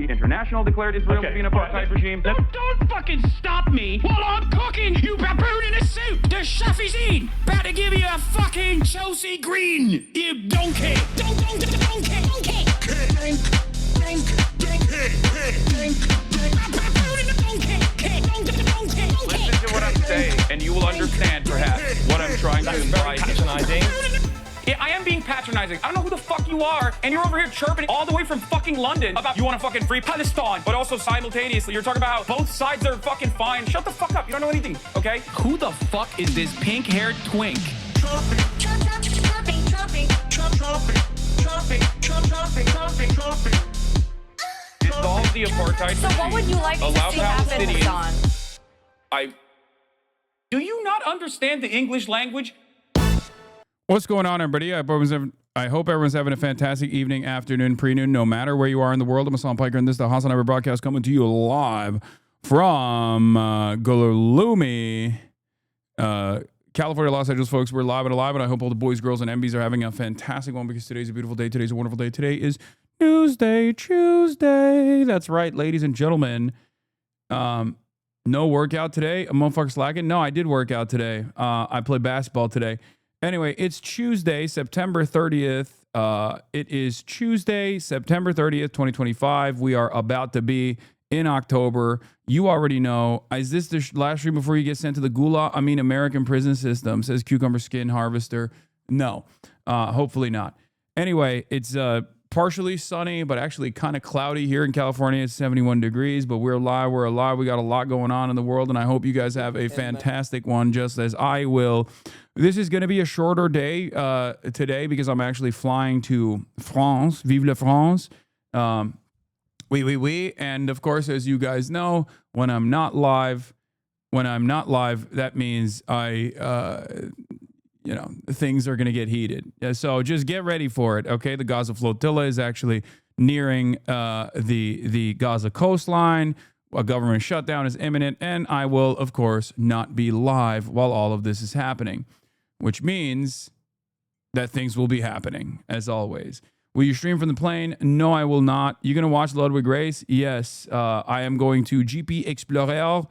Amnesty International declared Israel to be an apartheid regime. Don't fucking stop me while I'm cooking, you baboon in a suit! The chef is in! About to give you a fucking Chelsea Green, you donkey! Donkey! Listen to what I'm saying, and you will understand, perhaps, what I'm trying to imply. Patronizing. Yeah, I am being patronizing. I don't know who the fuck you are, and you're over here chirping all the way from fucking London about you want to fucking free Palestine, but also simultaneously you're talking about how both sides are fucking fine. Shut the fuck up. You don't know anything, okay? Who the fuck is this pink-haired twink? Dissolve the apartheid So what would you like to allow see happen, Hassan? Do you not understand the English language? What's going on, everybody? I hope everyone's having a fantastic evening, afternoon, pre-noon, no matter where you are in the world. I'm Hassan Piker, and this is the HasanAbi broadcast coming to you live from Gloomy, California, Los Angeles, folks. We're live and alive, and I hope all the boys, girls, and MBs are having a fantastic one because today's a beautiful day. Today's a wonderful day. Today is Tuesday. That's right, ladies and gentlemen. No workout today. A motherfucker slacking. No, I did work out today. I played basketball today. Anyway, it's Tuesday, September 30th. It is Tuesday, September 30th, 2025. We are about to be in October. You already know. Is this the last stream before you get sent to the gulag? I mean, American prison system, says Cucumber Skin Harvester. No, hopefully not. Anyway, it's partially sunny, but actually kind of cloudy here in California. It's 71 degrees, but we're alive. We're alive. We got a lot going on in the world, and I hope you guys have a fantastic one, just as I will. This is going to be a shorter day today because I'm actually flying to France. Vive la France. Oui. And of course, as you guys know, when I'm not live, that means things are going to get heated. So just get ready for it. Okay. The Gaza flotilla is actually nearing the Gaza coastline. A government shutdown is imminent, and I will, of course, not be live while all of this is happening, which means that things will be happening, as always. Will you stream from the plane? No, I will not. You going to watch Ludwig Race? Yes. I am going to GP Explorer.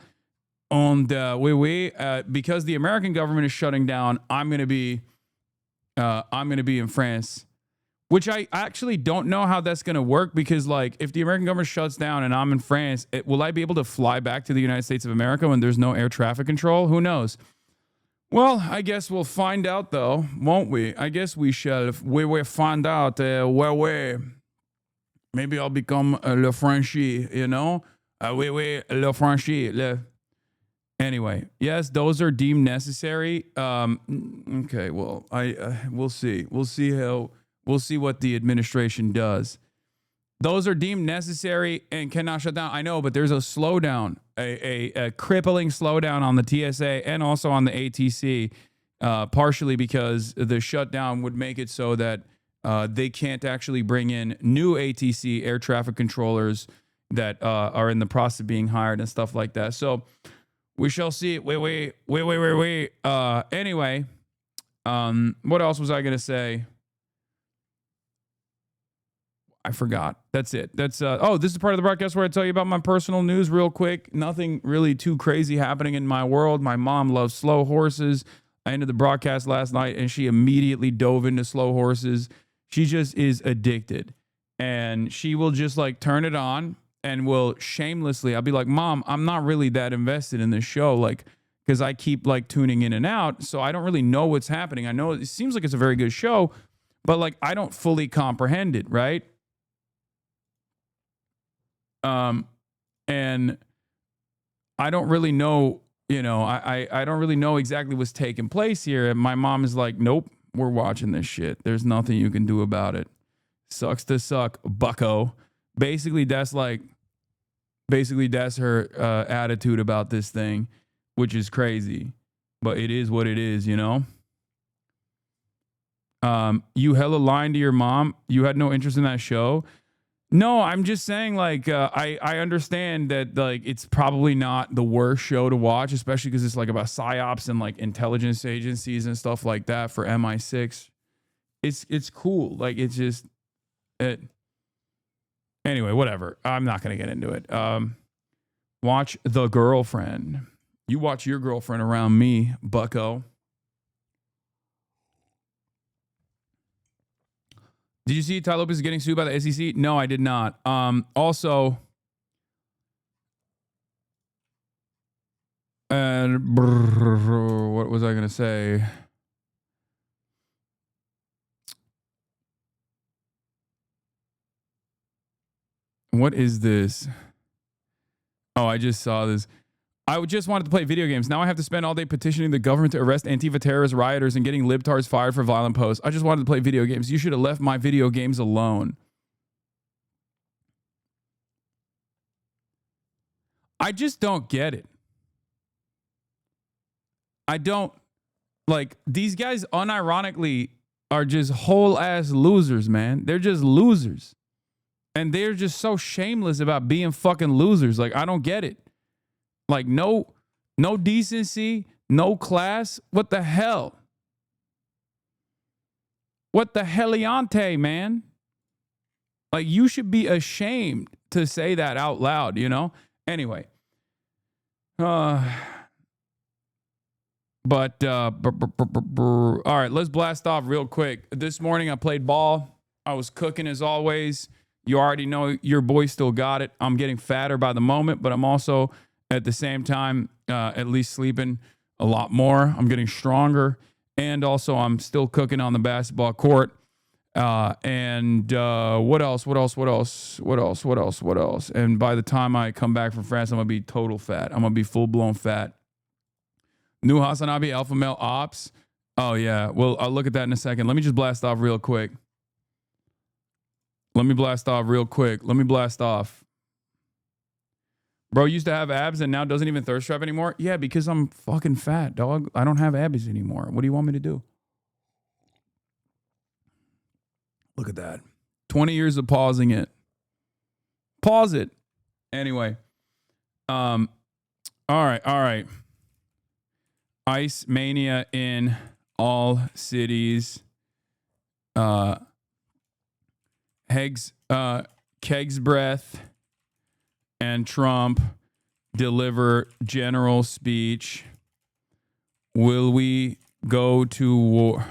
And because the American government is shutting down, I'm going to be in France, which I actually don't know how that's going to work because, like, if the American government shuts down and I'm in France, will I be able to fly back to the United States of America when there's no air traffic control? Who knows? Well, I guess we'll find out, though, won't we? I guess we shall. We will find out maybe I'll become le Franchi, you know? Le Franchi. Anyway, yes, those are deemed necessary. Okay, well, we'll see. We'll see what the administration does. Those are deemed necessary and cannot shut down. I know, but there's a slowdown, a crippling slowdown on the TSA and also on the ATC, partially because the shutdown would make it so that they can't actually bring in new ATC air traffic controllers that are in the process of being hired and stuff like that. So we shall see. Wait. Anyway, what else was I going to say? I forgot. That's it. This is part of the broadcast where I tell you about my personal news real quick. Nothing really too crazy happening in my world. My mom loves slow horses. I ended the broadcast last night and she immediately dove into slow horses. She just is addicted. And she will just like turn it on and will shamelessly, I'll be like, Mom, I'm not really that invested in this show. Like, because I keep like tuning in and out. So I don't really know what's happening. I know it seems like it's a very good show, but like, I don't fully comprehend it. Right. And I don't really know, I don't really know exactly what's taking place here. And my mom is like, nope, we're watching this shit. There's nothing you can do about it. Sucks to suck, bucko. Basically, that's her attitude about this thing, which is crazy, but it is what it is, you know? You hella lying to your mom. You had no interest in that show. No, I'm just saying, like, I understand that, like, it's probably not the worst show to watch, especially because it's, like, about psyops and, like, intelligence agencies and stuff like that for MI6. It's cool. Like, it's just, Anyway, whatever. I'm not going to get into it. Watch The Girlfriend. You watch your girlfriend around me, bucko. Did you see Ty Lopez is getting sued by the SEC? No, I did not. Also, what was I going to say? What is this? Oh, I just saw this. I just wanted to play video games. Now I have to spend all day petitioning the government to arrest Antifa terrorist rioters and getting libtards fired for violent posts. I just wanted to play video games. You should have left my video games alone. I just don't get it. I don't, like, these guys unironically are just whole ass losers, man. They're just losers. And they're just so shameless about being fucking losers. Like, I don't get it. Like, no decency, no class. What the hell? What the heliante, man? Like, you should be ashamed to say that out loud, you know? Anyway. All right, let's blast off real quick. This morning I played ball. I was cooking as always. You already know your boy still got it. I'm getting fatter by the moment, but I'm also at the same time at least sleeping a lot more. I'm getting stronger, and also I'm still cooking on the basketball court. And what else? And by the time I come back from France, I'm gonna be total fat. I'm gonna be full blown fat. New HasanAbi alpha male ops. Oh yeah. Well, I'll look at that in a second. Let me just blast off real quick. Let me blast off. Bro used to have abs and now doesn't even thirst trap anymore. Yeah, because I'm fucking fat, dog. I don't have abs anymore. What do you want me to do? Look at that. 20 years of pausing it. Pause it. Anyway. All right. Ice mania in all cities. Keg's breath and Trump deliver general speech. Will we go to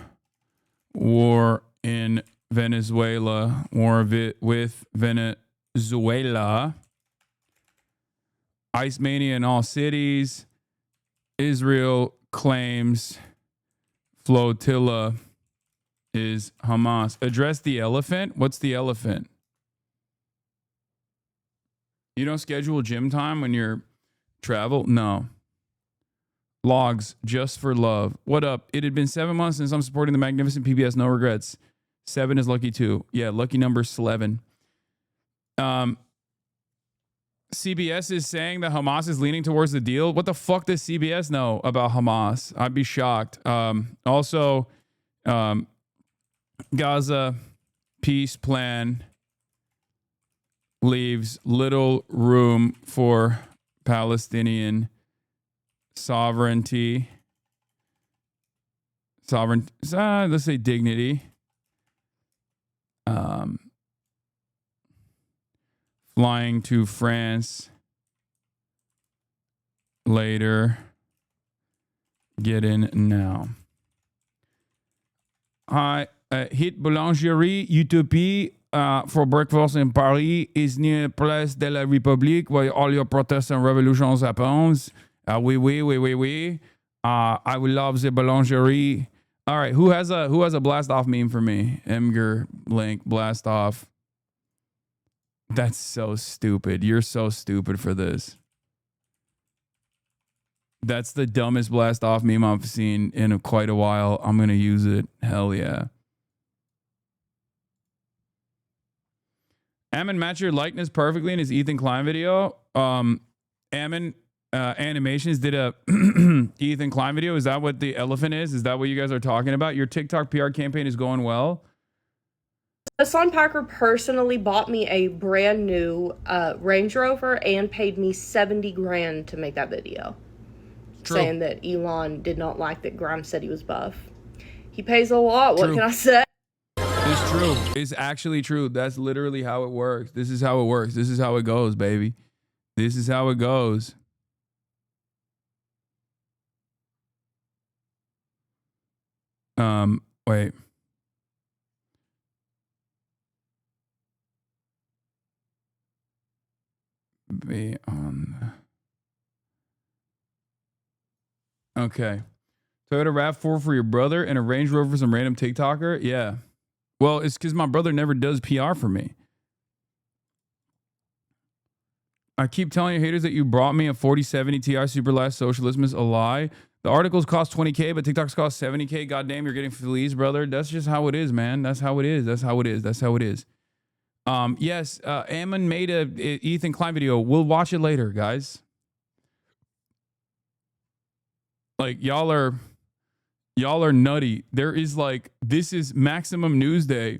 war in Venezuela? War with Venezuela. Ice mania in all cities. Israel claims flotilla is Hamas. Address the elephant? What's the elephant? You don't schedule gym time when you're travel? No. Logs just for love. What up? It had been 7 months since I'm supporting the magnificent PBS. No regrets. 7 is lucky too. Yeah, lucky number 11. CBS is saying that Hamas is leaning towards the deal. What the fuck does CBS know about Hamas? I'd be shocked. Also, Gaza peace plan leaves little room for Palestinian sovereignty. Let's say dignity. Flying to France later. Get in now. Hi. Hit Boulangerie Utopie for breakfast in Paris is near Place de la République where all your protests and revolutions happens. Oui. I will love the Boulangerie. All right, who has a blast off meme for me? Emger link blast off. That's so stupid. You're so stupid for this. That's the dumbest blast off meme I've seen in quite a while. I'm going to use it. Hell yeah. Ammon matched your likeness perfectly in his Ethan Klein video. Ammon Animations did a Ethan Klein video. Is that what the elephant is? Is that what you guys are talking about? Your TikTok PR campaign is going well? Hassan Packer personally bought me a brand new Range Rover and paid me $70,000 to make that video. True. Saying that Elon did not like that Grimes said he was buff. He pays a lot. What can I say? It's It's true. It's actually true. That's literally how it works. This is how it works. This is how it goes, baby. This is how it goes. Wait. Be on. Okay. Toyota RAV4 for your brother and a Range Rover for some random TikToker? Yeah. Well, it's because my brother never does PR for me. I keep telling you haters that you brought me a 4070 Ti Super Last Socialism is a lie. The articles cost 20K, but TikToks cost 70K. Goddamn, you're getting fleas, brother. That's just how it is, man. That's how it is. That's how it is. That's how it is. Yes, Ammon made a Ethan Klein video. We'll watch it later, guys. Like, y'all are nutty. There is like, this is Maximum News Day.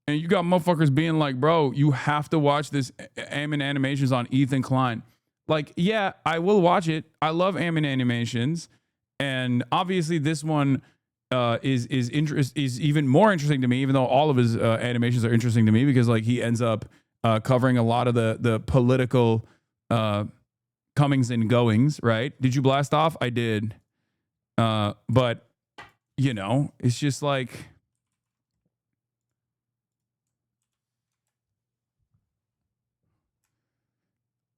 And you got motherfuckers being like, bro, you have to watch this Ammon Animations on Ethan Klein. Like, yeah, I will watch it. I love Ammon Animations. And obviously this one is even more interesting to me, even though all of his animations are interesting to me, because like he ends up covering a lot of the political comings and goings, right? Did you blast off? I did. But, you know, it's just like...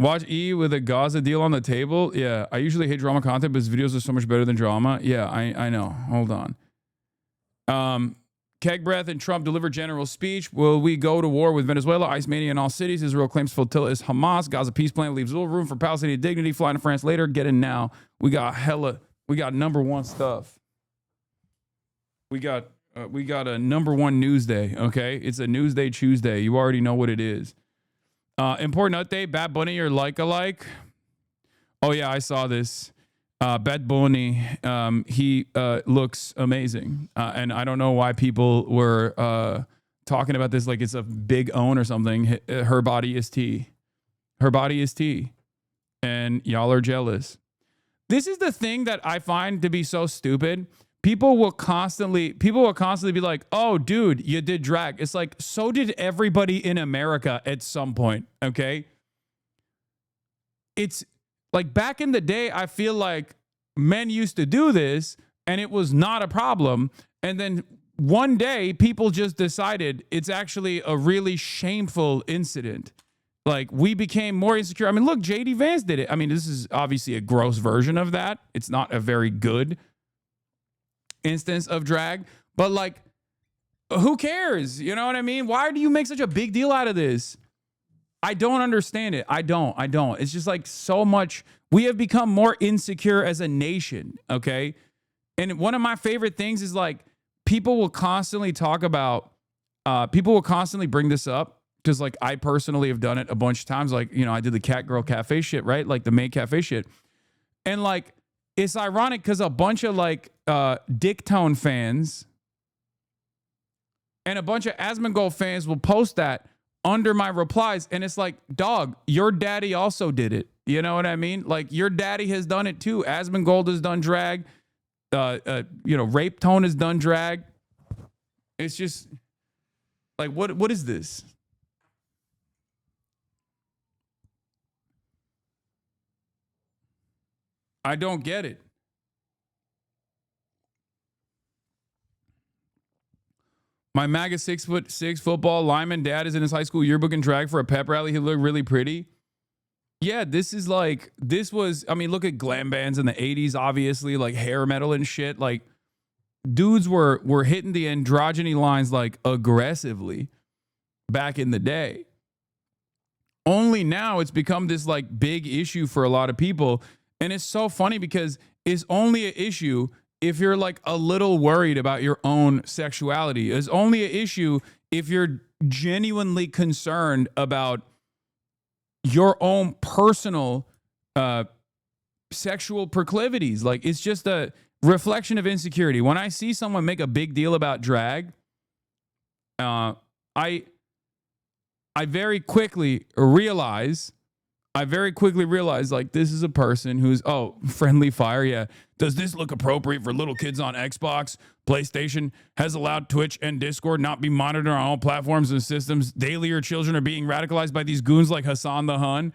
Watch E with a Gaza deal on the table. Yeah, I usually hate drama content, but his videos are so much better than drama. Yeah, I know. Hold on. Keg Breath and Trump deliver general speech. Will we go to war with Venezuela? Ice mania in all cities. Israel claims flotilla is Hamas. Gaza peace plan leaves little room for Palestinian dignity. Flying to France later. Get in now. We got number one stuff. We got a number one news day. Okay, it's a news day Tuesday. You already know what it is. Important update, Bad Bunny or like-alike. Oh yeah, I saw this. Bad Bunny, he looks amazing. And I don't know why people were talking about this like it's a big own or something. Her body is tea. Her body is tea. And y'all are jealous. This is the thing that I find to be so stupid. People will constantly be like, oh, dude, you did drag. It's like, so did everybody in America at some point, okay? It's like back in the day, I feel like men used to do this and it was not a problem. And then one day, people just decided it's actually a really shameful incident. Like, we became more insecure. I mean, look, J.D. Vance did it. I mean, this is obviously a gross version of that. It's not a very good instance of drag, but like, who cares? You know what I mean? Why do you make such a big deal out of this? I don't understand it. I don't. It's just like so much. We have become more insecure as a nation. Okay. And one of my favorite things is like, people will constantly talk about, people will constantly bring this up. Cause like I personally have done it a bunch of times. Like, you know, I did the Cat Girl Cafe shit, right? Like the maid cafe shit. And like, it's ironic because a bunch of like Dick Tone fans and a bunch of Asmongold fans will post that under my replies. And it's like, dog, your daddy also did it. You know what I mean? Like your daddy has done it too. Asmongold has done drag. You know, Rape Tone has done drag. It's just like, what is this? I don't get it. My MAGA 6'6" football lineman dad is in his high school yearbook and drag for a pep rally. He looked really pretty. Yeah, this was, I mean, look at glam bands in the 80s, obviously, like hair metal and shit. Like, dudes were hitting the androgyny lines like aggressively back in the day. Only now it's become this like big issue for a lot of people. And it's so funny because it's only an issue if you're like a little worried about your own sexuality. It's only an issue if you're genuinely concerned about your own personal sexual proclivities. Like, it's just a reflection of insecurity. When I see someone make a big deal about drag, I very quickly realize I very quickly realized, like, this is a person who's, oh, friendly fire. Yeah. Does this look appropriate for little kids on Xbox? PlayStation has allowed Twitch and Discord not be monitored on all platforms and systems. Daily, your children are being radicalized by these goons like Hassan the Hun.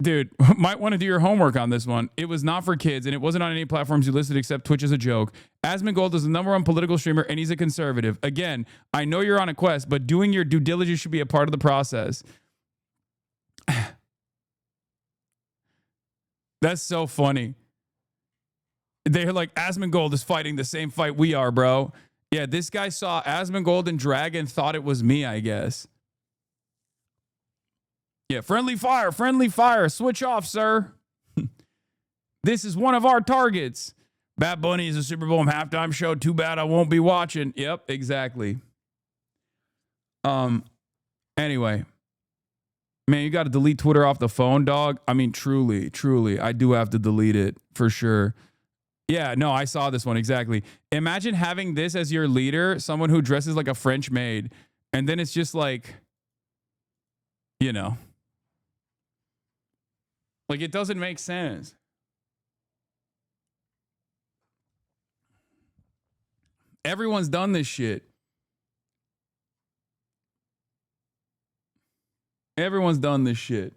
Dude, might want to do your homework on this one. It was not for kids, and it wasn't on any platforms you listed except Twitch as a joke. Asmongold is the #1 political streamer, and he's a conservative. Again, I know you're on a quest, but doing your due diligence should be a part of the process. That's so funny. They're like, Asmongold is fighting the same fight we are, bro. Yeah, this guy saw Asmongold and Dragon, thought it was me, I guess. Yeah, friendly fire. Switch off, sir. This is one of our targets. Bad Bunny is a Super Bowl halftime show. Too bad I won't be watching. Yep, exactly. Anyway. Man, you got to delete Twitter off the phone, dog. I mean, truly, I do have to delete it for sure. Yeah, no, I saw this one exactly. Imagine having this as your leader, someone who dresses like a French maid, and then it's just like, you know, like it doesn't make sense. Everyone's done this shit. Everyone's done this shit.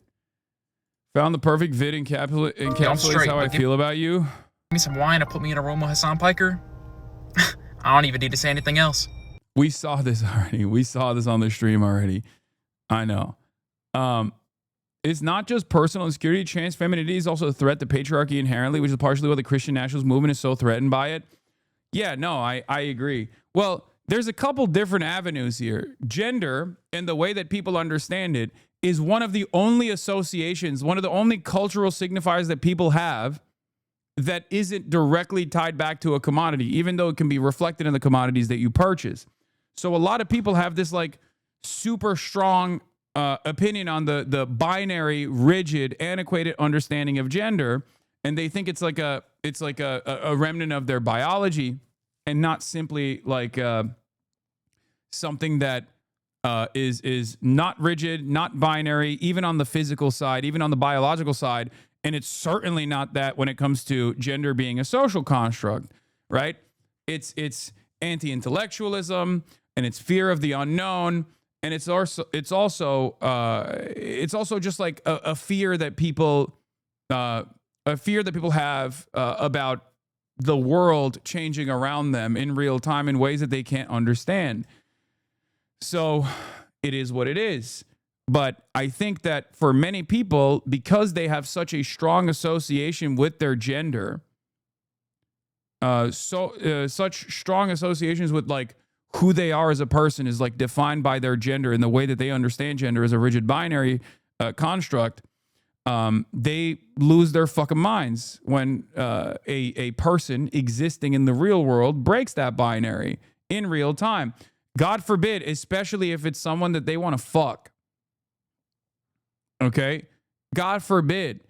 Found the perfect vid encapsulates how I feel about you. Give me some wine to put me in a room with Hassan Piker. I don't even need to say anything else. We saw this already. We saw this on the stream already. I know. It's not just personal insecurity. Trans femininity is also a threat to patriarchy inherently, which is partially why the Christian nationalist movement is so threatened by it. Yeah, no, I agree. Well, there's a couple different avenues here. Gender, and the way that people understand it, is one of the only associations, one of the only cultural signifiers that people have that isn't directly tied back to a commodity, even though it can be reflected in the commodities that you purchase. So a lot of people have this like super strong opinion on the binary, rigid, antiquated understanding of gender, and they think it's like a remnant of their biology, and not simply like something that is not rigid, not binary, even on the physical side, even on the biological side. And it's certainly not that when it comes to gender being a social construct, right? It's anti-intellectualism, and it's fear of the unknown, and it's also just like a fear that people have about the world changing around them in real time in ways that they can't understand. So it is what it is. But I think that for many people, because they have such a strong association with their gender, such strong associations with like who they are as a person is like defined by their gender, and the way that they understand gender as a rigid binary construct, they lose their fucking minds when a person existing in the real world breaks that binary in real time. God forbid, especially if it's someone that they want to fuck. Okay? God forbid,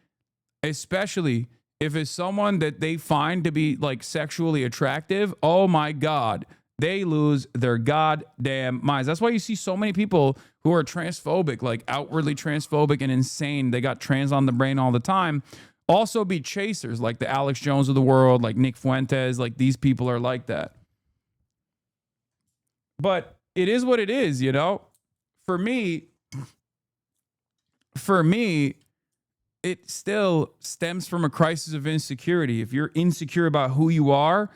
especially if it's someone that they find to be like sexually attractive. Oh my God. They lose their goddamn minds. That's why you see so many people who are transphobic, like outwardly transphobic and insane. They got trans on the brain all the time. Also be chasers, like the Alex Jones of the world, like Nick Fuentes. Like these people are like that. But it is what it is, you know? For me, it still stems from a crisis of insecurity. If you're insecure about who you are,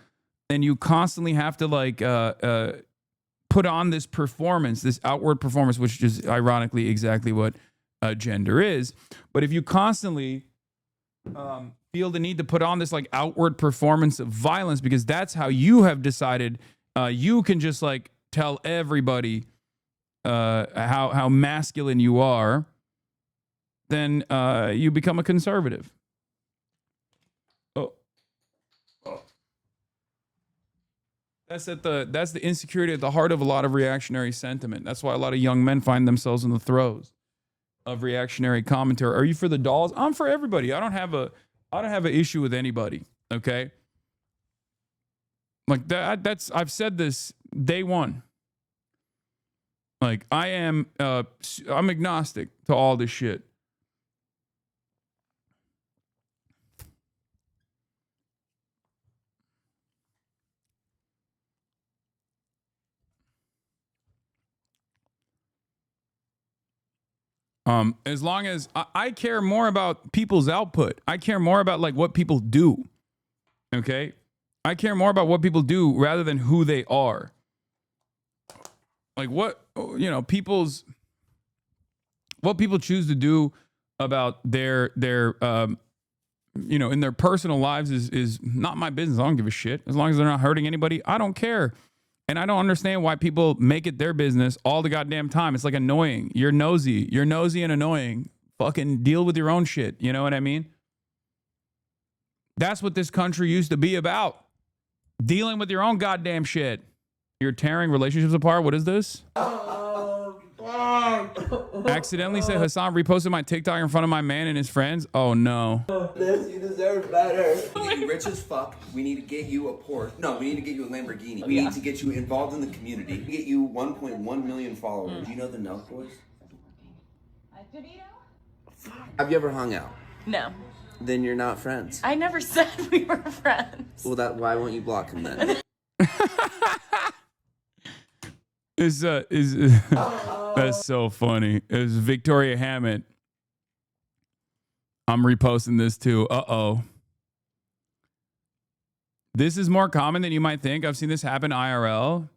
and you constantly have to like put on this performance, this outward performance, which is ironically exactly what gender is. But if you constantly feel the need to put on this like outward performance of violence because that's how you have decided you can just like tell everybody how masculine you are, then you become a conservative. That's the insecurity at the heart of a lot of reactionary sentiment. That's why a lot of young men find themselves in the throes of reactionary commentary. Are you for the dolls? I'm for everybody. I don't have an issue with anybody. Okay. Like that's I've said this day one. Like I'm agnostic to all this shit. As long as I care more about people's output, I care more about like what people do. Okay, I care more about what people do rather than who they are. Like what what people choose to do about their in their personal lives is not my business. I don't give a shit. As long as they're not hurting anybody, I don't care. And I don't understand why people make it their business all the goddamn time. It's like annoying. You're nosy. You're nosy and annoying. Fucking deal with your own shit. You know what I mean? That's what this country used to be about. Dealing with your own goddamn shit. You're tearing relationships apart. What is this? Accidentally said Hasan reposted my TikTok in front of my man and his friends. Oh no. You deserve better. You're rich as fuck. We need to get you a Porsche. No, we need to get you a Lamborghini. We need to get you involved in the community. Get you 1.1 million followers. Do you know the Nelk Boys? Have you ever hung out? No. Then you're not friends. I never said we were friends. Well, why won't you block him then? That's so funny. It's Victoria Hammett. I'm reposting this too. Uh-oh. This is more common than you might think. I've seen this happen IRL.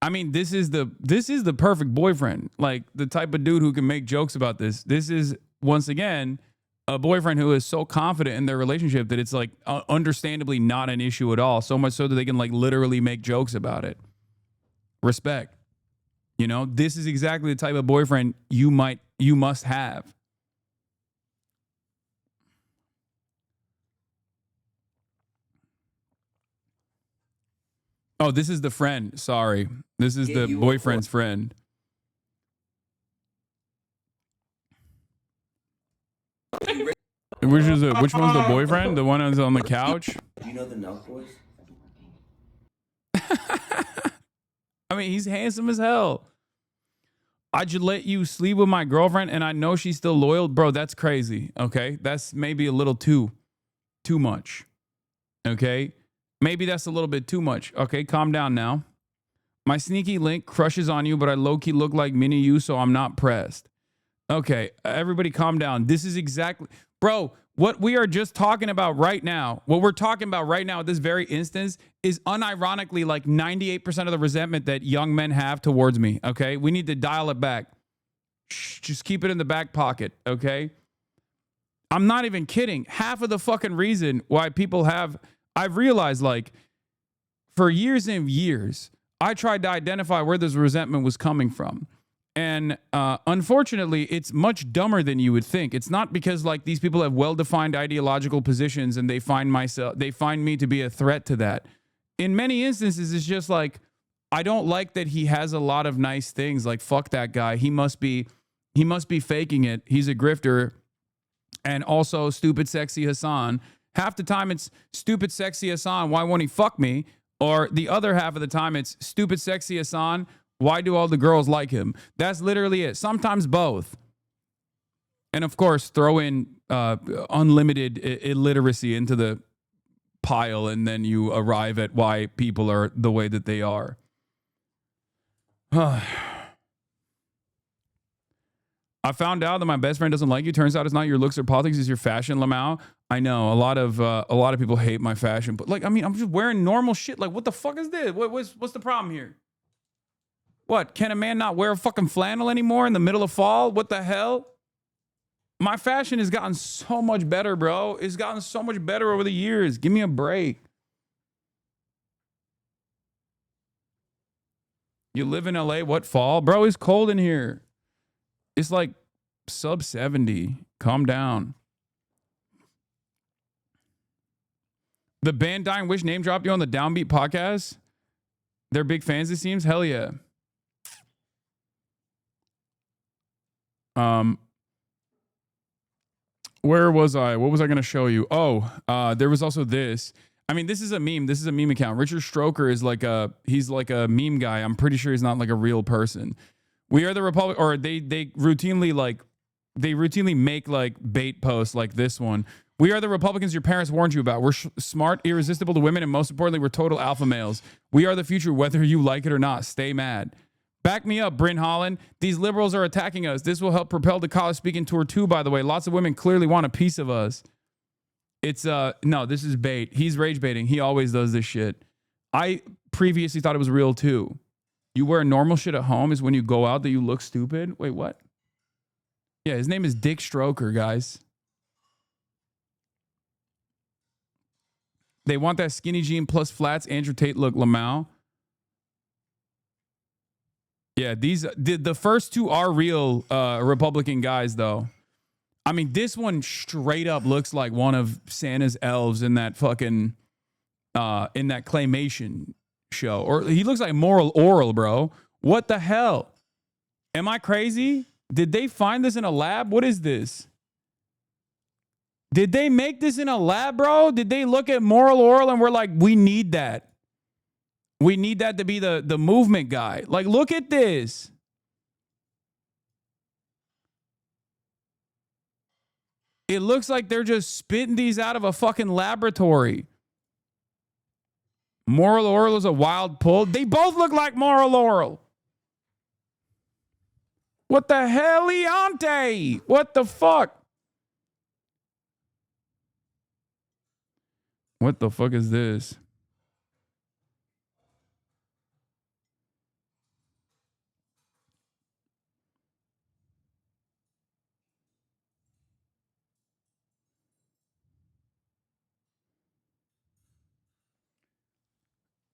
I mean, this is the perfect boyfriend. Like the type of dude who can make jokes about this. This is, once again, a boyfriend who is so confident in their relationship that it's like understandably not an issue at all. So much so that they can like literally make jokes about it. Respect. You know, this is exactly the type of boyfriend you must have. Oh, this is the friend. Sorry. This is the boyfriend's friend. Which one's the boyfriend? The one who's on the couch? Do you know the Nelk Boys? I mean, he's handsome as hell. I should let you sleep with my girlfriend and I know she's still loyal. Bro, that's crazy. Okay. That's maybe a little too much. Okay. Maybe that's a little bit too much. Okay. Calm down now. My sneaky link crushes on you, but I low-key look like mini you, so I'm not pressed. Okay. Everybody calm down. This is exactly, bro, what we are just talking about right now, what we're talking about right now at this very instance is unironically like 98% of the resentment that young men have towards me, okay? We need to dial it back. Shh, just keep it in the back pocket, okay? I'm not even kidding. Half of the fucking reason why people have, I've realized like for years and years, I tried to identify where this resentment was coming from. And unfortunately, it's much dumber than you would think. It's not because like these people have well-defined ideological positions and they find me to be a threat to that. In many instances, it's just like, I don't like that he has a lot of nice things. Like, fuck that guy. He must be faking it. He's a grifter. And also stupid, sexy Hasan. Half the time it's stupid, sexy Hasan. Why won't he fuck me? Or the other half of the time it's stupid, sexy Hasan. Why do all the girls like him? That's literally it. Sometimes both. And of course, throw in unlimited illiteracy into the pile, and then you arrive at why people are the way that they are. I found out that my best friend doesn't like you. Turns out it's not your looks or politics, it's your fashion, Lamau. I know a lot of people hate my fashion, but like, I mean, I'm just wearing normal shit. Like, what the fuck is this? What's the problem here? What, can a man not wear a fucking flannel anymore in the middle of fall? What the hell? My fashion has gotten so much better, bro. It's gotten so much better over the years. Give me a break. You live in LA, what fall? Bro, it's cold in here. It's like sub 70. Calm down. The band Dying Wish name dropped you on the Downbeat podcast? They're big fans, it seems? Hell yeah. Where was I? What was I going to show you? Oh, there was also this. I mean, this is a meme. This is a meme account. Richard Stroker is like he's like a meme guy. I'm pretty sure he's not like a real person. We are the Republic, or they routinely make like bait posts like this one. We are the Republicans your parents warned you about. We're smart, irresistible to women, and most importantly, we're total alpha males. We are the future, whether you like it or not. Stay mad. Back me up, Bryn Holland. These liberals are attacking us. This will help propel the college speaking tour too, by the way. Lots of women clearly want a piece of us. It's, no, this is bait. He's rage baiting. He always does this shit. I previously thought it was real too. You wear normal shit at home is when you go out that you look stupid. Wait, what? Yeah, his name is Dick Stroker, guys. They want that skinny jean plus flats, Andrew Tate look, Lamau. Yeah, the first two are real Republican guys, though. I mean, this one straight up looks like one of Santa's elves in that fucking in that claymation show. Or he looks like Moral Oral, bro. What the hell? Am I crazy? Did they find this in a lab? What is this? Did they make this in a lab, bro? Did they look at Moral Oral and we're like, we need that? We need that to be the movement guy. Like, look at this. It looks like they're just spitting these out of a fucking laboratory. Moral Oral is a wild pull. They both look like Moral Oral. What the hell, Leonte? What the fuck? What the fuck is this?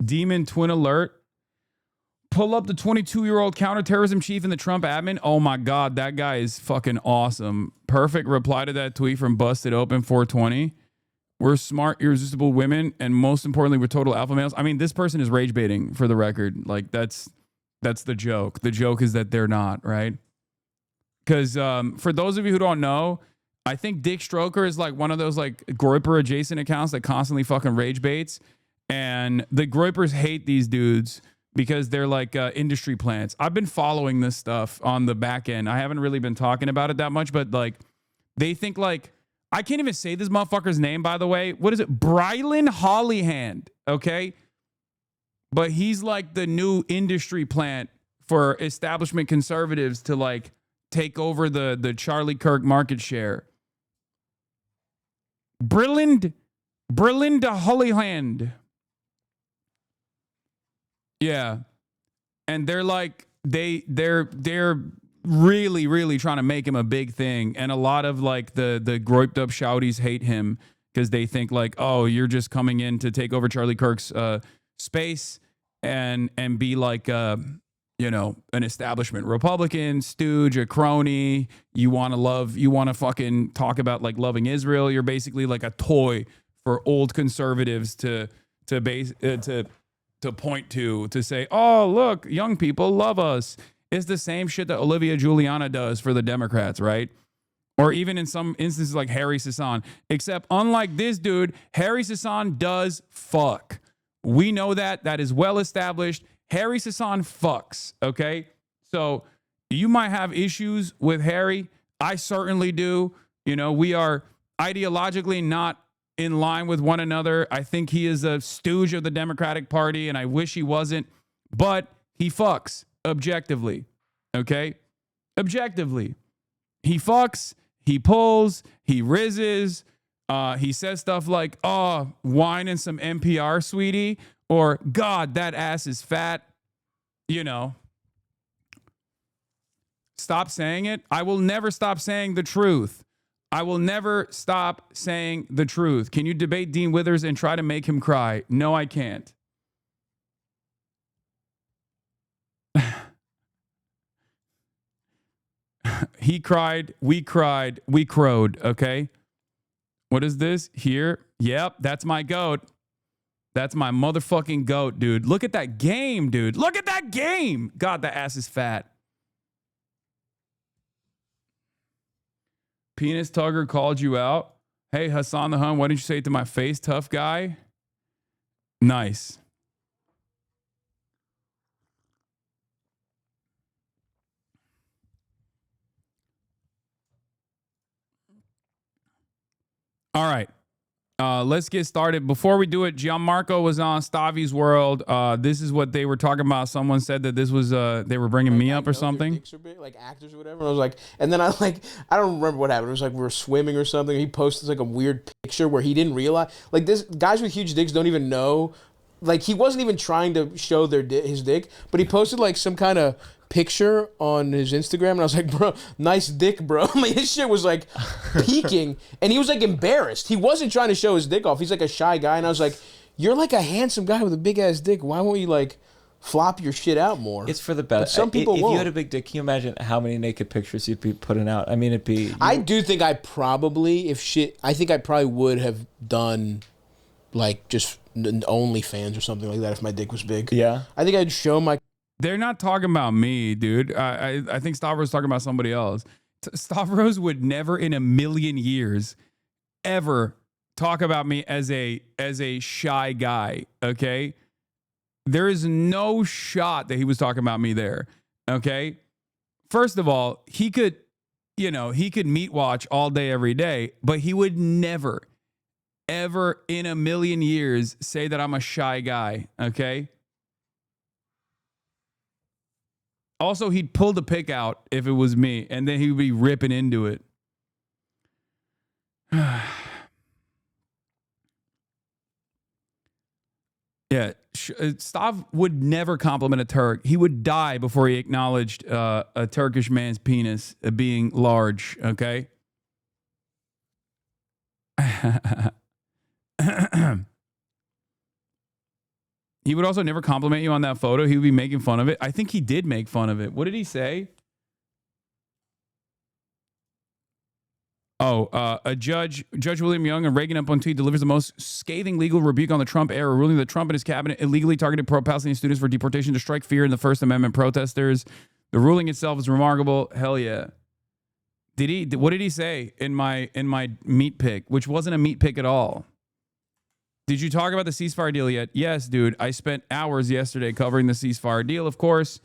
Demon Twin Alert. Pull up the 22-year-old counterterrorism chief in the Trump admin. Oh my God, that guy is fucking awesome. Perfect reply to that tweet from Busted Open 420. We're smart, irresistible women, and most importantly, we're total alpha males. I mean, this person is rage baiting for the record. Like, that's the joke. The joke is that they're not, right? Because for those of you who don't know, I think Dick Stroker is like one of those like Groyper adjacent accounts that constantly fucking rage baits. And the Groypers hate these dudes because they're like industry plants. I've been following this stuff on the back end. I haven't really been talking about it that much, but like they think like, I can't even say this motherfucker's name, by the way. What is it? Brylan Hollyhand, okay? But he's like the new industry plant for establishment conservatives to like take over the Charlie Kirk market share. Brylan Hollyhand. Yeah. And they're like, they're really, really trying to make him a big thing. And a lot of like the groiped up shouties hate him because they think like, oh, you're just coming in to take over Charlie Kirk's space and be like, you know, an establishment Republican, stooge, a crony. You want to fucking talk about like loving Israel. You're basically like a toy for old conservatives to point to say, oh, look, young people love us. It's the same shit that Olivia Giuliana does for the Democrats, right? Or even in some instances like Harry Sisson. Except unlike this dude, Harry Sisson does fuck. We know that. That is well established. Harry Sisson fucks, okay? So you might have issues with Harry. I certainly do. You know, we are ideologically not in line with one another. I think he is a stooge of the Democratic Party, and I wish he wasn't. But he fucks, objectively, okay? Objectively. He fucks, he pulls, he rizzes, he says stuff like, oh, wine and some NPR, sweetie, or God, that ass is fat, you know. Stop saying it. I will never stop saying the truth. I will never stop saying the truth. Can you debate Dean Withers and try to make him cry? No, I can't. He cried, we crowed, okay? What is this? Here? Yep, that's my goat. That's my motherfucking goat, dude. Look at that game, dude. Look at that game. God, that ass is fat. Penis Tugger called you out. Hey, Hassan the Hun, why didn't you say it to my face, tough guy? Nice. All right. Let's get started. Before we do it, Gianmarco was on Stavi's World. This is what they were talking about. Someone said that this was they were bringing me up or something. Dicks are big, like actors or whatever. And I was like, and then I don't remember what happened. It was like we were swimming or something. He posted like a weird picture where he didn't realize, like, this guys with huge dicks don't even know. Like, he wasn't even trying to show his dick, but he posted like some kind of picture on his Instagram, and I was like, bro, nice dick, bro. Like, his shit was like peaking, and he was like embarrassed. He wasn't trying to show his dick off. He's like a shy guy, and I was like, you're like a handsome guy with a big ass dick. Why won't you like flop your shit out more? It's for the best. But some people if won't. you had a big dick, can you imagine how many naked pictures you'd be putting out? I mean, it'd be. I do think I probably would have done like just OnlyFans or something like that if my dick was big. Yeah. I think I'd show my. They're not talking about me, dude. I think Stavros talking about somebody else. Stavros would never in a million years ever talk about me as a shy guy, okay? There is no shot that he was talking about me there, okay? First of all, he could meat watch all day, every day, but he would never, ever in a million years say that I'm a shy guy, okay? Also, he'd pull the pick out if it was me, and then he would be ripping into it. Yeah, Stav would never compliment a Turk. He would die before he acknowledged a Turkish man's penis being large, okay? He would also never compliment you on that photo. He would be making fun of it. I think he did make fun of it. What did he say? Oh, Judge William Young, a Reagan appointee, delivers the most scathing legal rebuke on the Trump era, ruling that Trump and his cabinet illegally targeted pro-Palestinian students for deportation to strike fear in the First Amendment protesters. The ruling itself is remarkable. Hell yeah. What did he say in my meat pick, which wasn't a meat pick at all? Did you talk about the ceasefire deal yet? Yes, dude. I spent hours yesterday covering the ceasefire deal, of course,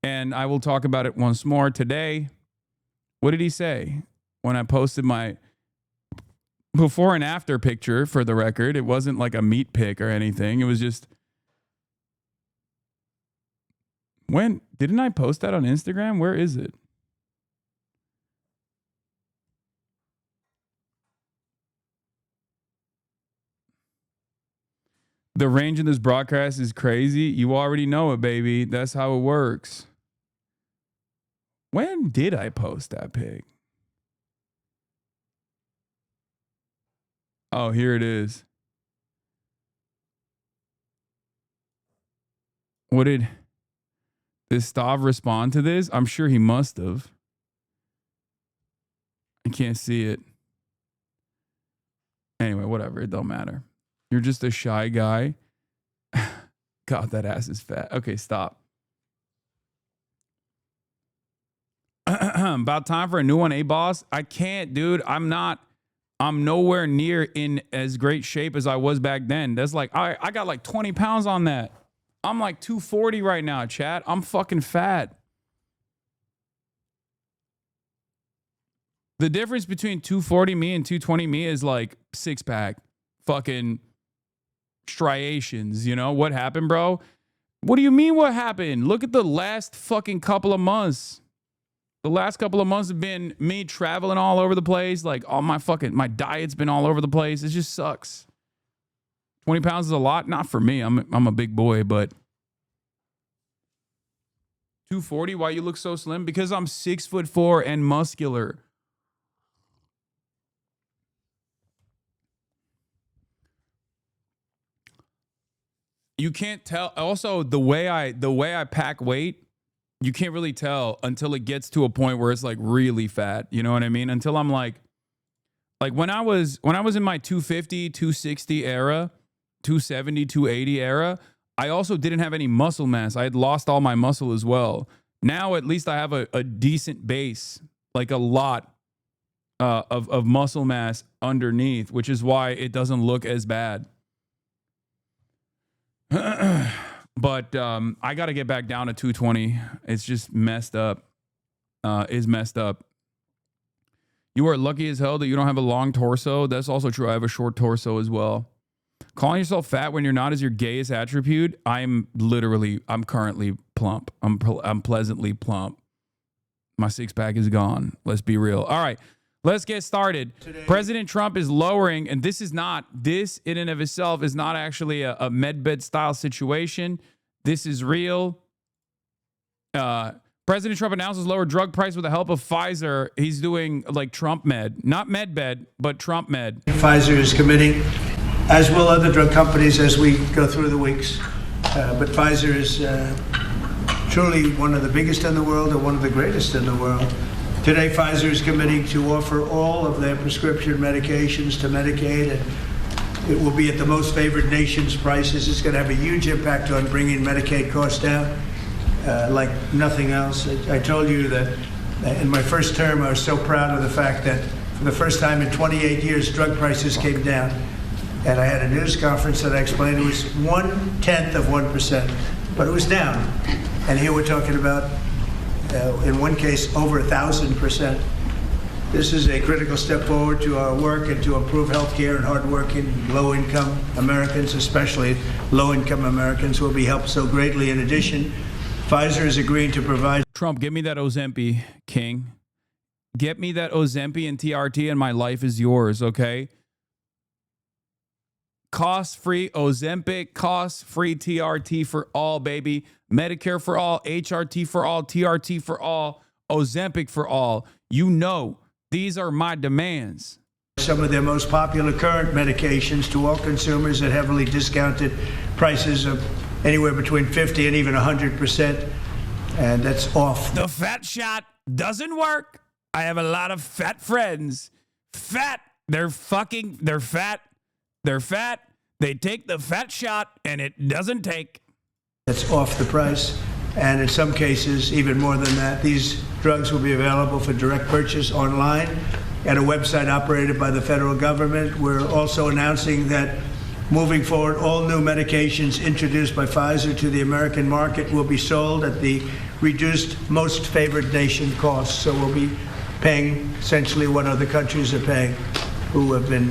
and I will talk about it once more today. What did he say when I posted my before and after picture, for the record? It wasn't like a meat pic or anything. It was just... When? Didn't I post that on Instagram? Where is it? The range in this broadcast is crazy. You already know it, baby. That's how it works. When did I post that pic? Oh, here it is. Did Stav respond to this? I'm sure he must have. I can't see it. Anyway, whatever. It don't matter. You're just a shy guy. God, that ass is fat. Okay, stop. About time for a new one, boss? I can't, dude. I'm nowhere near in as great shape as I was back then. That's like, I got like 20 pounds on that. I'm like 240 right now, chat. I'm fucking fat. The difference between 240 me and 220 me is like six pack. Fucking striations, you know? What happened, bro? What do you mean what happened? Look at the last fucking couple of months. The last couple of months have been me traveling all over the place. Like, all my diet's been all over the place. It just sucks. 20 pounds is a lot. Not for me. I'm a big boy, but 240, why you look so slim? Because I'm 6'4" and muscular. You can't tell. Also, the way I pack weight, you can't really tell until it gets to a point where it's like really fat. You know what I mean? Until I'm like when I was in my 250, 260 era, 270, 280 era, I also didn't have any muscle mass. I had lost all my muscle as well. Now at least I have a decent base, like a lot of muscle mass underneath, which is why it doesn't look as bad. But I got to get back down to 220. It's just messed up. Is messed up. You are lucky as hell that you don't have a long torso. That's also true. I have a short torso as well. Calling yourself fat when you're not is your gayest attribute. I'm currently plump. I'm pleasantly plump. My six-pack is gone. Let's be real. All right, let's get started. President Trump is lowering, and this in and of itself is not actually a medbed style situation. This is real. President Trump announces lower drug price with the help of Pfizer. He's doing like Trump med, not medbed, but Trump med. Pfizer is committing, as will other drug companies as we go through the weeks. But Pfizer is truly one of the biggest in the world and one of the greatest in the world. Today, Pfizer is committing to offer all of their prescription medications to Medicaid, and it will be at the most favored nation's prices. It's going to have a huge impact on bringing Medicaid costs down like nothing else. I told you that in my first term, I was so proud of the fact that for the first time in 28 years, drug prices came down. And I had a news conference that I explained it was 0.1%, but it was down. And here we're talking about, in one case, over 1,000%. This is a critical step forward to our work and to improve health care, and hardworking, low-income Americans, especially low-income Americans, will be helped so greatly. In addition, Pfizer is agreeing to provide... Trump, give me that Ozempic, King. Get me that Ozempic and TRT and my life is yours, okay? Cost-free Ozempic, cost-free TRT for all, baby. Medicare for all, HRT for all, TRT for all, Ozempic for all. You know, these are my demands. Some of their most popular current medications to all consumers at heavily discounted prices of anywhere between 50 and even 100%. And that's off. The fat shot doesn't work. I have a lot of fat friends. Fat. They're fat. They're fat. They take the fat shot, and it doesn't take. That's off the price. And in some cases, even more than that, these drugs will be available for direct purchase online at a website operated by the federal government. We're also announcing that moving forward, all new medications introduced by Pfizer to the American market will be sold at the reduced most favored nation cost. So we'll be paying essentially what other countries are paying, who have been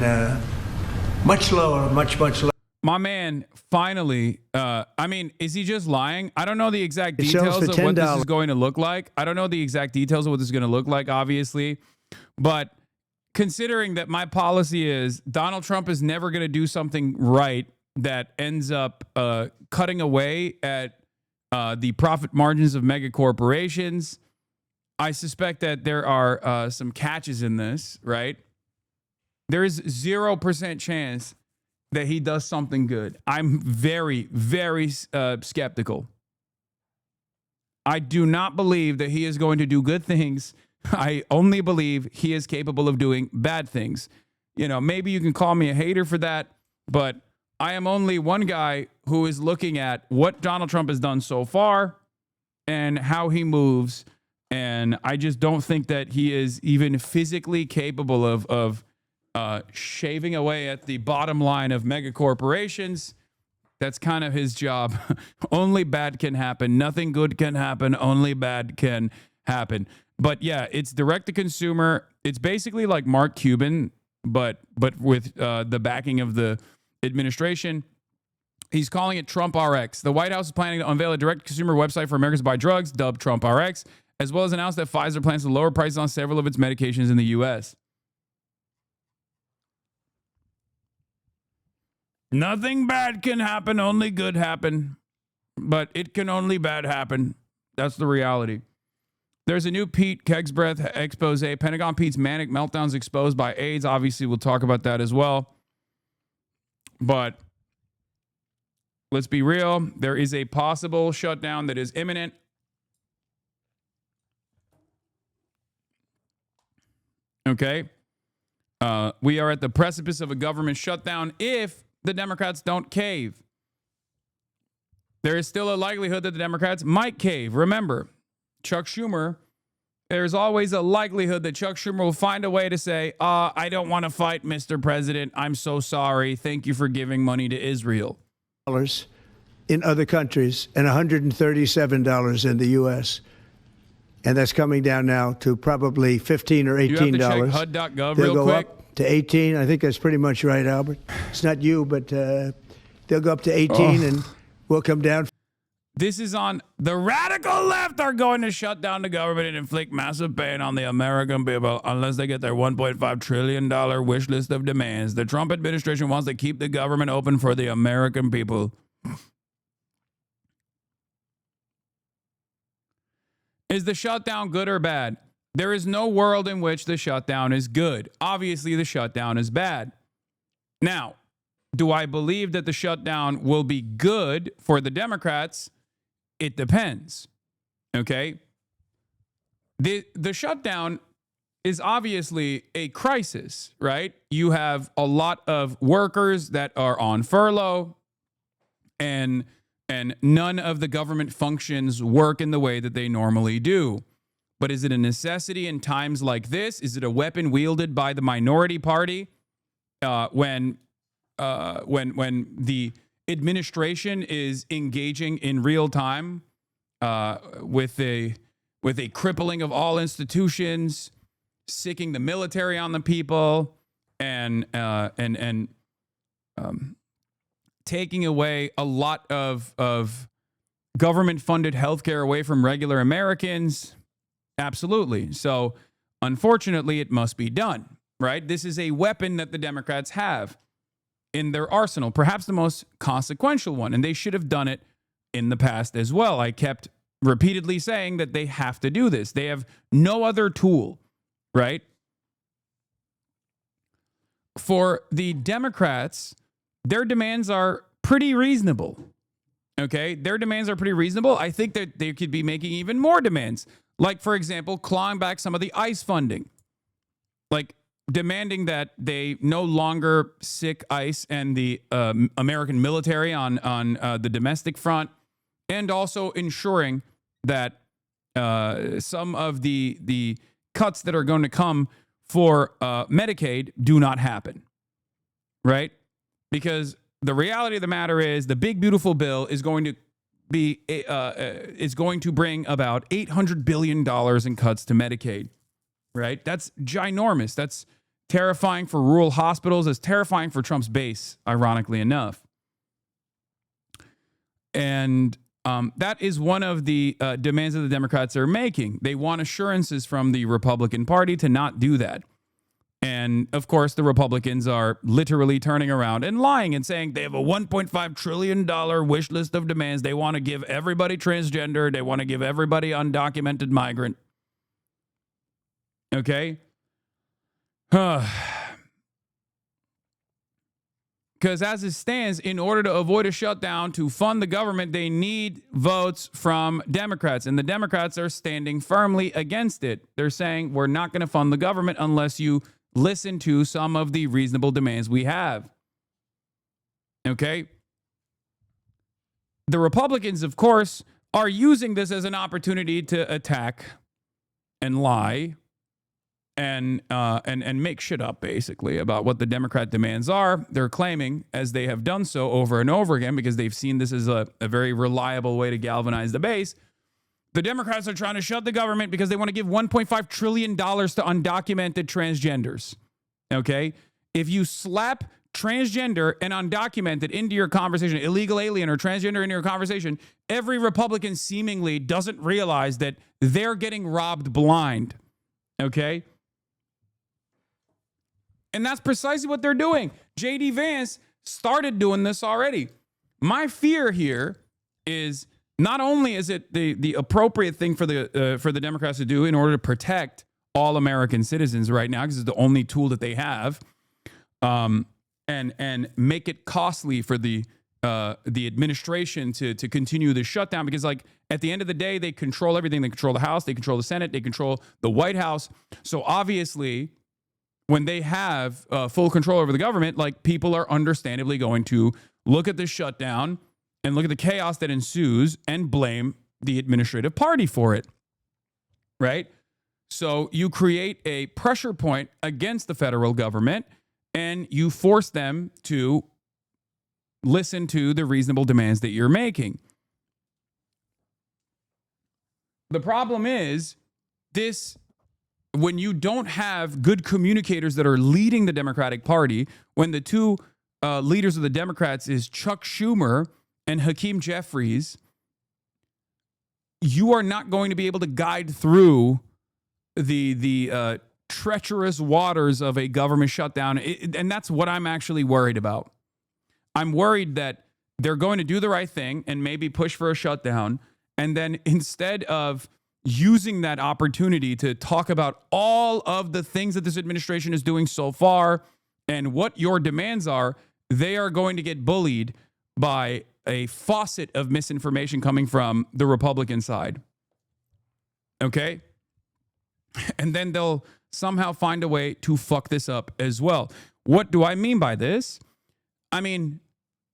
much lower, much lower. My man, finally, I mean, is he just lying? I don't know the exact details of what this is going to look like. I don't know the exact details of what this is going to look like, obviously. But considering that my policy is Donald Trump is never going to do something right that ends up cutting away at the profit margins of mega corporations, I suspect that there are some catches in this, right? There is 0% chance that he does something good. I'm very, very skeptical. I do not believe that he is going to do good things. I only believe he is capable of doing bad things. You know, maybe you can call me a hater for that, but I am only one guy who is looking at what Donald Trump has done so far and how he moves. And I just don't think that he is even physically capable of shaving away at the bottom line of mega corporations. That's kind of his job. Only bad can happen. Nothing good can happen. Only bad can happen. But yeah, it's direct to consumer. It's basically like Mark Cuban, but with the backing of the administration. He's calling it Trump RX. The White House is planning to unveil a direct consumer website for Americans to buy drugs, dubbed Trump RX, as well as announce that Pfizer plans to lower prices on several of its medications in the U.S. Nothing bad can happen, only good happen. But it can only bad happen. That's the reality. There's a new Pete Kegsbreath expose. Pentagon Pete's manic meltdowns exposed by AIDS. Obviously, we'll talk about that as well. But let's be real. There is a possible shutdown that is imminent. Okay. We are at the precipice of a government shutdown if the Democrats don't cave. There is still a likelihood that the Democrats might cave. Remember, Chuck Schumer, there's always a likelihood that Chuck Schumer will find a way to say, I don't want to fight, Mr. President. I'm so sorry. Thank you for giving money to Israel. In other countries and $137 in the U.S. and that's coming down now to probably $15 or $18. You have to check HUD.gov They'll real go quick. up to 18. I think that's pretty much right, Albert. It's not you, but they'll go up to 18, and we'll come down. This is on the radical left are going to shut down the government and inflict massive pain on the American people unless they get their $1.5 trillion wish list of demands. The Trump administration wants to keep the government open for the American people. Is the shutdown good or bad? There is no world in which the shutdown is good. Obviously, the shutdown is bad. Now, do I believe that the shutdown will be good for the Democrats? It depends. Okay? The shutdown is obviously a crisis, right? You have a lot of workers that are on furlough, and none of the government functions work in the way that they normally do. But is it a necessity in times like this? Is it a weapon wielded by the minority party when the administration is engaging in real time with a crippling of all institutions, sicking the military on the people, and taking away a lot of government-funded healthcare away from regular Americans? Absolutely. So, unfortunately, it must be done, right? This is a weapon that the Democrats have in their arsenal, perhaps the most consequential one, and they should have done it in the past as well. I kept repeatedly saying that they have to do this. They have no other tool, right? For the Democrats, their demands are pretty reasonable, okay? Their demands are pretty reasonable. I think that they could be making even more demands, like, for example, clawing back some of the ICE funding, like demanding that they no longer sic ICE and the American military on the domestic front, and also ensuring that some of the cuts that are going to come for Medicaid do not happen, right? Because the reality of the matter is the big beautiful bill is going to be is going to bring about $800 billion in cuts to Medicaid, right? That's ginormous. That's terrifying for rural hospitals. It's terrifying for Trump's base, ironically enough. And that is one of the demands that the Democrats are making. They want assurances from the Republican Party to not do that. And, of course, the Republicans are literally turning around and lying and saying they have a $1.5 trillion wish list of demands. They want to give everybody transgender. They want to give everybody undocumented migrant. Okay? Because as it stands, in order to avoid a shutdown, to fund the government, they need votes from Democrats. And the Democrats are standing firmly against it. They're saying, we're not going to fund the government unless you listen to some of the reasonable demands we have. Okay? The Republicans, of course, are using this as an opportunity to attack and lie and make shit up, basically, about what the Democrat demands are. They're claiming, as they have done so over and over again, because they've seen this as a very reliable way to galvanize the base, the Democrats are trying to shut the government because they want to give $1.5 trillion to undocumented transgenders. Okay? If you slap transgender and undocumented into your conversation, illegal alien or transgender into your conversation, every Republican seemingly doesn't realize that they're getting robbed blind. Okay? And that's precisely what they're doing. J.D. Vance started doing this already. My fear here is not only is it the appropriate thing for the Democrats to do in order to protect all American citizens right now, because it's the only tool that they have, and make it costly for the administration to continue the shutdown, because, like, at the end of the day, they control everything. They control the House, they control the Senate, they control the White House. So obviously, when they have full control over the government, like, people are understandably going to look at this shutdown and look at the chaos that ensues and blame the administrative party for it, right? So you create a pressure point against the federal government, and you force them to listen to the reasonable demands that you're making. The problem is when you don't have good communicators that are leading the Democratic Party, when the two leaders of the Democrats is Chuck Schumer and Hakeem Jeffries, you are not going to be able to guide through the treacherous waters of a government shutdown. And that's what I'm actually worried about. I'm worried that they're going to do the right thing and maybe push for a shutdown. And then instead of using that opportunity to talk about all of the things that this administration is doing so far and what your demands are, they are going to get bullied by a faucet of misinformation coming from the Republican side. Okay? And then they'll somehow find a way to fuck this up as well. What do I mean by this? I mean,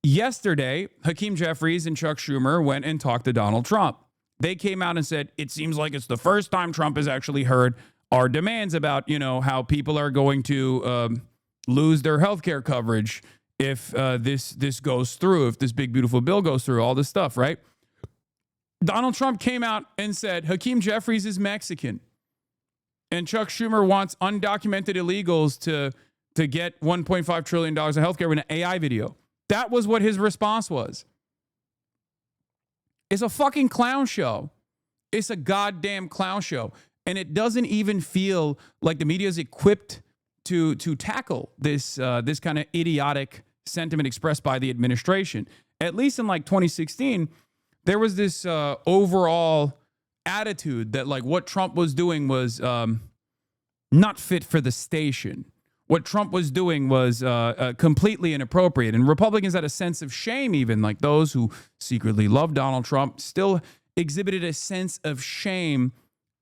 yesterday, Hakeem Jeffries and Chuck Schumer went and talked to Donald Trump. They came out and said, it seems like it's the first time Trump has actually heard our demands about, how people are going to lose their health care coverage if this goes through, if this big, beautiful bill goes through, all this stuff, right? Donald Trump came out and said, Hakeem Jeffries is Mexican. And Chuck Schumer wants undocumented illegals to get $1.5 trillion of healthcare with an AI video. That was what his response was. It's a fucking clown show. It's a goddamn clown show. And it doesn't even feel like the media is equipped to tackle this kind of idiotic sentiment expressed by the administration. At least in like 2016, there was this overall attitude that like what Trump was doing was not fit for the station. What Trump was doing was completely inappropriate. And Republicans had a sense of shame, even like those who secretly loved Donald Trump still exhibited a sense of shame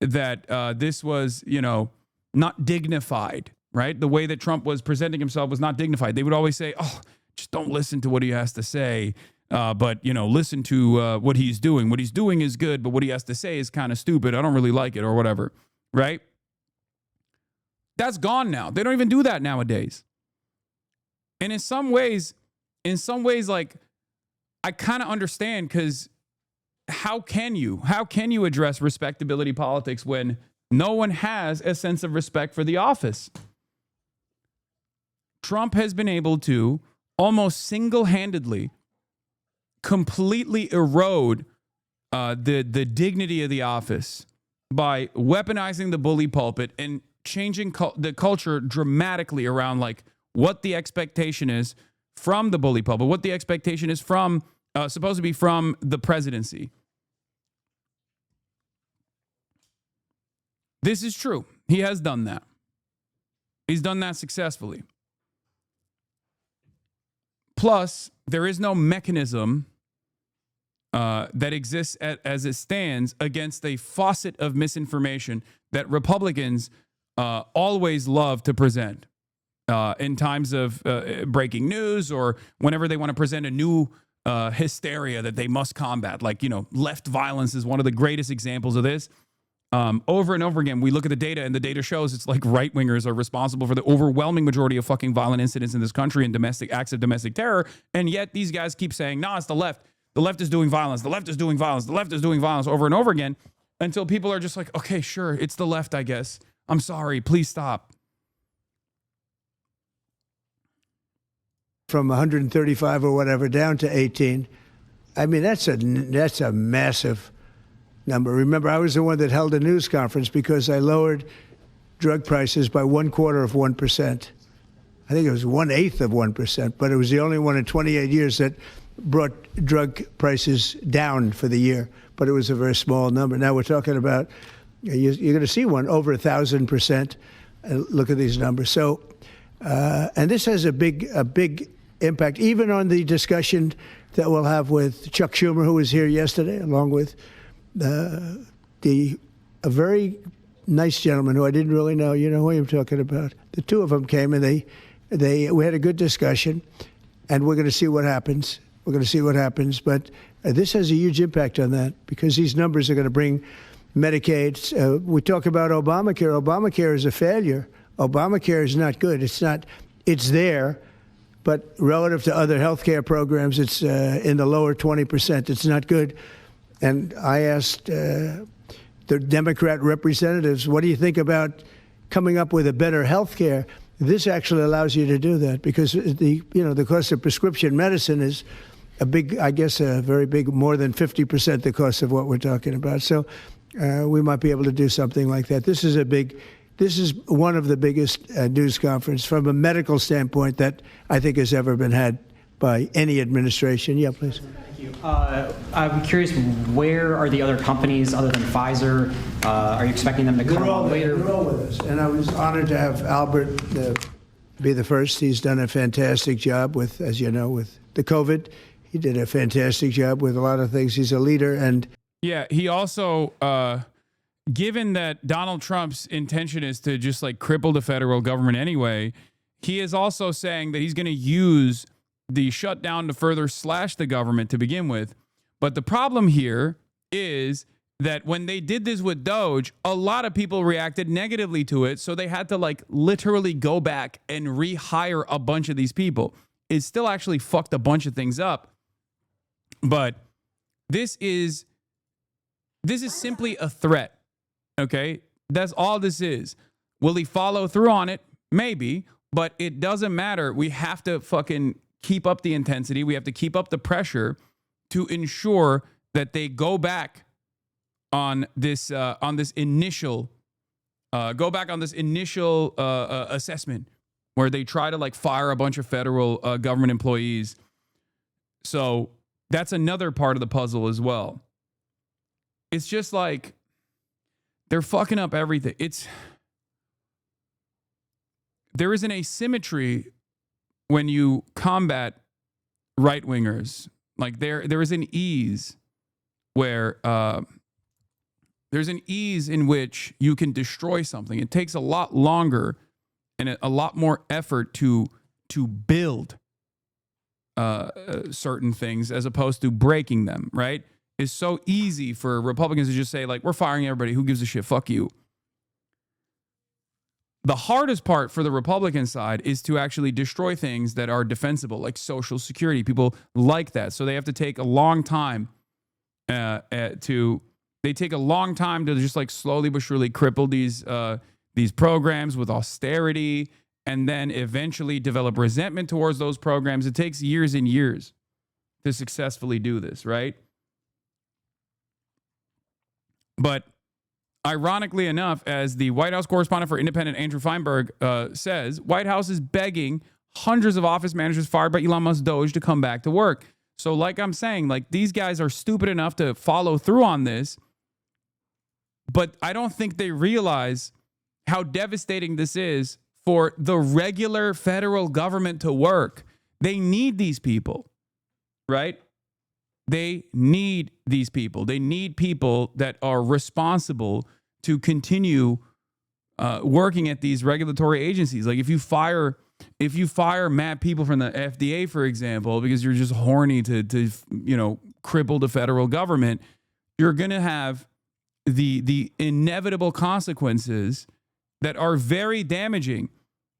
that this was, not dignified, right? The way that Trump was presenting himself was not dignified. They would always say, oh, just don't listen to what he has to say. But, listen to what he's doing. What he's doing is good, but what he has to say is kind of stupid. I don't really like it or whatever, right? That's gone now. They don't even do that nowadays. And in some ways, like, I kind of understand, because how can you address respectability politics when no one has a sense of respect for the office? Trump has been able to almost single-handedly completely erode the dignity of the office by weaponizing the bully pulpit and changing the culture dramatically around like what the expectation is from the bully pulpit, what the expectation is from supposed to be from the presidency. This is true. He has done that. He's done that successfully. Plus, there is no mechanism that exists as it stands against a faucet of misinformation that Republicans always love to present in times of breaking news or whenever they want to present a new hysteria that they must combat. Like, left violence is one of the greatest examples of this. Over and over again, we look at the data, and the data shows it's like right-wingers are responsible for the overwhelming majority of fucking violent incidents in this country and domestic acts of domestic terror. And yet these guys keep saying, nah, it's the left. The left is doing violence. The left is doing violence. The left is doing violence over and over again until people are just like, okay, sure, it's the left, I guess. I'm sorry. Please stop. From 135 or whatever down to 18. I mean, that's a massive number. Remember, I was the one that held a news conference because I lowered drug prices by 1/4%. I think it was 1/8 of 1%, but it was the only one in 28 years that brought drug prices down for the year. But it was a very small number. Now we're talking about, you're going to see one over 1,000%. Look at these numbers. So, and this has a big impact, even on the discussion that we'll have with Chuck Schumer, who was here yesterday, along with a very nice gentleman who I didn't really know. You know who I'm talking about. The two of them came and we had a good discussion, and we're going to see what happens. We're going to see what happens, but this has a huge impact on that because these numbers are going to bring Medicaid. We talk about Obamacare. Obamacare is a failure. Obamacare is not good. It's there, but relative to other healthcare programs, it's in the lower 20%. It's not good. And I asked the Democrat representatives, what do you think about coming up with a better health care? This actually allows you to do that because the cost of prescription medicine is a big, I guess, a very big, more than 50% the cost of what we're talking about. So we might be able to do something like that. This is one of the biggest news conference from a medical standpoint that I think has ever been had by any administration. Yeah, please. Thank you. I'm curious, where are the other companies other than Pfizer? Are you expecting them to come on later? They're all with us. And I was honored to have Albert be the first. He's done a fantastic job with, as you know, with the COVID. He did a fantastic job with a lot of things. He's a leader. And yeah, he also, given that Donald Trump's intention is to just like cripple the federal government anyway, he is also saying that he's going to use the shutdown to further slash the government to begin with. But the problem here is that when they did this with Doge, a lot of people reacted negatively to it. So they had to like literally go back and rehire a bunch of these people. It still actually fucked a bunch of things up. But this is simply a threat. Okay? That's all this is. Will he follow through on it? Maybe. But it doesn't matter. We have to fucking keep up the intensity. We have to keep up the pressure to ensure that they go back on this initial assessment where they try to like fire a bunch of federal government employees. So that's another part of the puzzle as well. It's just like they're fucking up everything. There is an asymmetry when you combat right-wingers. Like there is an ease where there's an ease in which you can destroy something. It takes a lot longer and a lot more effort to build certain things as opposed to breaking them, right? It's so easy for Republicans to just say, like, we're firing everybody. Who gives a shit? Fuck you. The hardest part for the Republican side is to actually destroy things that are defensible, like Social Security. People like that. So they have to take a long time to just like slowly but surely cripple these programs with austerity and then eventually develop resentment towards those programs. It takes years and years to successfully do this, right? But ironically enough, as the White House correspondent for Independent Andrew Feinberg says, White House is begging hundreds of office managers fired by Elon Musk Doge to come back to work. So like I'm saying, like these guys are stupid enough to follow through on this, but I don't think they realize how devastating this is for the regular federal government to work. They need these people, right? They need these people. They need people that are responsible to continue working at these regulatory agencies. Like if you fire mad people from the FDA, for example, because you're just horny to cripple the federal government, you're going to have the inevitable consequences that are very damaging.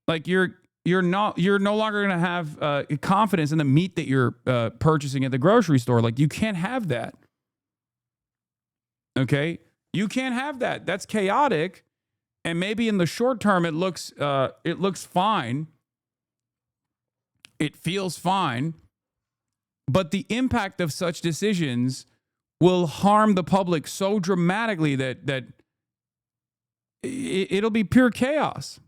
Like you're no longer going to have confidence in the meat that you're purchasing at the grocery store. Like you can't have that. Okay? You can't have that. That's chaotic. And maybe in the short term it looks fine. It feels fine. But the impact of such decisions will harm the public so dramatically that it'll be pure chaos.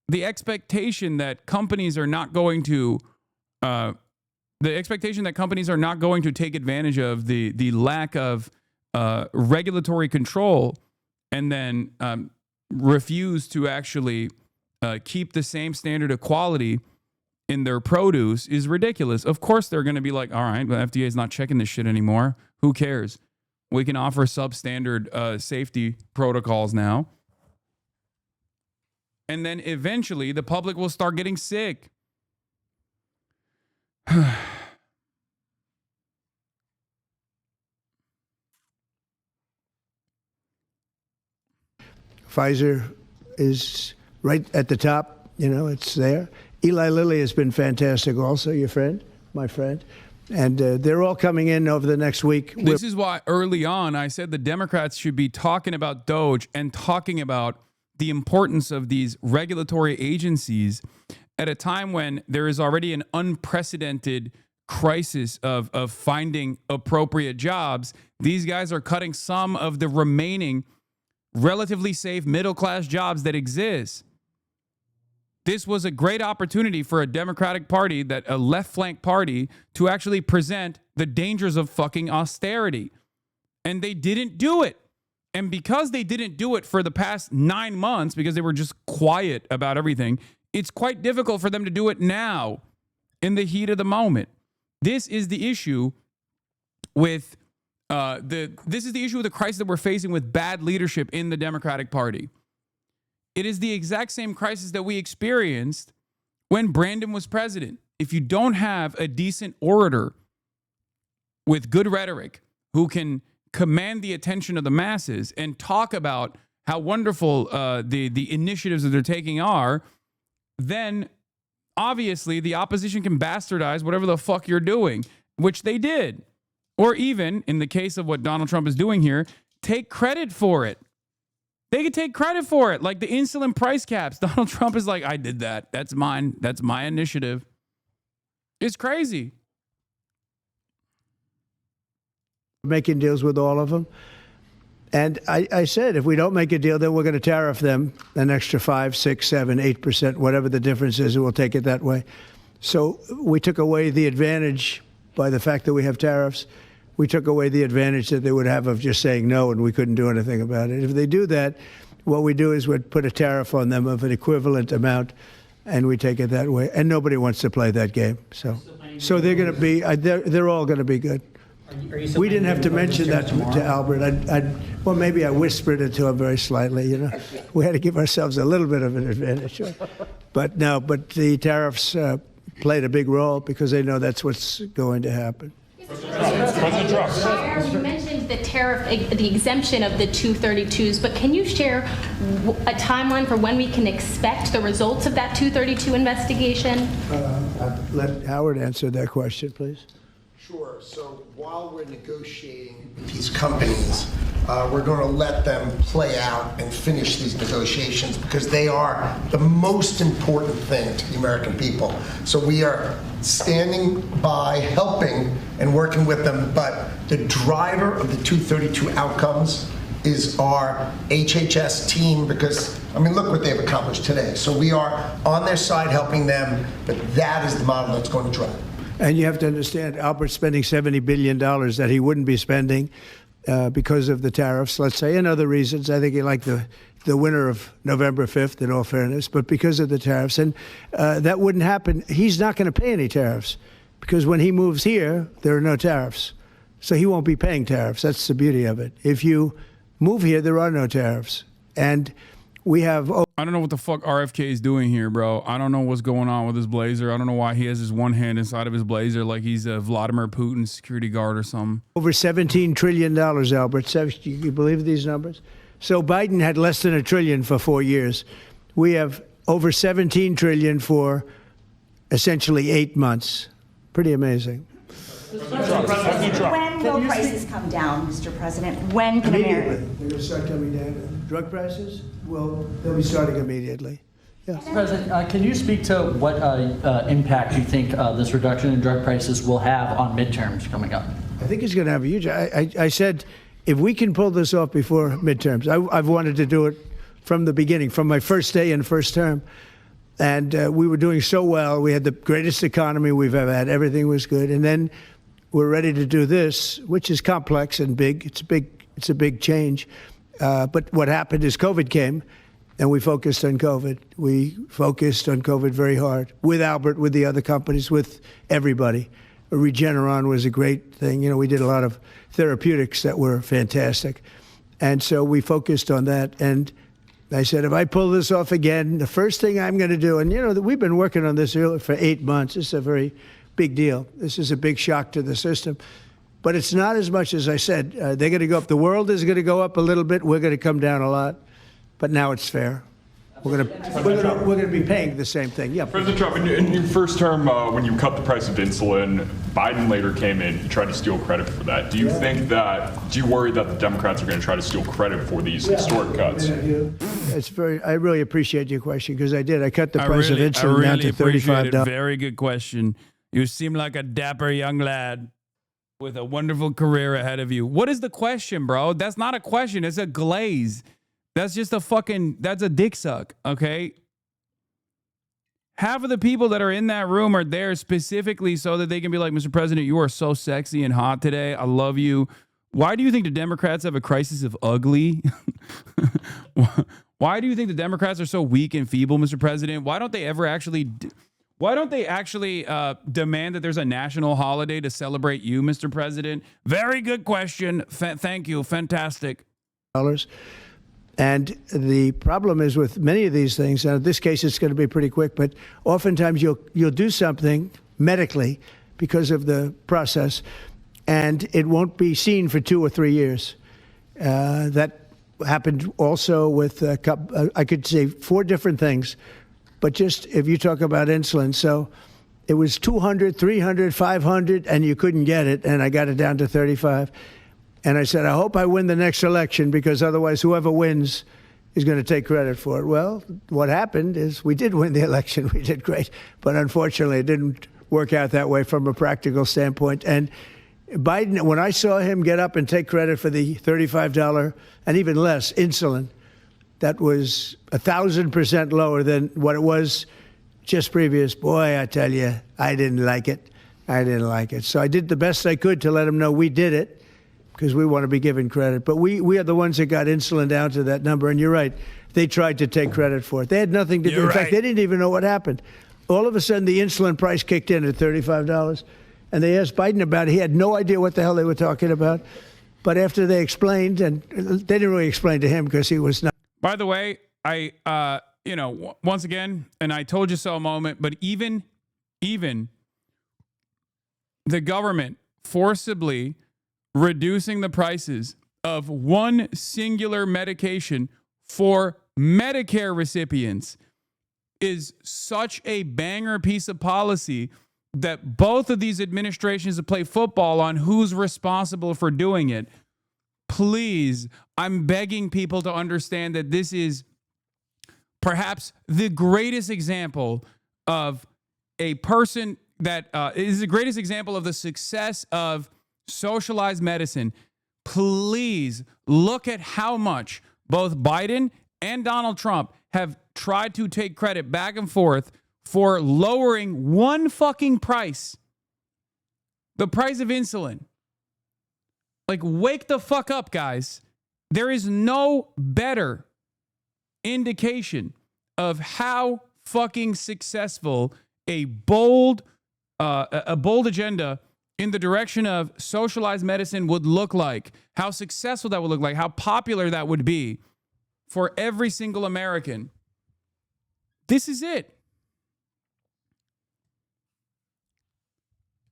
The expectation that companies are not going to take advantage of the lack of regulatory control and then refuse to actually keep the same standard of quality in their produce is ridiculous. Of course, they're going to be like, all right, but FDA is not checking this shit anymore. Who cares? We can offer substandard safety protocols now. And then eventually the public will start getting sick. Pfizer is right at the top. You know, it's there. Eli Lilly has been fantastic also, your friend, my friend. And they're all coming in over the next week. This is why early on I said the Democrats should be talking about Doge and talking about the importance of these regulatory agencies at a time when there is already an unprecedented crisis of finding appropriate jobs. These guys are cutting some of the remaining relatively safe middle-class jobs that exist. This was a great opportunity for a Democratic Party, a left-flank party, to actually present the dangers of fucking austerity. And they didn't do it. And because they didn't do it for the past 9 months, because they were just quiet about everything, it's quite difficult for them to do it now in the heat of the moment. This is the issue with the crisis that we're facing with bad leadership in the Democratic Party. It is the exact same crisis that we experienced when Brandon was president. If you don't have a decent orator with good rhetoric who can command the attention of the masses and talk about how wonderful the initiatives that they're taking are, then obviously the opposition can bastardize whatever the fuck you're doing, which they did. Or even, in the case of what Donald Trump is doing here, take credit for it. They could take credit for it, like the insulin price caps. Donald Trump is like, I did that. That's mine. That's my initiative. It's crazy. Making deals with all of them. And I said, if we don't make a deal, then we're going to tariff them an extra 5, 6, 7, 8%, whatever the difference is, and we'll take it that way. So we took away the advantage by the fact that we have tariffs. We took away the advantage that they would have of just saying no, and we couldn't do anything about it. If they do that, what we do is we'd put a tariff on them of an equivalent amount, and we take it that way. And nobody wants to play that game. So they're going to be, they're all going to be good. We didn't have to mention that to Albert. Well, maybe I whispered it to him very slightly, you know. We had to give ourselves a little bit of an advantage. But no, but the tariffs played a big role because they know that's what's going to happen. President Trump. You mentioned the tariff, the exemption of the 232s, but can you share a timeline for when we can expect the results of that 232 investigation? Let Howard answer that question, please. Sure. So while we're negotiating with these companies, we're going to let them play out and finish these negotiations because they are the most important thing to the American people. So we are standing by, helping and working with them. But the driver of the 232 outcomes is our HHS team because, I mean, look what they've accomplished today. So we are on their side helping them, but that is the model that's going to drive. And you have to understand, Albert's spending $70 billion that he wouldn't be spending because of the tariffs, let's say, and other reasons. I think he liked the winner of November 5th, in all fairness, but because of the tariffs. And that wouldn't happen. He's not going to pay any tariffs because when he moves here, there are no tariffs. So he won't be paying tariffs. That's the beauty of it. If you move here, there are no tariffs. And we have... I don't know what the fuck RFK is doing here, bro. I don't know what's going on with his blazer. I don't know why he has his one hand inside of his blazer like he's a Vladimir Putin security guard or something. Over $17 trillion, Albert. You believe these numbers? So Biden had less than $1 trillion for 4 years. We have over $17 trillion for essentially 8 months. Pretty amazing. When will prices come down, Mr. President? When can America? They're going to start coming down. Drug prices? Well, they'll be starting immediately. Yeah. Mr. President, can you speak to what impact you think this reduction in drug prices will have on midterms coming up? I think it's going to have a huge... I said, if we can pull this off before midterms, I've wanted to do it from the beginning, from my first day in first term. And we were doing so well. We had the greatest economy we've ever had. Everything was good. And then we're ready to do this, which is complex and big. It's a big change. But what happened is COVID came, and we focused on COVID. We focused on COVID very hard with Albert, with the other companies, with everybody. Regeneron was a great thing. You know, we did a lot of therapeutics that were fantastic. And so we focused on that. And I said, if I pull this off again, the first thing I'm going to do, and, you know, we've been working on this for 8 months. This is a very big deal. This is a big shock to the system. But it's not as much as I said. They're going to go up. The world is going to go up a little bit. We're going to come down a lot. But now it's fair. We're gonna be paying the same thing. Yeah. President Trump, in your first term, when you cut the price of insulin, Biden later came in. He tried to steal credit for that. Do you worry that the Democrats are going to try to steal credit for these historic cuts? I really appreciate your question because I did. I cut the price of insulin down to $35. Very good question. You seem like a dapper young lad with a wonderful career ahead of you. What is the question, bro? That's not a question. It's a glaze. That's just that's a dick suck, okay? Half of the people that are in that room are there specifically so that they can be like, Mr. President, you are so sexy and hot today. I love you. Why do you think the Democrats have a crisis of ugly? Why do you think the Democrats are so weak and feeble, Mr. President? Why don't they actually demand that there's a national holiday to celebrate you, Mr. President? Very good question. Thank you. Fantastic. And the problem is with many of these things, and in this case it's going to be pretty quick, but oftentimes you'll do something medically because of the process, and it won't be seen for 2 or 3 years. That happened also with, I could say 4 different things, but just if you talk about insulin, so it was 200, 300, 500, and you couldn't get it, and I got it down to 35. And I said, I hope I win the next election because otherwise whoever wins is going to take credit for it. Well, what happened is we did win the election. We did great. But unfortunately, it didn't work out that way from a practical standpoint. And Biden, when I saw him get up and take credit for the $35 and even less insulin, that was 1,000% lower than what it was just previous. Boy, I tell you, I didn't like it. I didn't like it. So I did the best I could to let him know we did it, because we want to be given credit. But we are the ones that got insulin down to that number. And you're right, they tried to take credit for it. They had nothing to do. In fact, they didn't even know what happened. All of a sudden, the insulin price kicked in at $35. And they asked Biden about it. He had no idea what the hell they were talking about. But after they explained, and they didn't really explain to him because he was not. By the way, once again, and I told you so a moment, but even the government forcibly reducing the prices of one singular medication for Medicare recipients is such a banger piece of policy that both of these administrations have played football on who's responsible for doing it. Please, I'm begging people to understand that this is perhaps the greatest example of a person that is the greatest example of the success of socialized medicine. Please look at how much both Biden and Donald Trump have tried to take credit back and forth for lowering one fucking price. The price of insulin. Like, wake the fuck up, guys. There is no better indication of how fucking successful a bold agenda in the direction of socialized medicine would look like, how successful that would look like, how popular that would be for every single American. This is it.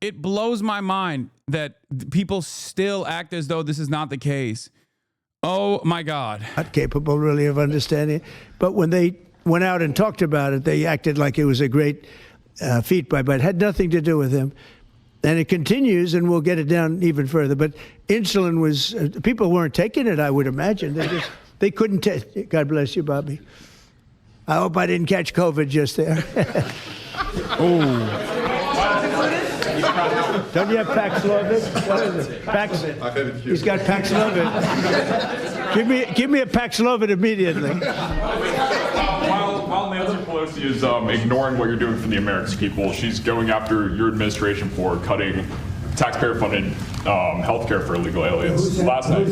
It blows my mind that people still act as though this is not the case. Oh my God. Not capable really of understanding it. But when they went out and talked about it, they acted like it was a great feat by Biden. It had nothing to do with him. And it continues, and we'll get it down even further. But insulin was, people weren't taking it, I would imagine. They couldn't take it. God bless you, Bobby. I hope I didn't catch COVID just there. Oh. Don't you have Paxlovid? What is it? Pax. He's got Paxlovid. Give me a Paxlovid immediately. While Nancy Pelosi is ignoring what you're doing for the American people, she's going after your administration for cutting taxpayer-funded health care for illegal aliens. Last night,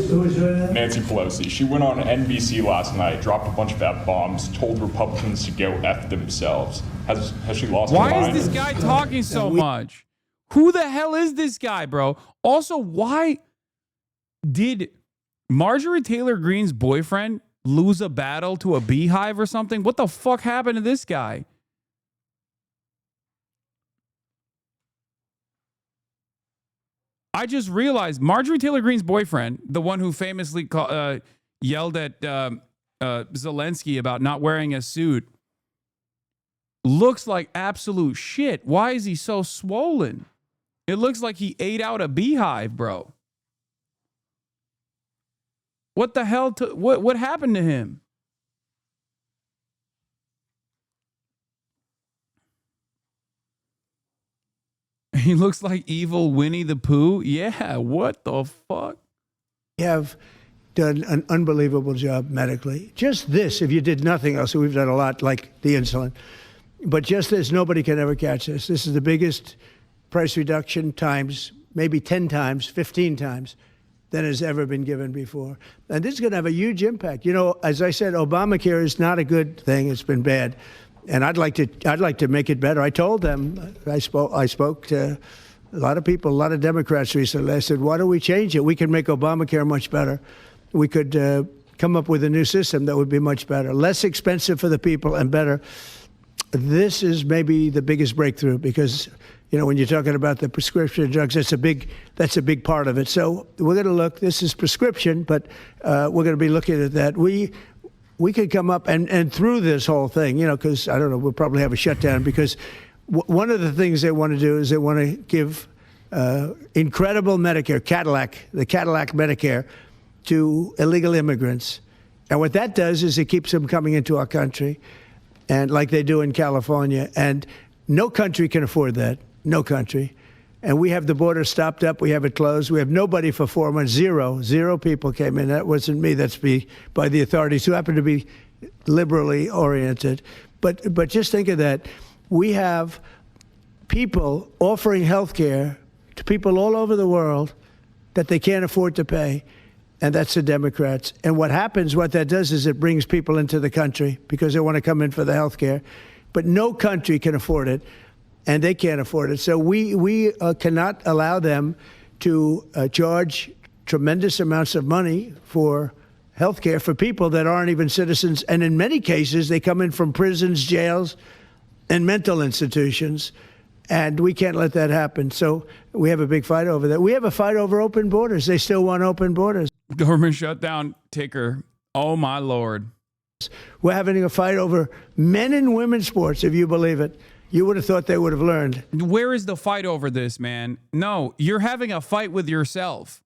Nancy Pelosi, she went on NBC last night, dropped a bunch of F-bombs, told Republicans to go F themselves. Has she lost her mind? Why is this guy talking so much? Who the hell is this guy, bro? Also, why did Marjorie Taylor Greene's boyfriend lose a battle to a beehive or something? What the fuck happened to this guy? I just realized Marjorie Taylor Greene's boyfriend, the one who famously yelled at Zelensky about not wearing a suit looks like absolute shit. Why is he so swollen? It looks like he ate out a beehive, bro. What the hell? What happened to him? He looks like evil Winnie the Pooh. Yeah, what the fuck? We have done an unbelievable job medically. Just this, if you did nothing else, we've done a lot like the insulin. But just this, nobody can ever catch this. This is the biggest price reduction times, maybe 10 times, 15 times than has ever been given before. And this is going to have a huge impact. You know, as I said, Obamacare is not a good thing. It's been bad. And I'd like to make it better. I told them, I spoke to a lot of people, a lot of Democrats recently. I said, why don't we change it? We can make Obamacare much better. We could come up with a new system that would be much better, less expensive for the people and better. This is maybe the biggest breakthrough because, you know, when you're talking about the prescription drugs, that's a big part of it. So we're going to look. This is prescription, but we're going to be looking at that. We could come up and through this whole thing, you know, because I don't know, we'll probably have a shutdown because one of the things they want to do is they want to give incredible Medicare, the Cadillac Medicare to illegal immigrants. And what that does is it keeps them coming into our country, and like they do in California. And no country can afford that. No country. And we have the border stopped up. We have it closed. We have nobody for 4 months. Zero people came in. That wasn't me. That's by the authorities who happen to be liberally oriented. But just think of that. We have people offering health care to people all over the world that they can't afford to pay. And that's the Democrats. And what that does is it brings people into the country because they want to come in for the health care. But no country can afford it. And they can't afford it. So we cannot allow them to charge tremendous amounts of money for health care for people that aren't even citizens. And in many cases, they come in from prisons, jails, and mental institutions. And we can't let that happen. So we have a big fight over that. We have a fight over open borders. They still want open borders. Government shutdown ticker. Oh, my Lord. We're having a fight over men and women's sports, if you believe it. You would have thought they would have learned. Where is the fight over this, man? No, you're having a fight with yourself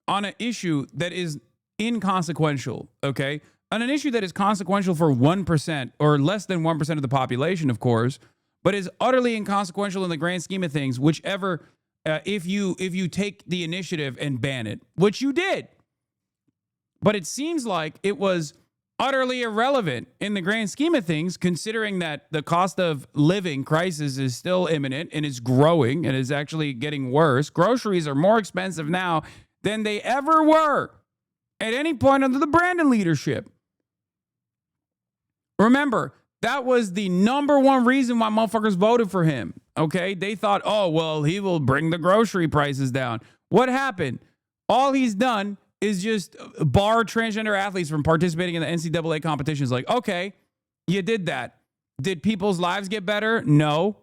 on an issue that is inconsequential, okay? On an issue that is consequential for 1% or less than 1% of the population, of course, but is utterly inconsequential in the grand scheme of things, whichever, if you take the initiative and ban it, which you did. But it seems like it was utterly irrelevant in the grand scheme of things, considering that the cost of living crisis is still imminent and is growing and is actually getting worse. Groceries are more expensive now than they ever were at any point under the Brandon leadership. Remember, that was the number one reason why motherfuckers voted for him. Okay? They thought, oh, well, he will bring the grocery prices down. What happened? All he's done is just bar transgender athletes from participating in the NCAA competitions. Like, okay, you did that. Did people's lives get better? No.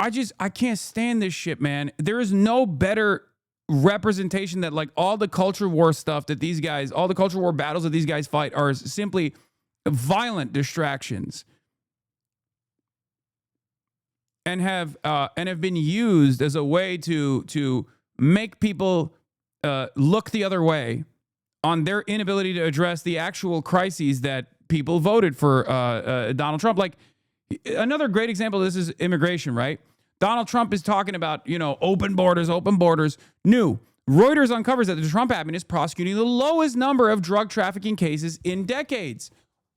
I can't stand this shit, man. There is no better representation that like all the culture war stuff that these guys, all the culture war battles that these guys fight are simply violent distractions. And have been used as a way to make people look the other way on their inability to address the actual crises that people voted for Donald Trump. Like another great example of this is immigration, right? Donald Trump is talking about, you know, open borders. New. Reuters uncovers that the Trump admin is prosecuting the lowest number of drug trafficking cases in decades.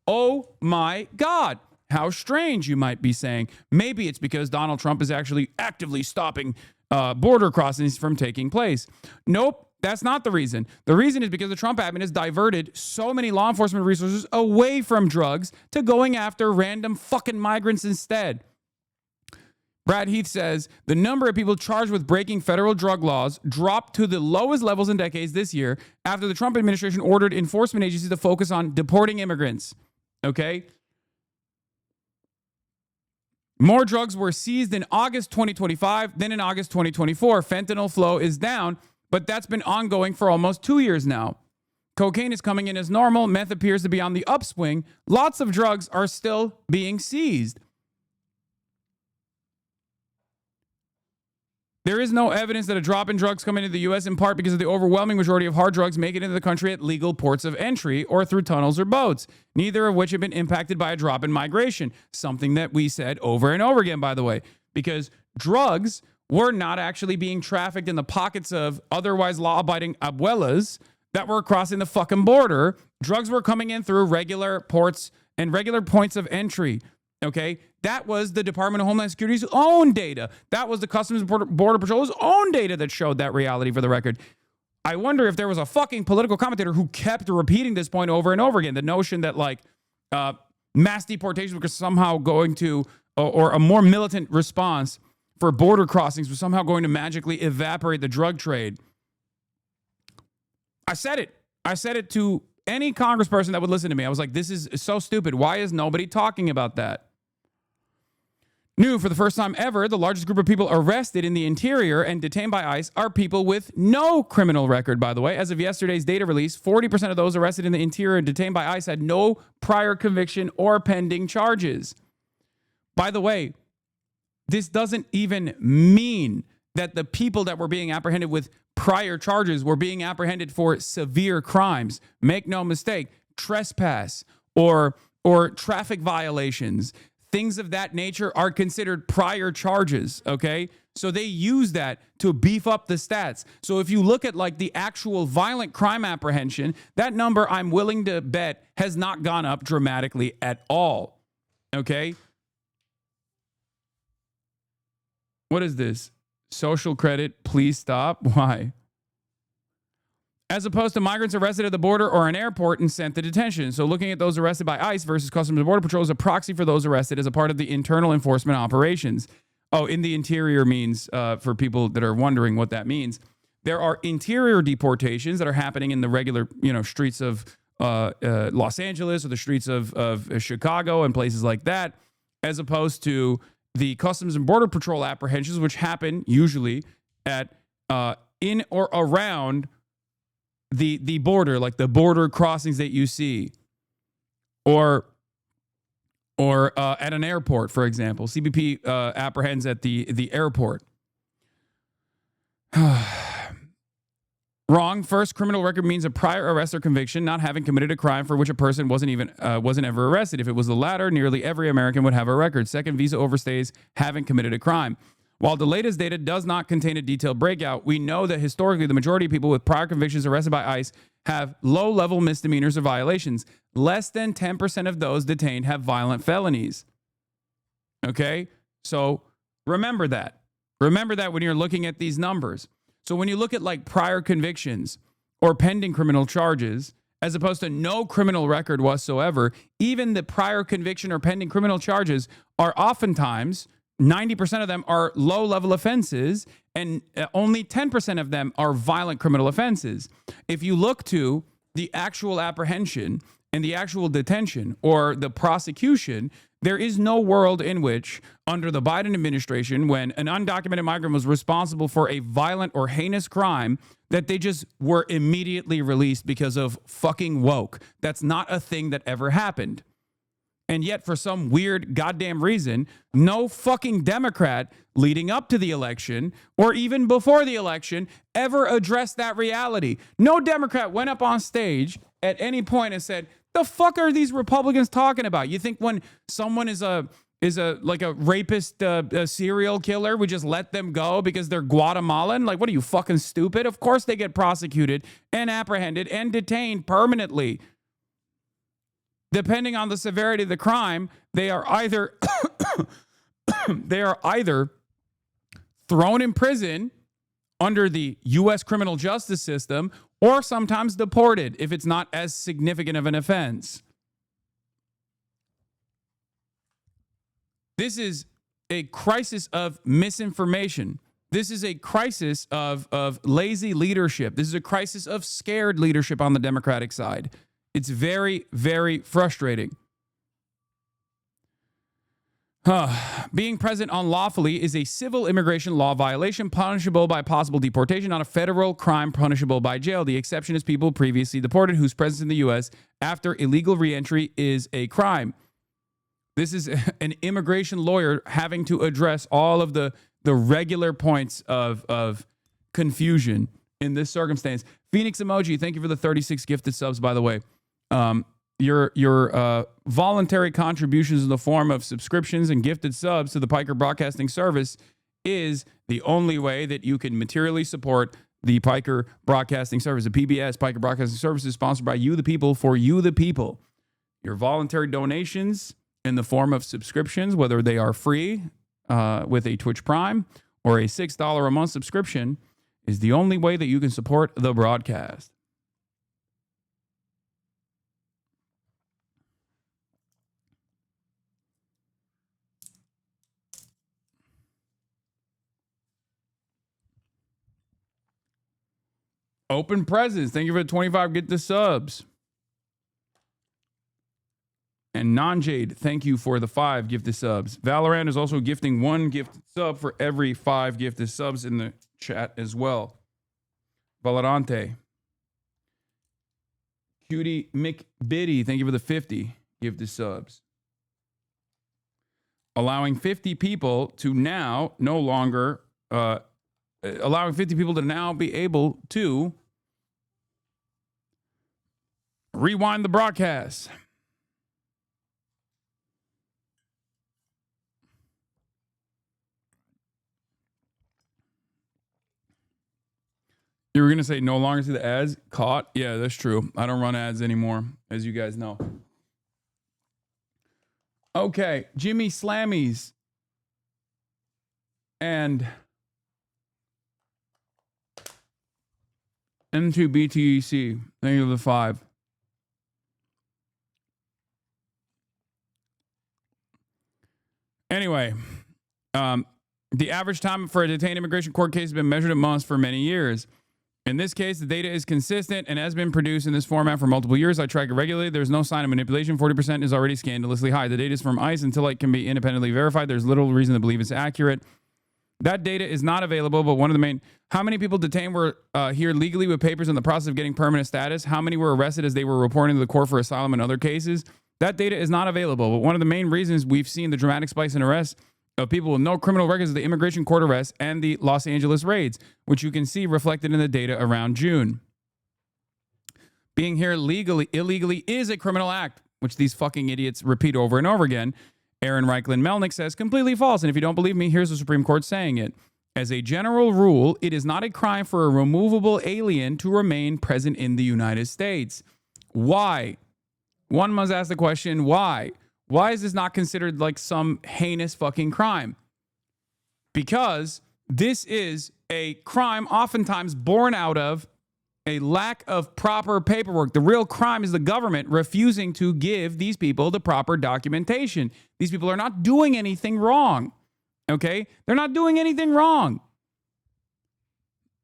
Oh my God. How strange, you might be saying. Maybe it's because Donald Trump is actually actively stopping border crossings from taking place. Nope, that's not the reason. The reason is because the Trump admin has diverted so many law enforcement resources away from drugs to going after random fucking migrants instead. Brad Heath says the number of people charged with breaking federal drug laws dropped to the lowest levels in decades this year after the Trump administration ordered enforcement agencies to focus on deporting immigrants. Okay? More drugs were seized in August 2025 than in August 2024. Fentanyl flow is down, but that's been ongoing for almost 2 years now. Cocaine is coming in as normal. Meth appears to be on the upswing. Lots of drugs are still being seized. There is no evidence that a drop in drugs come into the U.S. in part because of the overwhelming majority of hard drugs make it into the country at legal ports of entry or through tunnels or boats, neither of which have been impacted by a drop in migration, something that we said over and over again, by the way, because drugs were not actually being trafficked in the pockets of otherwise law-abiding abuelas that were crossing the fucking border. Drugs were coming in through regular ports and regular points of entry. Okay, that was the Department of Homeland Security's own data. That was the Customs and Border Patrol's own data that showed that reality, for the record. I wonder if there was a fucking political commentator who kept repeating this point over and over again. The notion that like mass deportation was somehow going to, or a more militant response for border crossings was somehow going to magically evaporate the drug trade. I said it. I said it to any congressperson that would listen to me. I was like, this is so stupid. Why is nobody talking about that? New, for the first time ever, the largest group of people arrested in the interior and detained by ICE are people with no criminal record, by the way. As of yesterday's data release, 40% of those arrested in the interior and detained by ICE had no prior conviction or pending charges. By the way, this doesn't even mean that the people that were being apprehended with prior charges were being apprehended for severe crimes. Make no mistake, trespass or traffic violations, things of that nature are considered prior charges, okay? So they use that to beef up the stats. So if you look at like the actual violent crime apprehension, that number, I'm willing to bet, has not gone up dramatically at all, okay? What is this? Social credit, please stop. Why? As opposed to migrants arrested at the border or an airport and sent to detention. So looking at those arrested by ICE versus Customs and Border Patrol is a proxy for those arrested as a part of the internal enforcement operations. Oh, in the interior means, for people that are wondering what that means, there are interior deportations that are happening in the regular, streets of Los Angeles or the streets of Chicago and places like that, as opposed to the Customs and Border Patrol apprehensions, which happen usually at in or around the border, like the border crossings that you see, or at an airport, for example. CBP apprehends at the airport. Wrong. First, criminal record means a prior arrest or conviction, not having committed a crime for which a person wasn't ever arrested. If it was the latter, nearly every American would have a record. Second, visa overstays, having committed a crime. While the latest data does not contain a detailed breakout, we know that historically the majority of people with prior convictions arrested by ICE have low-level misdemeanors or violations. Less than 10% of those detained have violent felonies. Okay? So remember that. Remember that when you're looking at these numbers. So when you look at like prior convictions or pending criminal charges, as opposed to no criminal record whatsoever, even the prior conviction or pending criminal charges are oftentimes 90% of them are low-level offenses, and only 10% of them are violent criminal offenses. If you look to the actual apprehension and the actual detention or the prosecution, there is no world in which, under the Biden administration, when an undocumented migrant was responsible for a violent or heinous crime, that they just were immediately released because of fucking woke. That's not a thing that ever happened. And yet, for some weird goddamn reason, no fucking Democrat leading up to the election or even before the election ever addressed that reality. No Democrat went up on stage at any point and said, the fuck are these Republicans talking about? You think when someone is a rapist, a serial killer, we just let them go because they're Guatemalan? Like, what are you, fucking stupid? Of course they get prosecuted and apprehended and detained permanently. Depending on the severity of the crime, they are either thrown in prison under the U.S. criminal justice system or sometimes deported if it's not as significant of an offense. This is a crisis of misinformation. This is a crisis of lazy leadership. This is a crisis of scared leadership on the Democratic side. It's very, very frustrating. Being present unlawfully is a civil immigration law violation punishable by possible deportation, not a federal crime punishable by jail. The exception is people previously deported whose presence in the U.S. after illegal reentry is a crime. This is an immigration lawyer having to address all of the regular points of confusion in this circumstance. Phoenix Emoji, thank you for the 36 gifted subs, by the way. Your voluntary contributions in the form of subscriptions and gifted subs to the Piker Broadcasting Service is the only way that you can materially support the Piker Broadcasting Service. The PBS, Piker Broadcasting Service, is sponsored by you, the people, for you, the people. Your voluntary donations in the form of subscriptions, whether they are free with a Twitch Prime or a $6 a month subscription, is the only way that you can support the broadcast. Open Presents, thank you for the 25 get the subs. And Non-Jade, thank you for the 5 gifted subs. Valorant is also gifting 1 gifted sub for every 5 gifted subs in the chat as well. Valorante. Cutie McBiddy, thank you for the 50 gifted subs. Allowing 50 people to now no longer, allowing 50 people to now be able to rewind the broadcast. You were going to say no longer see the ads? Caught? Yeah, that's true. I don't run ads anymore, as you guys know. Okay, Jimmy Slammies and M2BTEC. Thank you for the 5. Anyway, the average time for a detained immigration court case has been measured in months for many years. In this case, the data is consistent and has been produced in this format for multiple years. I track it regularly. There's no sign of manipulation. 40% is already scandalously high. The data is from ICE until it can be independently verified. There's little reason to believe it's accurate. That data is not available, but one of the main... How many people detained were here legally with papers in the process of getting permanent status? How many were arrested as they were reporting to the court for asylum and other cases? That data is not available, but one of the main reasons we've seen the dramatic spikes in arrests of people with no criminal records is the immigration court arrests and the Los Angeles raids, which you can see reflected in the data around June. Being here illegally is a criminal act, which these fucking idiots repeat over and over again. Aaron Reichlin Melnick says, completely false. And if you don't believe me, here's the Supreme Court saying it. As a general rule, it is not a crime for a removable alien to remain present in the United States. Why? One must ask the question, why? Why is this not considered like some heinous fucking crime? Because this is a crime oftentimes born out of a lack of proper paperwork. The real crime is the government refusing to give these people the proper documentation. These people are not doing anything wrong. Okay? They're not doing anything wrong.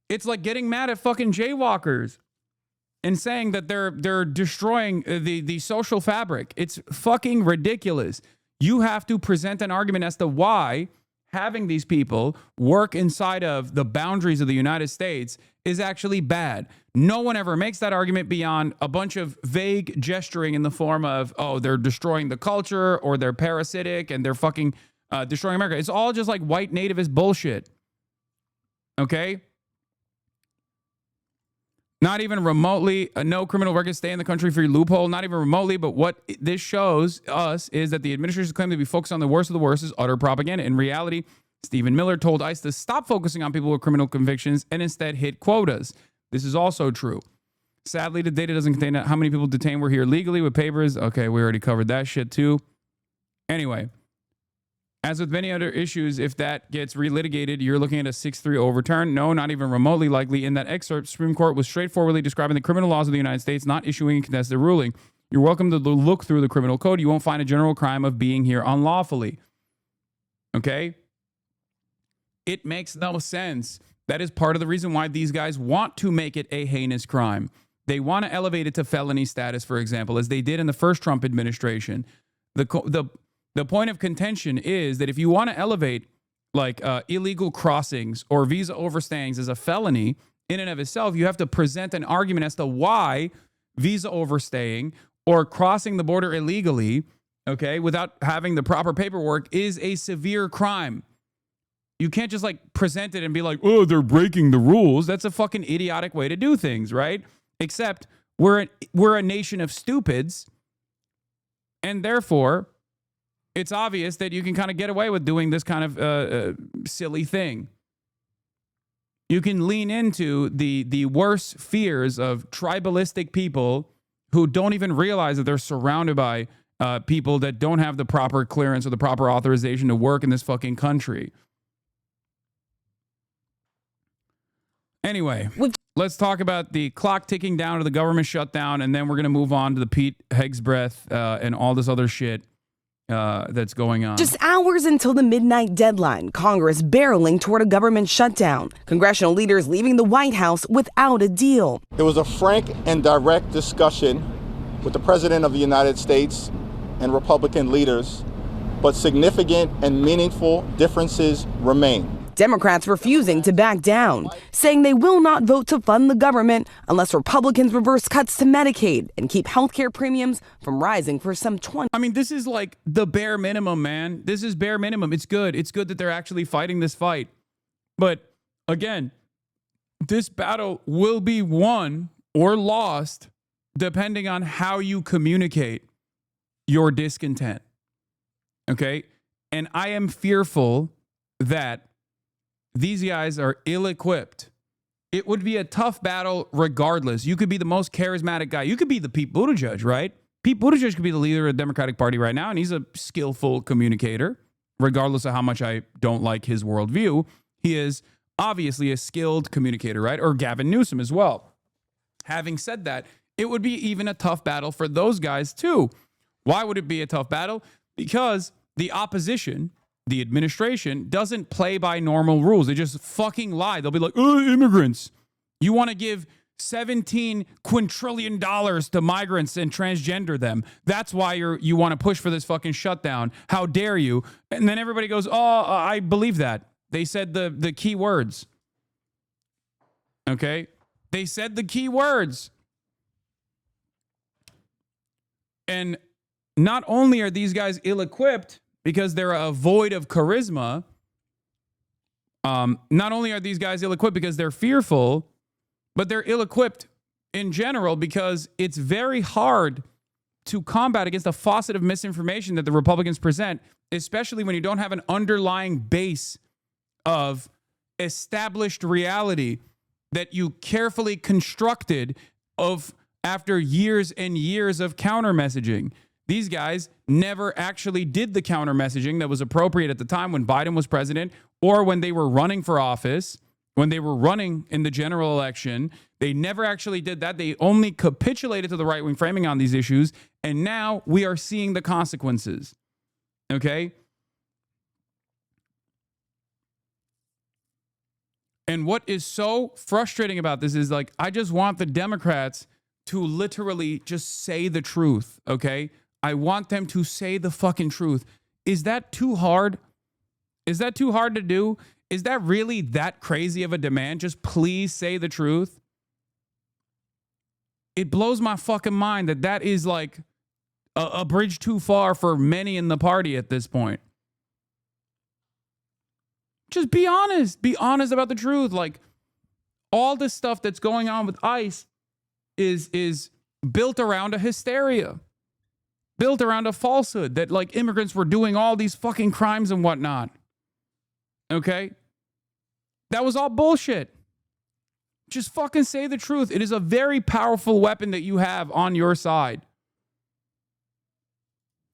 It's like getting mad at fucking jaywalkers and saying that they're destroying the social fabric. It's fucking ridiculous. You have to present an argument as to why having these people work inside of the boundaries of the United States is actually bad. No one ever makes that argument beyond a bunch of vague gesturing in the form of, oh, they're destroying the culture or they're parasitic and they're fucking destroying America. It's all just like white nativist bullshit. Okay? Not even remotely, no criminal record, stay in the country for your loophole. Not even remotely, but what this shows us is that the administration's claim to be focused on the worst of the worst is utter propaganda. In reality, Stephen Miller told ICE to stop focusing on people with criminal convictions and instead hit quotas. This is also true. Sadly, the data doesn't contain how many people detained were here legally with papers. Okay, we already covered that shit too. Anyway, as with many other issues, if that gets relitigated, you're looking at a 6-3 overturn. No, not even remotely likely. In that excerpt, Supreme Court was straightforwardly describing the criminal laws of the United States, not issuing a contested ruling. You're welcome to look through the criminal code. You won't find a general crime of being here unlawfully. Okay? It makes no sense. That is part of the reason why these guys want to make it a heinous crime. They want to elevate it to felony status, for example, as they did in the first Trump administration. The The point of contention is that if you want to elevate like illegal crossings or visa overstayings as a felony in and of itself, you have to present an argument as to why visa overstaying or crossing the border illegally, okay, without having the proper paperwork is a severe crime. You can't just like present it and be like, oh, they're breaking the rules. That's a fucking idiotic way to do things, right? Except we're a nation of stupids, and therefore it's obvious that you can kind of get away with doing this kind of silly thing. You can lean into the worst fears of tribalistic people who don't even realize that they're surrounded by people that don't have the proper clearance or the proper authorization to work in this fucking country. Anyway, let's talk about the clock ticking down to the government shutdown, and then we're going to move on to the Pete HEGSETH and all this other shit that's going on. Just hours until the midnight deadline, Congress barreling toward a government shutdown. Congressional leaders leaving the White House without a deal. It was a frank and direct discussion with the President of the United States and Republican leaders, but significant and meaningful differences remain. Democrats refusing to back down, saying they will not vote to fund the government unless Republicans reverse cuts to Medicaid and keep healthcare premiums from rising for some 20. I mean, this is like the bare minimum, man. This is bare minimum. It's good. It's good that they're actually fighting this fight. But again, this battle will be won or lost depending on how you communicate your discontent. Okay? And I am fearful that these guys are ill-equipped. It would be a tough battle regardless. You could be the most charismatic guy. You could be the Pete Buttigieg, right? Pete Buttigieg could be the leader of the Democratic Party right now, and he's a skillful communicator, regardless of how much I don't like his worldview. He is obviously a skilled communicator, right? Or Gavin Newsom as well. Having said that, it would be even a tough battle for those guys too. Why would it be a tough battle? Because the opposition, the administration, doesn't play by normal rules. They just fucking lie. They'll be like, oh, immigrants. You want to give $17 quintillion to migrants and transgender them. That's why you want to push for this fucking shutdown. How dare you? And then everybody goes, oh, I believe that. They said the key words. Okay? They said the key words. And not only are these guys ill-equipped because they're void of charisma, not only are these guys ill-equipped because they're fearful, but they're ill-equipped in general because it's very hard to combat against a faucet of misinformation that the Republicans present, especially when you don't have an underlying base of established reality that you carefully constructed after years and years of counter messaging. These guys never actually did the counter messaging that was appropriate at the time when Biden was president or when they were running for office, when they were running in the general election. They never actually did that. They only capitulated to the right-wing framing on these issues, and now we are seeing the consequences. Okay? And what is so frustrating about this is, like, I just want the Democrats to literally just say the truth, okay? I want them to say the fucking truth. Is that too hard? Is that too hard to do? Is that really that crazy of a demand? Just please say the truth. It blows my fucking mind that is like a bridge too far for many in the party at this point. Just be honest. Be honest about the truth. Like, all this stuff that's going on with ICE is built around a hysteria. Built around a falsehood that, like, immigrants were doing all these fucking crimes and whatnot. Okay? That was all bullshit. Just fucking say the truth. It is a very powerful weapon that you have on your side.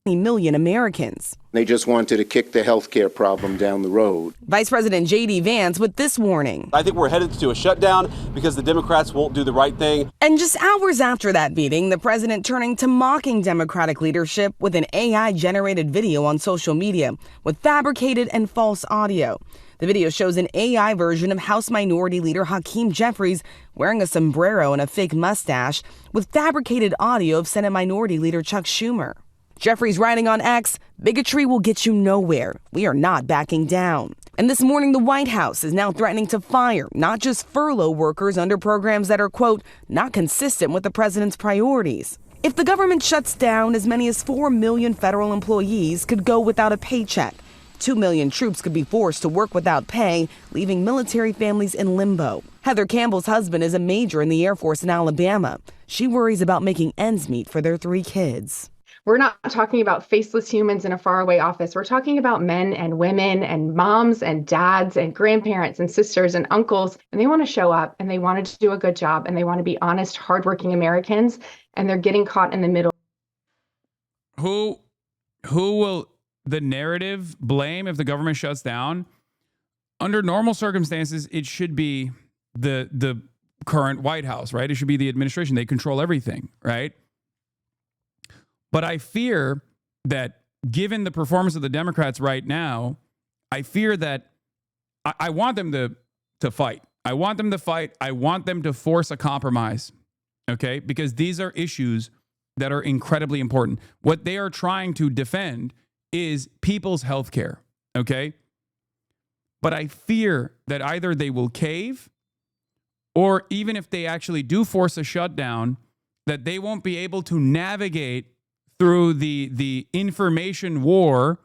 Million Americans. They just wanted to kick the healthcare problem down the road. Vice President J.D. Vance with this warning. I think we're headed to a shutdown because the Democrats won't do the right thing. And just hours after that meeting, the president turning to mocking Democratic leadership with an AI-generated video on social media with fabricated and false audio. The video shows an AI version of House Minority Leader Hakeem Jeffries wearing a sombrero and a fake mustache with fabricated audio of Senate Minority Leader Chuck Schumer. Jeffrey's writing on X, bigotry will get you nowhere. We are not backing down. And this morning, the White House is now threatening to fire, not just furlough workers under programs that are, quote, not consistent with the president's priorities. If the government shuts down, as many as 4 million federal employees could go without a paycheck. 2 million troops could be forced to work without pay, leaving military families in limbo. Heather Campbell's husband is a major in the Air Force in Alabama. She worries about making ends meet for their 3 kids. We're not talking about faceless humans in a faraway office. We're talking about men and women and moms and dads and grandparents and sisters and uncles. And they want to show up and they want to do a good job and they want to be honest, hardworking Americans. And they're getting caught in the middle. Who will the narrative blame if the government shuts down? Under normal circumstances, it should be the current White House, right? It should be the administration. They control everything, right? But I fear that given the performance of the Democrats right now, I fear that I want them to fight. I want them to fight. I want them to force a compromise, okay? Because these are issues that are incredibly important. What they are trying to defend is people's health care, okay? But I fear that either they will cave, or even if they actually do force a shutdown, that they won't be able to navigate through the information war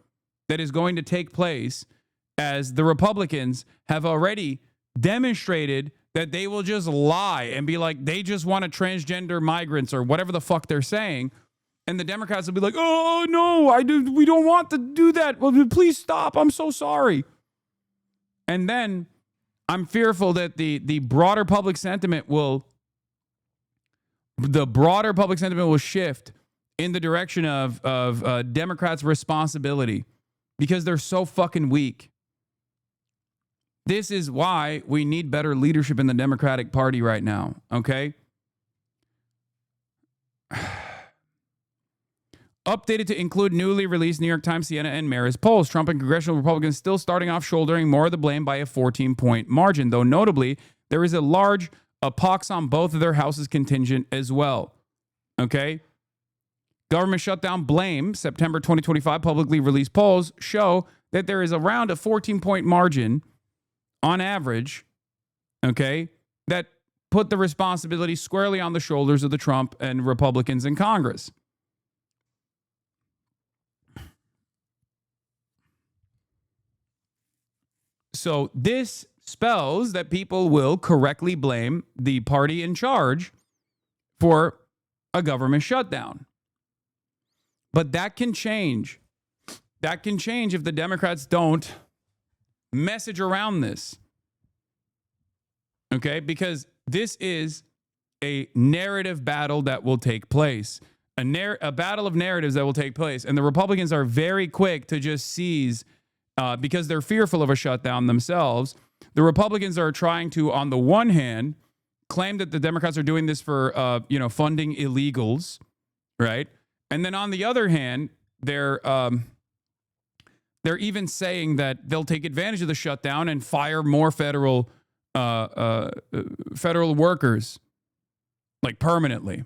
that is going to take place, as the Republicans have already demonstrated that they will just lie and be like, they just want to transgender migrants or whatever the fuck they're saying. And the Democrats will be like, oh, no, we don't want to do that. Well, please stop. I'm so sorry. And then I'm fearful that the broader public sentiment will shift in the direction of Democrats' responsibility, because they're so fucking weak. This is why we need better leadership in the Democratic Party right now, okay? Updated to include newly released New York Times, Siena, and Marist polls. Trump and congressional Republicans still starting off shouldering more of the blame by a 14-point margin, though notably, there is a large pox on both of their houses contingent as well, okay? Government shutdown blame, September 2025 publicly released polls show that there is around a 14-point margin on average, okay, that put the responsibility squarely on the shoulders of the Trump and Republicans in Congress. So this spells that people will correctly blame the party in charge for a government shutdown. But that can change. That can change if the Democrats don't message around this. Okay? Because this is a narrative battle that will take place. A battle of narratives that will take place. And the Republicans are very quick to just seize, because they're fearful of a shutdown themselves. The Republicans are trying to, on the one hand, claim that the Democrats are doing this for, funding illegals, right? And then on the other hand, they're even saying that they'll take advantage of the shutdown and fire more federal workers, like permanently.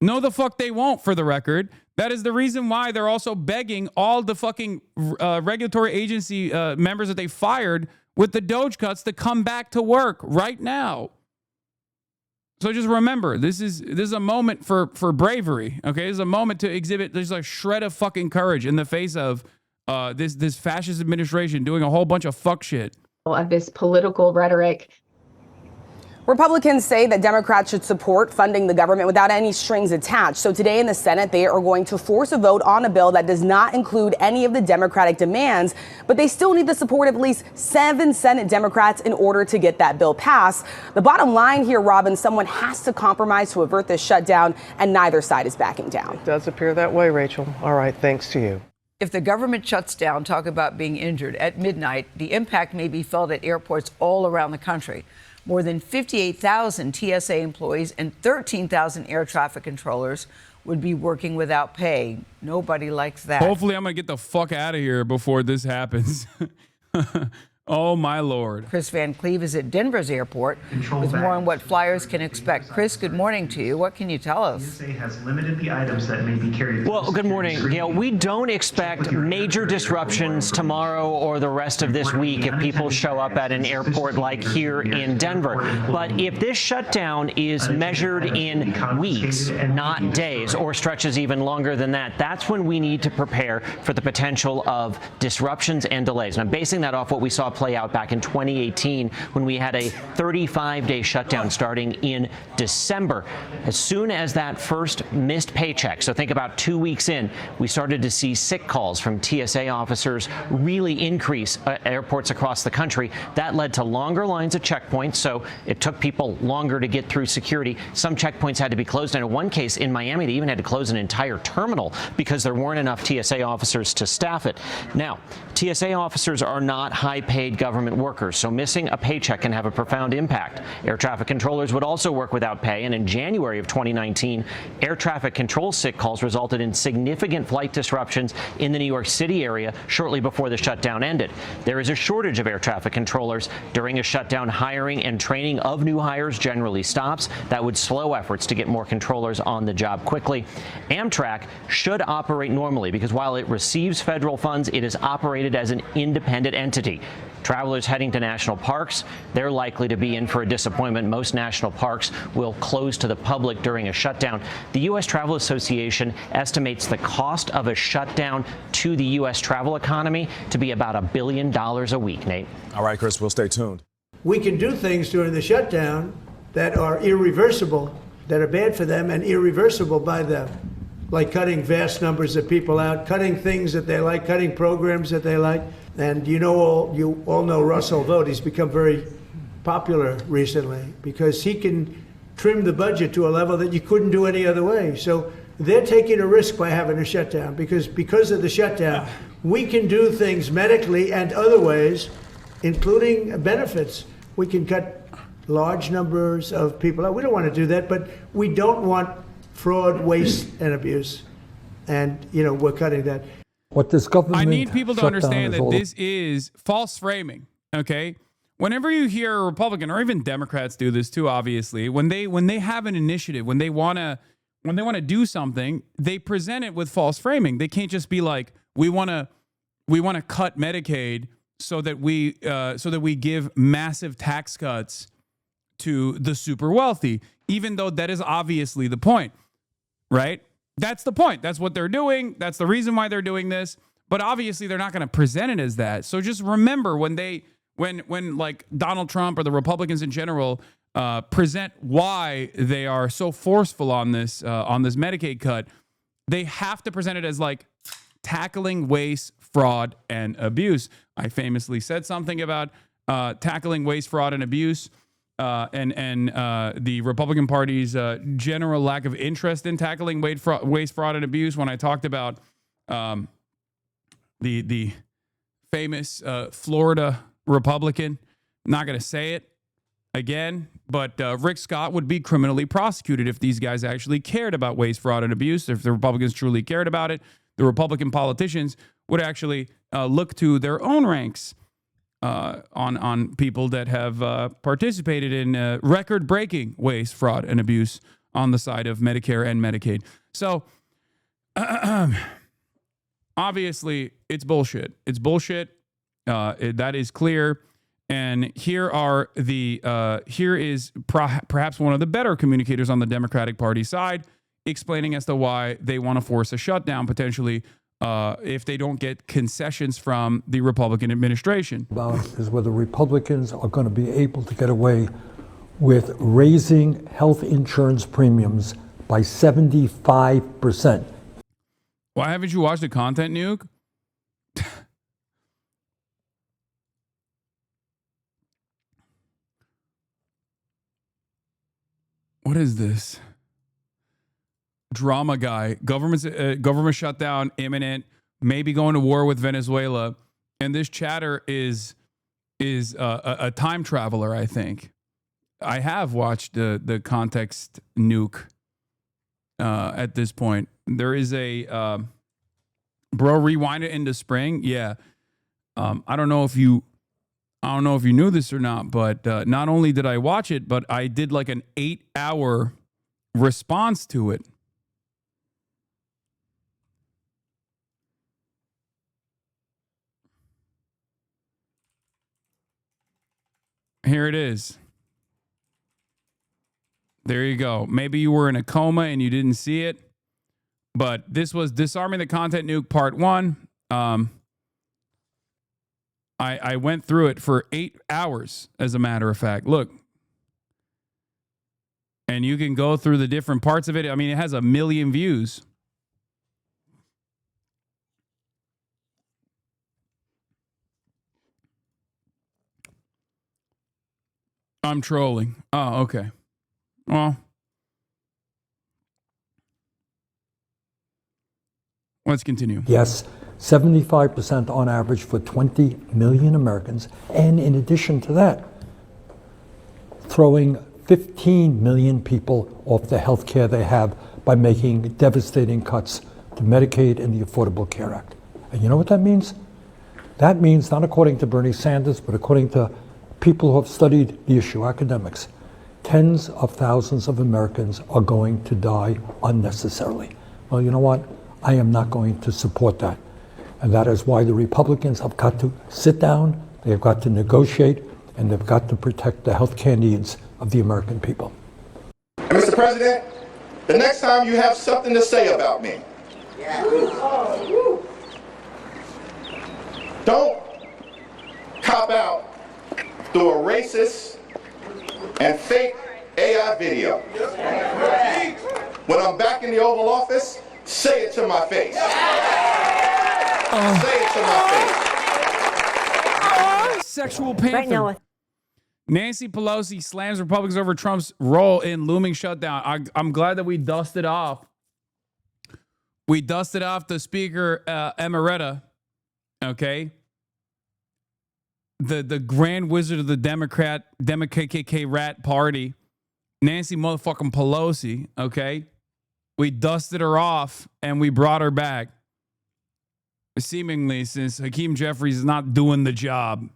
No, the fuck they won't, for the record. That is the reason why they're also begging all the fucking regulatory agency members that they fired with the Doge cuts to come back to work right now. So just remember, this is a moment for bravery, okay? This is a moment to exhibit there's a shred of fucking courage in the face of this fascist administration doing a whole bunch of fuck shit. Of this political rhetoric. Republicans say that Democrats should support funding the government without any strings attached. So today in the Senate, they are going to force a vote on a bill that does not include any of the Democratic demands, but they still need the support of at least 7 Senate Democrats in order to get that bill passed. The bottom line here, Robin, someone has to compromise to avert this shutdown, and neither side is backing down. It does appear that way, Rachel. All right, thanks to you. If the government shuts down, talk about being injured. At midnight, the impact may be felt at airports all around the country. More than 58,000 TSA employees and 13,000 air traffic controllers would be working without pay. Nobody likes that. Hopefully I'm going to get the fuck out of here before this happens. Oh, my Lord. Chris Van Cleve is at Denver's airport with more on what flyers can expect. Chris, good morning to you. What can you tell us? TSA has limited the items that may be carried. Well, good morning, Gail. We don't expect major disruptions tomorrow or the rest of this week if people show up at an airport like here in Denver. But if this shutdown is measured in weeks, not days, or stretches even longer than that, that's when we need to prepare for the potential of disruptions and delays. And I'm basing that off what we saw play out back in 2018 when we had a 35-day shutdown starting in December. As soon as that first missed paycheck, so think about 2 weeks in, we started to see sick calls from TSA officers really increase at airports across the country. That led to longer lines at checkpoints, so it took people longer to get through security. Some checkpoints had to be closed, and in one case in Miami, they even had to close an entire terminal because there weren't enough TSA officers to staff it. Now, TSA officers are not high-paid government workers, so missing a paycheck can have a profound impact. Air traffic controllers would also work without pay, and in January of 2019, air traffic control sick calls resulted in significant flight disruptions in the New York City area shortly before the shutdown ended. There is a shortage of air traffic controllers. During a shutdown, hiring and training of new hires generally stops. That would slow efforts to get more controllers on the job quickly. Amtrak should operate normally because while it receives federal funds, it is operated as an independent entity. Travelers heading to national parks, they're likely to be in for a disappointment. Most national parks will close to the public during a shutdown. The U.S. Travel Association estimates the cost of a shutdown to the U.S. travel economy to be about $1 billion a week, Nate. All right, Chris, we'll stay tuned. We can do things during the shutdown that are irreversible, that are bad for them and irreversible by them, like cutting vast numbers of people out, cutting things that they like, cutting programs that they like. And you all know Russell Vought. He's become very popular recently because he can trim the budget to a level that you couldn't do any other way. So they're taking a risk by having a shutdown because of the shutdown, we can do things medically and other ways, including benefits. We can cut large numbers of people out. We don't want to do that, but we don't want fraud, waste, and abuse. And, we're cutting that. What this government I need people to understand that all this is false framing, okay? Whenever you hear a Republican or even Democrats do this too, obviously, when they have an initiative, when they want to do something, they present it with false framing. They can't just be like, we want to cut Medicaid so that we give massive tax cuts to the super wealthy, even though that is obviously the point, right? That's the point. That's what they're doing. That's the reason why they're doing this. But obviously, they're not going to present it as that. So just remember when like Donald Trump or the Republicans in general present why they are so forceful on this Medicaid cut, they have to present it as like tackling waste, fraud, and abuse. I famously said something about tackling waste, fraud, and abuse. And the Republican Party's general lack of interest in tackling waste, fraud, and abuse when I talked about the famous Florida Republican. I'm not going to say it again, but Rick Scott would be criminally prosecuted if these guys actually cared about waste, fraud, and abuse. If the Republicans truly cared about it, the Republican politicians would actually look to their own ranks on people that have participated in record-breaking waste, fraud, and abuse on the side of Medicare and Medicaid. So, obviously, it's bullshit. It's bullshit. That is clear. And here is perhaps one of the better communicators on the Democratic Party side explaining as to why they want to force a shutdown potentially if they don't get concessions from the Republican administration. about is whether Republicans are going to be able to get away with raising health insurance premiums by 75%. Why haven't you watched the content, Nuke? What is this? Drama guy. Government shutdown imminent. Maybe going to war with Venezuela. And this chatter is a time traveler, I think. I have watched the context Nuke at this point. There is a... bro, rewind it into spring. Yeah. I don't know if you I don't know if you knew this or not, but not only did I watch it, but I did like an 8-hour response to it. Here it is. There you go. Maybe you were in a coma and you didn't see it, but this was Disarming the Content Nuke Part 1. I went through it for 8 hours, as a matter of fact. Look. And you can go through the different parts of it. I mean, it has 1 million views. I'm trolling. Oh, okay. Well, let's continue. Yes, 75% on average for 20 million Americans. And in addition to that, throwing 15 million people off the health care they have by making devastating cuts to Medicaid and the Affordable Care Act. And you know what that means? That means, not according to Bernie Sanders, but according to people who have studied the issue, academics, tens of thousands of Americans are going to die unnecessarily. Well, you know what? I am not going to support that. And that is why the Republicans have got to sit down, they have got to negotiate, and they've got to protect the health care needs of the American people. Mr. President, the next time you have something to say about me, don't cop out through a racist and fake AI video. When I'm back in the Oval Office, say it to my face. Say it to my face. Sexual panther. Right now, Nancy Pelosi slams Republicans over Trump's role in looming shutdown. I'm glad that we dusted off. We dusted off the Speaker Emerita. Okay. The Grand Wizard of the Democrat KKK rat party, Nancy motherfucking Pelosi. Okay. We dusted her off and we brought her back. Seemingly, since Hakeem Jeffries is not doing the job.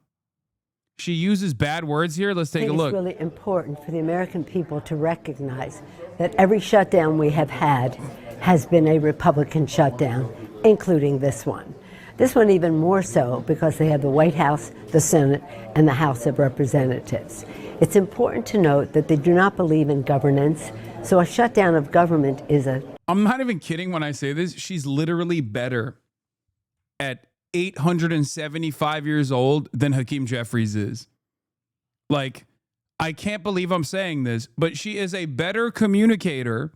She uses bad words here. Let's take a look. It's really important for the American people to recognize that every shutdown we have had has been a Republican shutdown, including this one. This one even more so because they have the White House, the Senate, and the House of Representatives. It's important to note that they do not believe in governance, so a shutdown of government is a... I'm not even kidding when I say this. She's literally better at 875 years old than Hakeem Jeffries is. Like, I can't believe I'm saying this, but she is a better communicator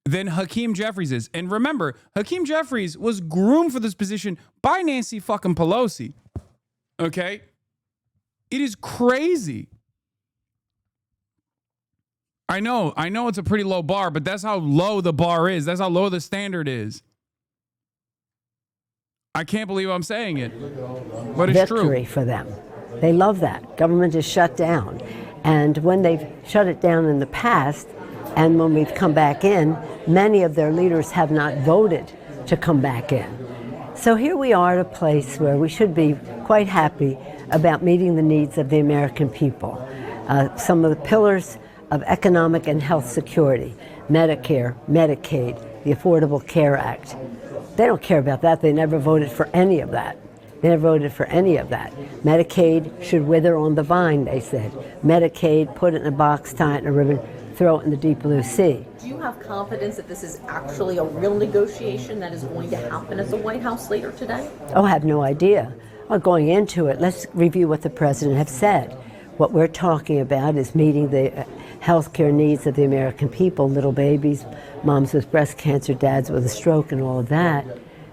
than Hakeem Jeffries is. And remember, Hakeem Jeffries was groomed for this position by Nancy fucking Pelosi. Okay? It is crazy. I know it's a pretty low bar, but that's how low the bar is. That's how low the standard is. I can't believe I'm saying it, but it's true. Victory for them. They love that. Government is shut down. And when they've shut it down in the past, and when we've come back in, many of their leaders have not voted to come back in. So here we are at a place where we should be quite happy about meeting the needs of the American people. Some of the pillars of economic and health security, Medicare, Medicaid, the Affordable Care Act. They don't care about that. They never voted for any of that. They never voted for any of that. Medicaid should wither on the vine, they said. Medicaid, put it in a box, tie it in a ribbon, throw it in the deep blue sea. Do you have confidence that this is actually a real negotiation that is going to happen at the White House later today? Oh, I have no idea. Well, going into it, let's review what the president has said. What we're talking about is meeting the health care needs of the American people, little babies, moms with breast cancer, dads with a stroke, and all of that.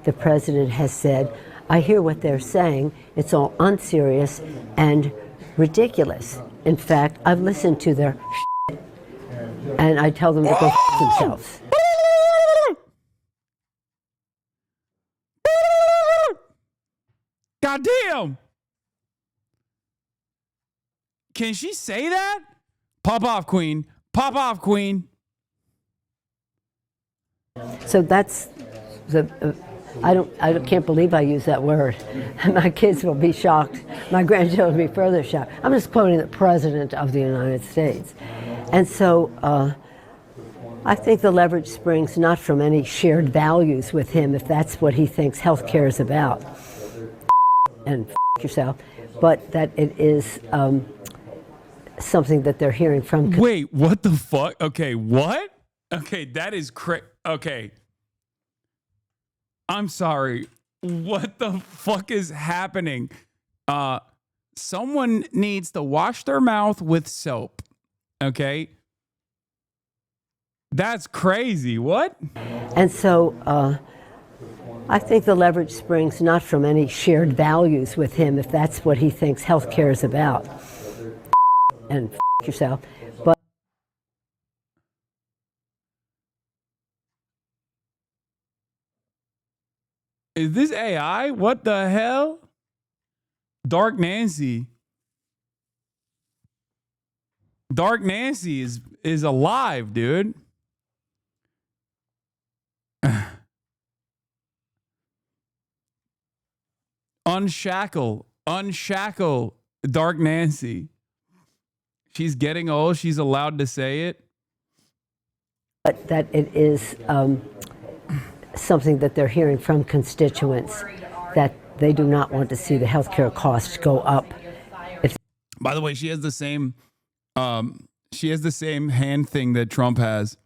The president has said, I hear what they're saying. It's all unserious and ridiculous. In fact, I've listened to their shit, and I tell them to go themselves. Goddamn! Can she say that? Pop off, Queen. Pop off, Queen. So that's the I can't believe I use that word. My kids will be shocked. My grandchildren will be further shocked. I'm just quoting the President of the United States. And so I think the leverage springs not from any shared values with him, if that's what he thinks healthcare is about, and yourself, but that it is something that they're hearing from. Wait, what the fuck? Okay, what? Okay, that is okay. I'm sorry. What the fuck is happening? Someone needs to wash their mouth with soap. Okay? That's crazy. What? And so I think the leverage springs not from any shared values with him, if that's what he thinks healthcare is about, and yourself, but is this AI? What the hell? Dark Nancy. Dark Nancy is alive, dude. Unshackle Dark Nancy. She's getting old. She's allowed to say it. But that it is something that they're hearing from constituents, that they do not want to see the healthcare costs go up. By the way, she has the same hand thing that Trump has.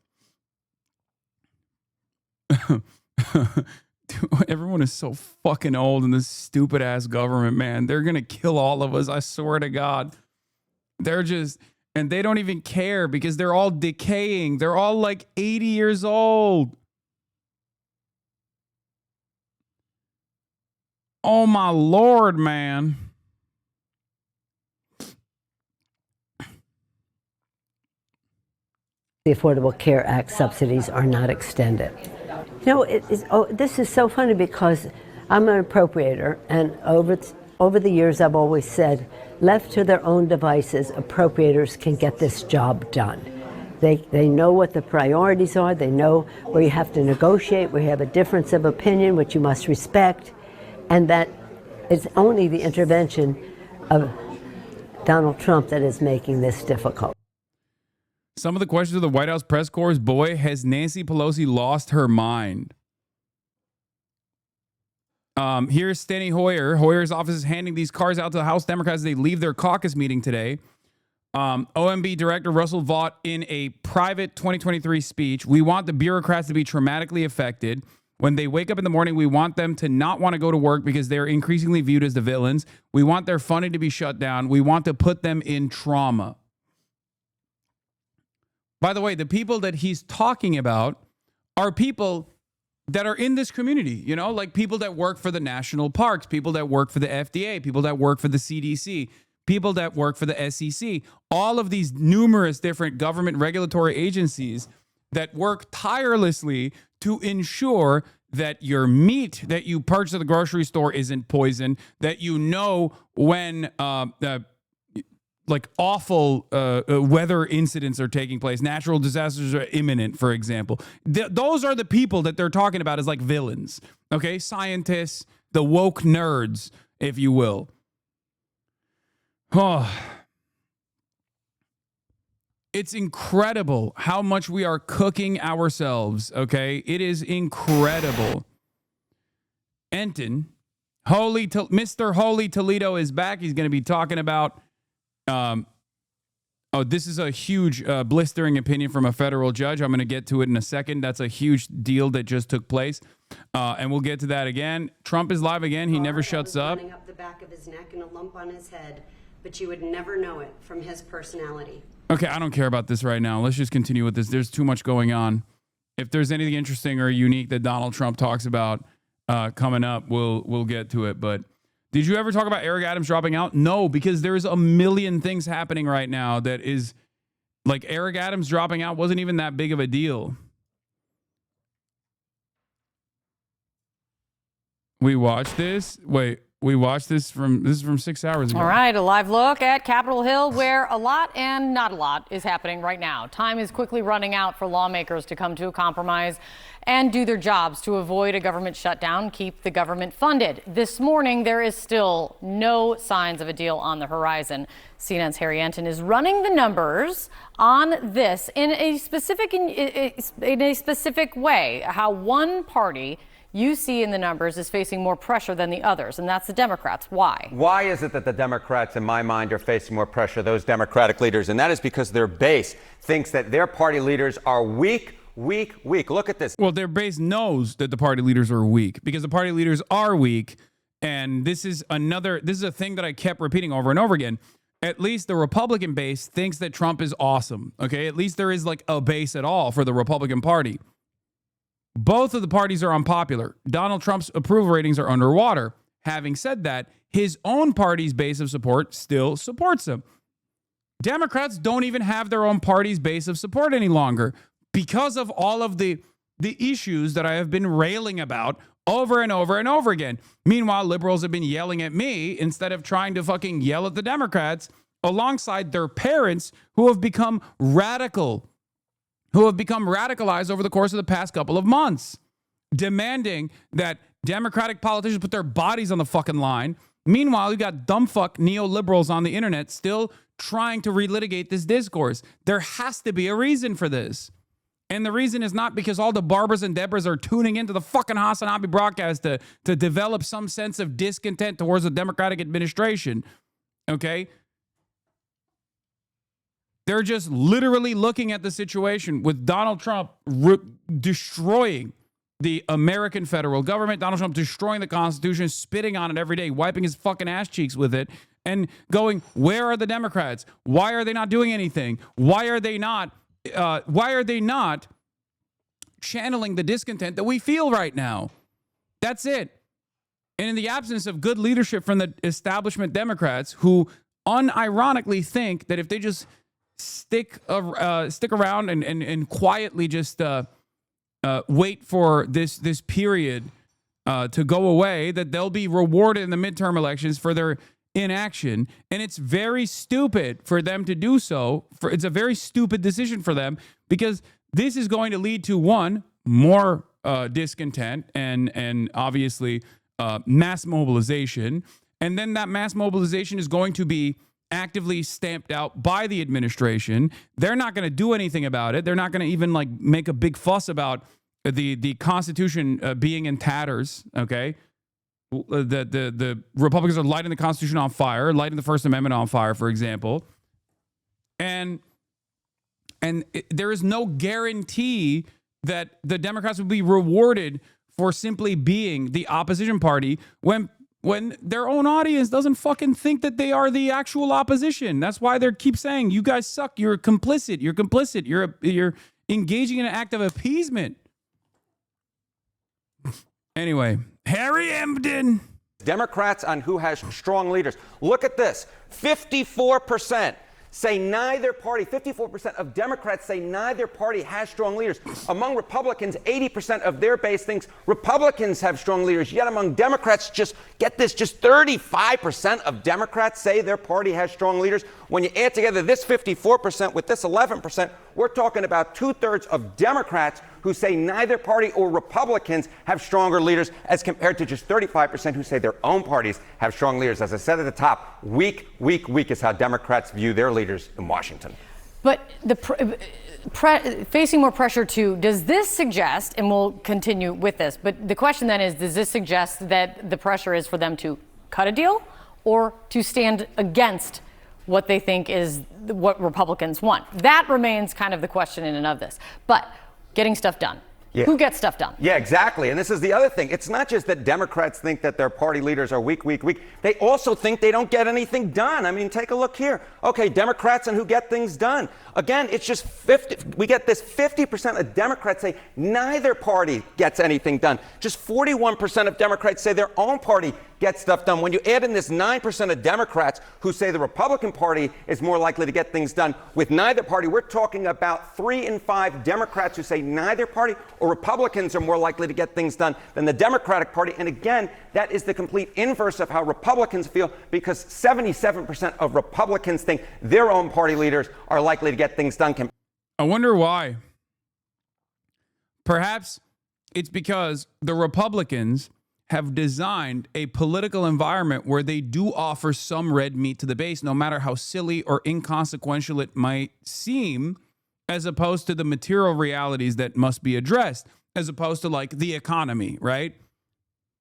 Dude, everyone is so fucking old in this stupid ass government, man. They're gonna kill all of us. I swear to God. And they don't even care because they're all decaying. They're all like 80 years old. Oh my Lord, man. The Affordable Care Act subsidies are not extended. You know, this is so funny because I'm an appropriator, and over the years I've always said, left to their own devices, appropriators can get this job done. They know what the priorities are. They know where you have to negotiate, where you have a difference of opinion, which you must respect, and that it's only the intervention of Donald Trump that is making this difficult. Some of the questions of the White House press corps, boy, has Nancy Pelosi lost her mind. Here's Steny Hoyer. Hoyer's office is handing these cards out to the House Democrats as they leave their caucus meeting today. OMB Director Russell Vought in a private 2023 speech. We want the bureaucrats to be traumatically affected. When they wake up in the morning, we want them to not want to go to work because they're increasingly viewed as the villains. We want their funding to be shut down. We want to put them in trauma. By the way, the people that he's talking about are people that are in this community, you know, like people that work for the national parks, people that work for the FDA, people that work for the CDC, people that work for the SEC, all of these numerous different government regulatory agencies that work tirelessly to ensure that your meat that you purchase at the grocery store isn't poisoned, that you know when like awful weather incidents are taking place, natural disasters are imminent, for example. Those are the people that they're talking about as like villains, okay? Scientists, the woke nerds, if you will. Oh. It's incredible how much we are cooking ourselves, okay? It is incredible. Enton, Mr. Holy Toledo is back. He's going to be talking about this is a huge blistering opinion from a federal judge. I'm going to get to it in a second. That's a huge deal that just took place. And we'll get to that again. Trump is live again. He never shuts up. Running up the back of his neck and a lump on his head, but you would never know it from his personality. Okay, I don't care about this right now. Let's just continue with this. There's too much going on. If there's anything interesting or unique that Donald Trump talks about coming up, we'll get to it. But did you ever talk about Eric Adams dropping out? No, because there's a million things happening right now that is like Eric Adams dropping out wasn't even that big of a deal. We watched this. Wait, We watched this is from 6 hours ago. All right, a live look at Capitol Hill, where a lot and not a lot is happening right now. Time is quickly running out for lawmakers to come to a compromise and do their jobs to avoid a government shutdown, keep the government funded. This morning, there is still no signs of a deal on the horizon. CNN's Harry Enton is running the numbers on this in a specific way, how one party you see in the numbers is facing more pressure than the others, and that's the Democrats. Why? Why is it that the Democrats, in my mind, are facing more pressure, those Democratic leaders? And that is because their base thinks that their party leaders are weak. Look at this. Well, their base knows that the party leaders are weak because the party leaders are weak. And this is a thing that I kept repeating over and over again. At least the Republican base thinks that Trump is awesome. Okay. At least there is like a base at all for the Republican Party. Both of the parties are unpopular. Donald Trump's approval ratings are underwater. Having said that, his own party's base of support still supports him. Democrats don't even have their own party's base of support any longer because of all of the issues that I have been railing about over and over and over again. Meanwhile, liberals have been yelling at me instead of trying to fucking yell at the Democrats alongside their parents who have become radicalized over the course of the past couple of months, demanding that Democratic politicians put their bodies on the fucking line. Meanwhile, you got dumbfuck neoliberals on the internet still trying to relitigate this discourse. There has to be a reason for this. And the reason is not because all the Barbaras and Debras are tuning into the fucking HasanAbi broadcast to develop some sense of discontent towards the Democratic administration. Okay? They're just literally looking at the situation with Donald Trump destroying the American federal government, Donald Trump destroying the Constitution, spitting on it every day, wiping his fucking ass cheeks with it, and going, where are the Democrats? Why are they not doing anything? Why are they not channeling the discontent that we feel right now? That's it. And in the absence of good leadership from the establishment Democrats, who unironically think that if they just stick around and quietly just wait for this period to go away, that they'll be rewarded in the midterm elections for their inaction. And it's very stupid for them to do so. It's a very stupid decision for them because this is going to lead to, one, more discontent and obviously mass mobilization. And then that mass mobilization is going to be actively stamped out by the administration. They're not going to do anything about it. They're not going to even like make a big fuss about the Constitution being in tatters. Okay, the Republicans are lighting the Constitution on fire, lighting the First Amendment on fire, for example, and there is no guarantee that the Democrats will be rewarded for simply being the opposition party when their own audience doesn't fucking think that they are the actual opposition. That's why they keep saying, you guys suck. You're complicit. You're complicit. You're engaging in an act of appeasement. Anyway, Harry Emden. Democrats on who has strong leaders. Look at this. 54% say neither party, 54% of Democrats say neither party has strong leaders. Among Republicans, 80% of their base thinks Republicans have strong leaders. Yet among Democrats, just 35% of Democrats say their party has strong leaders. When you add together this 54% with this 11%, we're talking about 2/3 of Democrats who say neither party or Republicans have stronger leaders, as compared to just 35% who say their own parties have strong leaders. As I said at the top, weak is how Democrats view their leaders in Washington. But facing more pressure too, does this suggest, and we'll continue with this, but the question then is, does this suggest that the pressure is for them to cut a deal or to stand against what they think is what Republicans want? That remains kind of the question in and of this. But getting stuff done. Yeah. Who gets stuff done? Yeah, exactly. And this is the other thing. It's not just that Democrats think that their party leaders are weak. They also think they don't get anything done. I mean, take a look here. Okay, Democrats and who get things done. Again, it's just 50. We get this 50% of Democrats say neither party gets anything done. Just 41% of Democrats say their own party get stuff done. When you add in this 9% of Democrats who say the Republican Party is more likely to get things done with neither party, we're talking about 3 in 5 Democrats who say neither party or Republicans are more likely to get things done than the Democratic Party. And again, that is the complete inverse of how Republicans feel, because 77% of Republicans think their own party leaders are likely to get things done. I wonder why. Perhaps it's because the Republicans have designed a political environment where they do offer some red meat to the base, no matter how silly or inconsequential it might seem, as opposed to the material realities that must be addressed, as opposed to like the economy, right?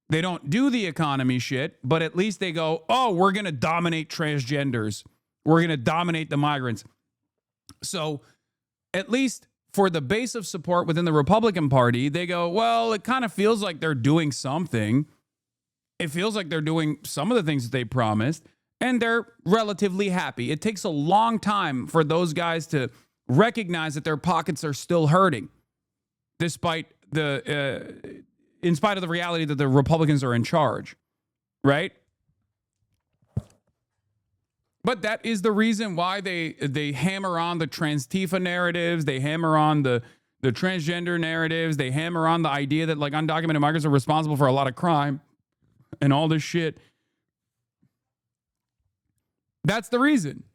They don't do the economy shit, but at least they go, oh, we're going to dominate transgenders. We're going to dominate the migrants. So at least for the base of support within the Republican Party, they go, well, it kind of feels like they're doing something. It feels like they're doing some of the things that they promised, and they're relatively happy. It takes a long time for those guys to recognize that their pockets are still hurting, despite in spite of the reality that the Republicans are in charge, right? But that is the reason why they hammer on the trans-Tifa narratives. They hammer on the transgender narratives. They hammer on the idea that like undocumented migrants are responsible for a lot of crime and all this shit. That's the reason.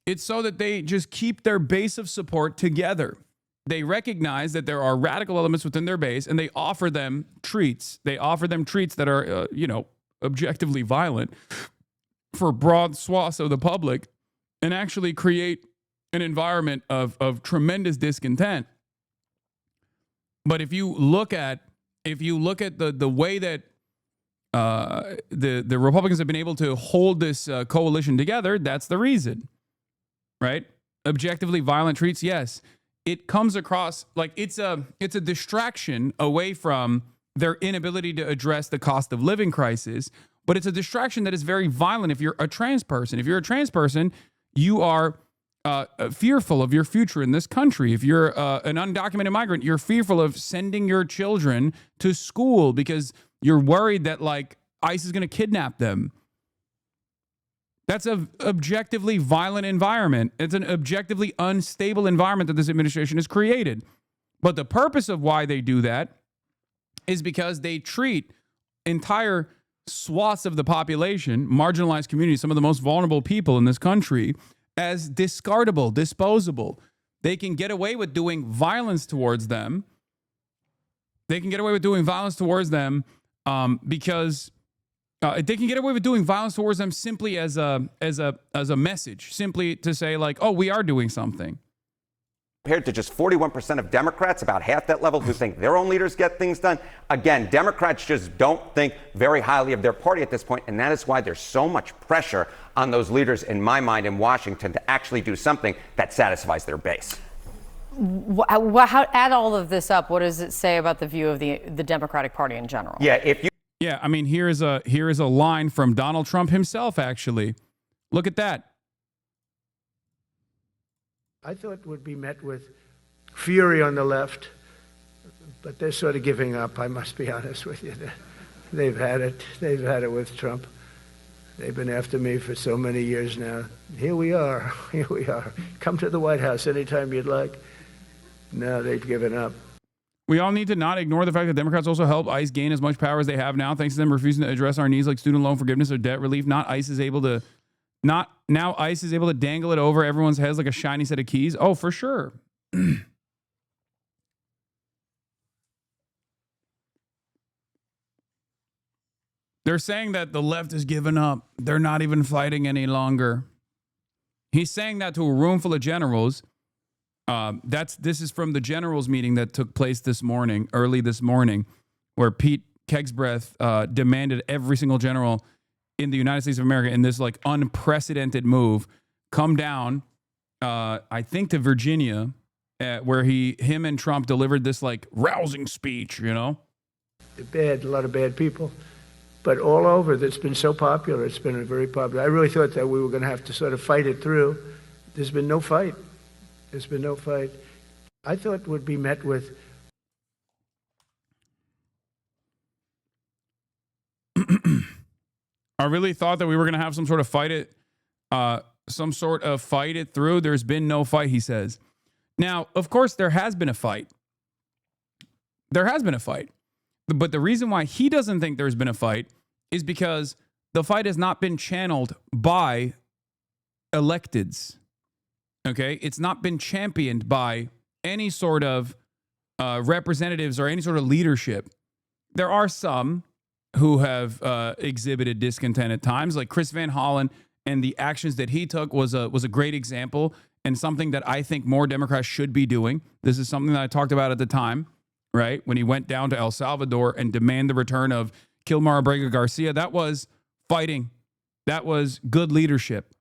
It's so that they just keep their base of support together. They recognize that there are radical elements within their base, and they offer them treats. They offer them treats that are, objectively violent for broad swaths of the public, and actually create an environment of tremendous discontent. But if you look at the way that the Republicans have been able to hold this coalition together, that's the reason, right? Objectively violent treats, yes. It comes across like it's a distraction away from their inability to address the cost of living crisis. But it's a distraction that is very violent if you're a trans person. If you're a trans person, you are fearful of your future in this country. If you're an undocumented migrant, you're fearful of sending your children to school because you're worried that like ICE is going to kidnap them. That's an objectively violent environment. It's an objectively unstable environment that this administration has created. But the purpose of why they do that is because they treat entire swaths of the population, marginalized communities, some of the most vulnerable people in this country, as discardable, disposable. They can get away with doing violence towards them. They can get away with doing violence towards them because they can get away with doing violence towards them simply as a message, simply to say like, oh, we are doing something. Compared to just 41% of Democrats, about half that level, who think their own leaders get things done. Again, Democrats just don't think very highly of their party at this point, and that is why there's so much pressure on those leaders, in my mind, in Washington to actually do something that satisfies their base. Add all of this up, what does it say about the view of the Democratic Party in general? Yeah, I mean, here is a line from Donald Trump himself, actually. Look at that. I thought would be met with fury on the left, but they're sort of giving up, I must be honest with you. They've had it. They've had it with Trump. They've been after me for so many years now. Here we are. Here we are. Come to the White House anytime you'd like. No, they've given up. We all need to not ignore the fact that Democrats also help ICE gain as much power as they have now, thanks to them refusing to address our needs like student loan forgiveness or debt relief. Now ICE is able to dangle it over everyone's heads like a shiny set of keys. Oh, for sure. They're saying that the left has given up. They're not even fighting any longer. He's saying that to a room full of generals. This is from the generals meeting that took place early this morning, where Pete Hegseth demanded every single general in the United States of America in this like unprecedented move come down, I think to Virginia, where him and Trump delivered this like rousing speech, you know? A lot of bad people, but all over that's been so popular. It's been very popular. I really thought that we were going to have to sort of fight it through. There's been no fight. There's been no fight. I thought would be met with. I really thought that we were going to have some sort of fight it through. There's been no fight, he says. Now, of course, there has been a fight. There has been a fight. But the reason why he doesn't think there's been a fight is because the fight has not been channeled by electeds. Okay? It's not been championed by any sort of representatives or any sort of leadership. There are some who have exhibited discontent at times, like Chris Van Hollen, and the actions that he took was a great example and something that I think more Democrats should be doing. This is something that I talked about at the time, right? When he went down to El Salvador and demanded the return of Kilmar Abrega Garcia, that was fighting. That was good leadership.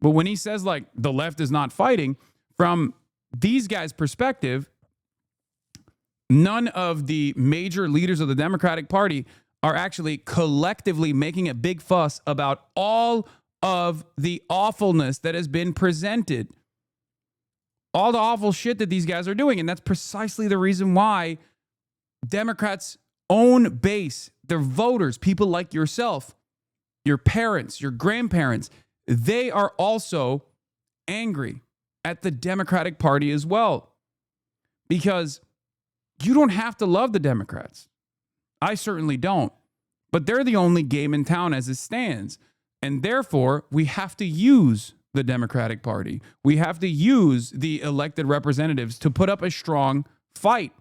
But when he says like the left is not fighting, from these guys' perspective, none of the major leaders of the Democratic Party are actually collectively making a big fuss about all of the awfulness that has been presented. All the awful shit that these guys are doing. And that's precisely the reason why Democrats' own base, their voters, people like yourself, your parents, your grandparents, they are also angry at the Democratic Party as well. Because you don't have to love the Democrats. I certainly don't. But they're the only game in town as it stands. And therefore, we have to use the Democratic Party. We have to use the elected representatives to put up a strong fight.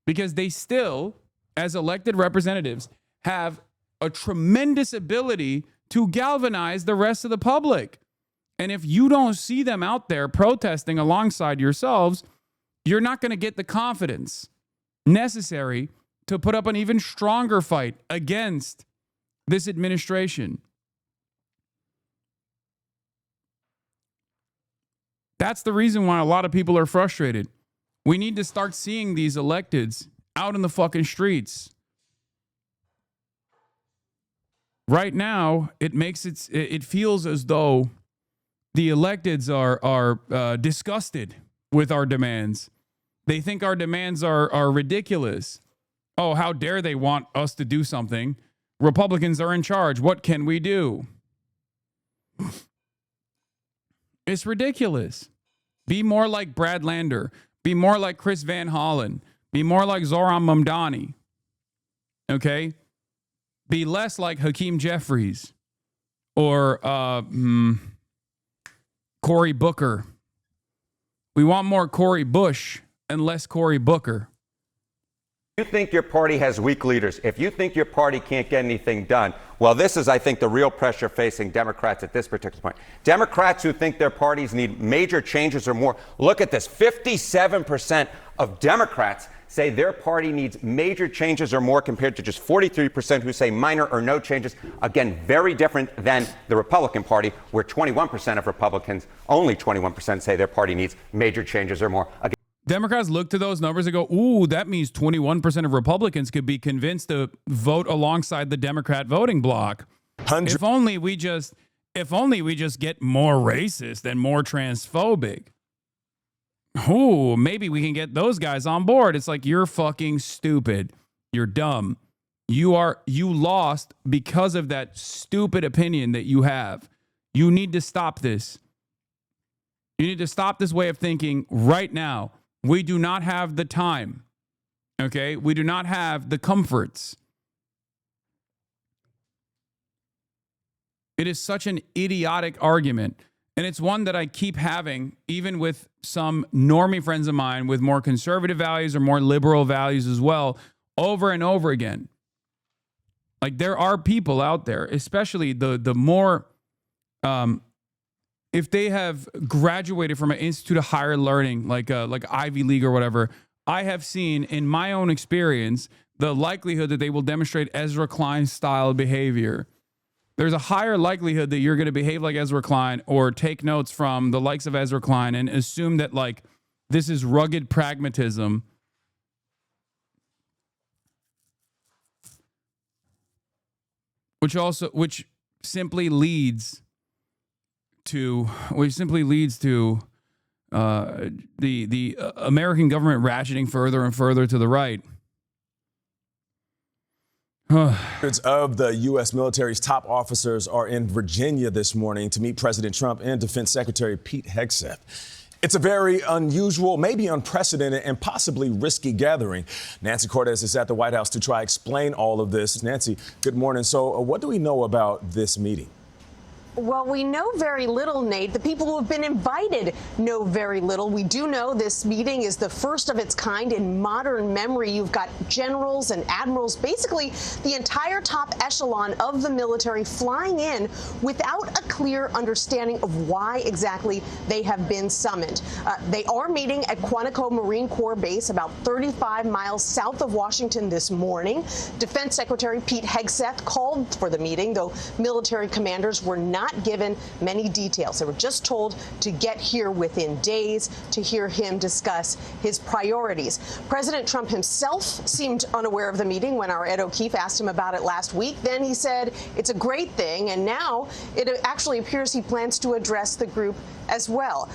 Because they still, as elected representatives, have a tremendous ability to galvanize the rest of the public. And if you don't see them out there protesting alongside yourselves, you're not going to get the confidence necessary to put up an even stronger fight against this administration. That's the reason why a lot of people are frustrated. We need to start seeing these electeds out in the fucking streets. Right now, it feels as though the electeds are disgusted with our demands. They think our demands are ridiculous. Oh, how dare they want us to do something? Republicans are in charge. What can we do? It's ridiculous. Be more like Brad Lander. Be more like Chris Van Hollen. Be more like Zoran Mamdani. Okay? Be less like Hakeem Jeffries or Cory Booker. We want more Cory Bush and less Cory Booker. If you think your party has weak leaders, if you think your party can't get anything done, well, this is, I think, the real pressure facing Democrats at this particular point. Democrats who think their parties need major changes or more, look at this. 57% of Democrats say their party needs major changes or more compared to just 43% who say minor or no changes. Again, very different than the Republican Party, where 21% of Republicans, only 21% say their party needs major changes or more. Again, Democrats look to those numbers and go, ooh, that means 21% of Republicans could be convinced to vote alongside the Democrat voting bloc. If only we just get more racist and more transphobic. Ooh, maybe we can get those guys on board. It's like, you're fucking stupid. You're dumb. You lost because of that stupid opinion that you have. You need to stop this. You need to stop this way of thinking right now. We do not have the time. Okay? We do not have the comforts. It is such an idiotic argument. And it's one that I keep having, even with some normie friends of mine with more conservative values or more liberal values as well, over and over again. Like, there are people out there, especially the more, if they have graduated from an institute of higher learning, like Ivy League or whatever, I have seen in my own experience the likelihood that they will demonstrate Ezra Klein style behavior. There's a higher likelihood that you're going to behave like Ezra Klein or take notes from the likes of Ezra Klein and assume that, like, this is rugged pragmatism. Which simply leads to the American government ratcheting further and further to the right. Hundreds of the U.S. military's top officers are in Virginia this morning to meet President Trump and Defense Secretary Pete Hegseth. It's a very unusual, maybe unprecedented, and possibly risky gathering. Nancy Cortez is at the White House to try to explain all of this. Nancy, good morning. So what do we know about this meeting? Well, we know very little, Nate. The people who have been invited know very little. We do know this meeting is the first of its kind in modern memory. You've got generals and admirals, basically the entire top echelon of the military flying in without a clear understanding of why exactly they have been summoned. They are meeting at Quantico Marine Corps Base, about 35 miles south of Washington this morning. Defense Secretary Pete Hegseth called for the meeting, though military commanders were not given many details. They were just told to get here within days to hear him discuss his priorities. President Trump himself seemed unaware of the meeting when our Ed O'Keefe asked him about it last week. Then he said it's a great thing, and now it actually appears he plans to address the group as well.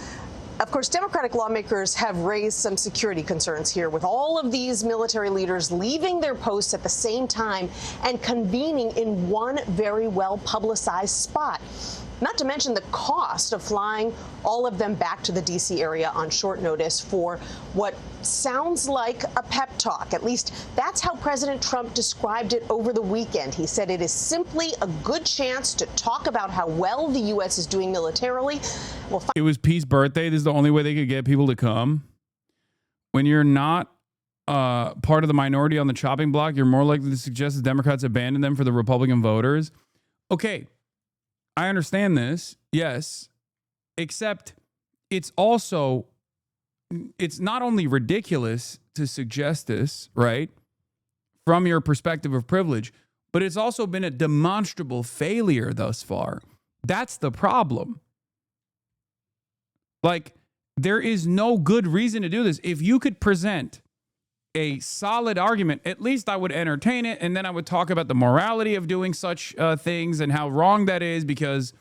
Of course, Democratic lawmakers have raised some security concerns here, with all of these military leaders leaving their posts at the same time and convening in one very well publicized spot. Not to mention the cost of flying all of them back to the D.C. area on short notice for what sounds like a pep talk. At least that's how President Trump described it over the weekend. He said it is simply a good chance to talk about how well the U.S. is doing militarily. It was Pete's birthday. This is the only way they could get people to come. When you're not part of the minority on the chopping block, you're more likely to suggest the Democrats abandon them for the Republican voters. Okay. I understand this, yes, except it's not only ridiculous to suggest this, right, from your perspective of privilege, but it's also been a demonstrable failure thus far. That's the problem. Like, there is no good reason to do this. If you could present a solid argument, at least I would entertain it, and then I would talk about the morality of doing such things and how wrong that is, because,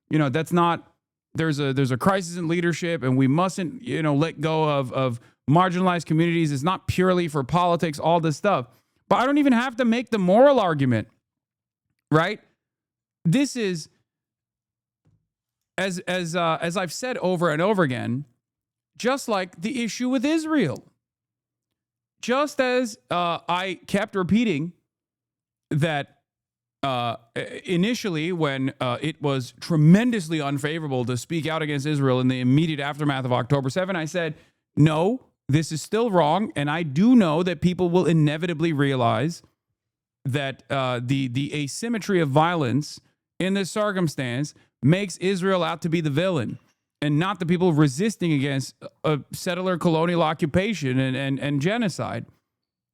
you know, that's not, there's a crisis in leadership, and we mustn't, you know, let go of marginalized communities. It's not purely for politics, all this stuff. But I don't even have to make the moral argument, right? This is, as I've said over and over again, just like the issue with Israel. Just as I kept repeating that initially when it was tremendously unfavorable to speak out against Israel in the immediate aftermath of October 7, I said, no, this is still wrong. And I do know that people will inevitably realize that the asymmetry of violence in this circumstance makes Israel out to be the villain, and not the people resisting against a settler colonial occupation and genocide,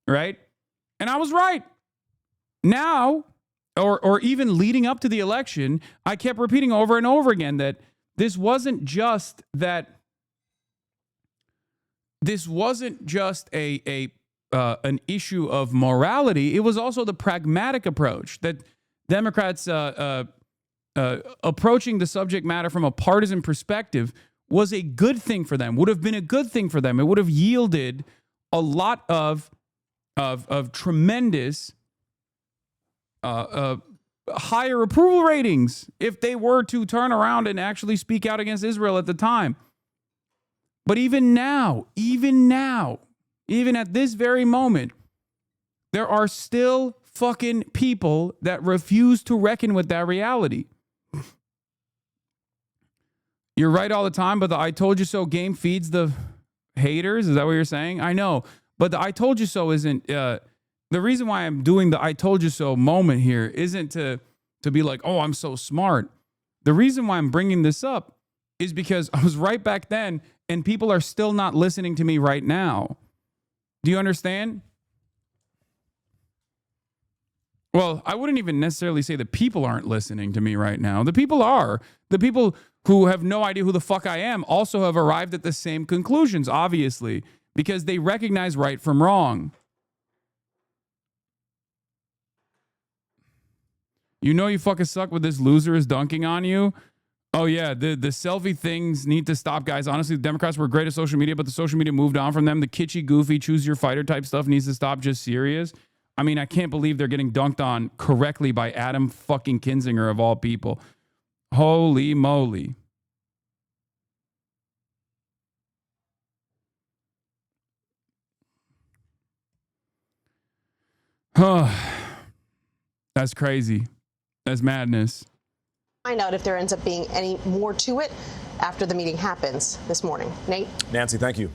right? And I was right. Now, or even leading up to the election, I kept repeating over and over again that this wasn't just an issue of morality. It was also the pragmatic approach that Democrats approaching the subject matter from a partisan perspective was a good thing for them, would have been a good thing for them. It would have yielded a lot of tremendous higher approval ratings if they were to turn around and actually speak out against Israel at the time. But even now, even at this very moment, there are still fucking people that refuse to reckon with that reality. You're right all the time, but the I told you so game feeds the haters. Is that what you're saying? I know, but the I told you so isn't, the reason why I'm doing the I told you so moment here isn't to be like, oh, I'm so smart. The reason why I'm bringing this up is because I was right back then and people are still not listening to me right now. Do you understand? Well, I wouldn't even necessarily say the people aren't listening to me right now. The people are. The people who have no idea who the fuck I am also have arrived at the same conclusions, obviously, because they recognize right from wrong. You know you fucking suck when this loser is dunking on you. Oh yeah, the selfie things need to stop, guys. Honestly, the Democrats were great at social media, but the social media moved on from them. The kitschy, goofy, choose your fighter type stuff needs to stop. Just serious. I mean, I can't believe they're getting dunked on correctly by Adam fucking Kinzinger of all people. Holy moly. That's crazy. That's madness. Find out if there ends up being any more to it after the meeting happens this morning. Nate? Nancy, thank you.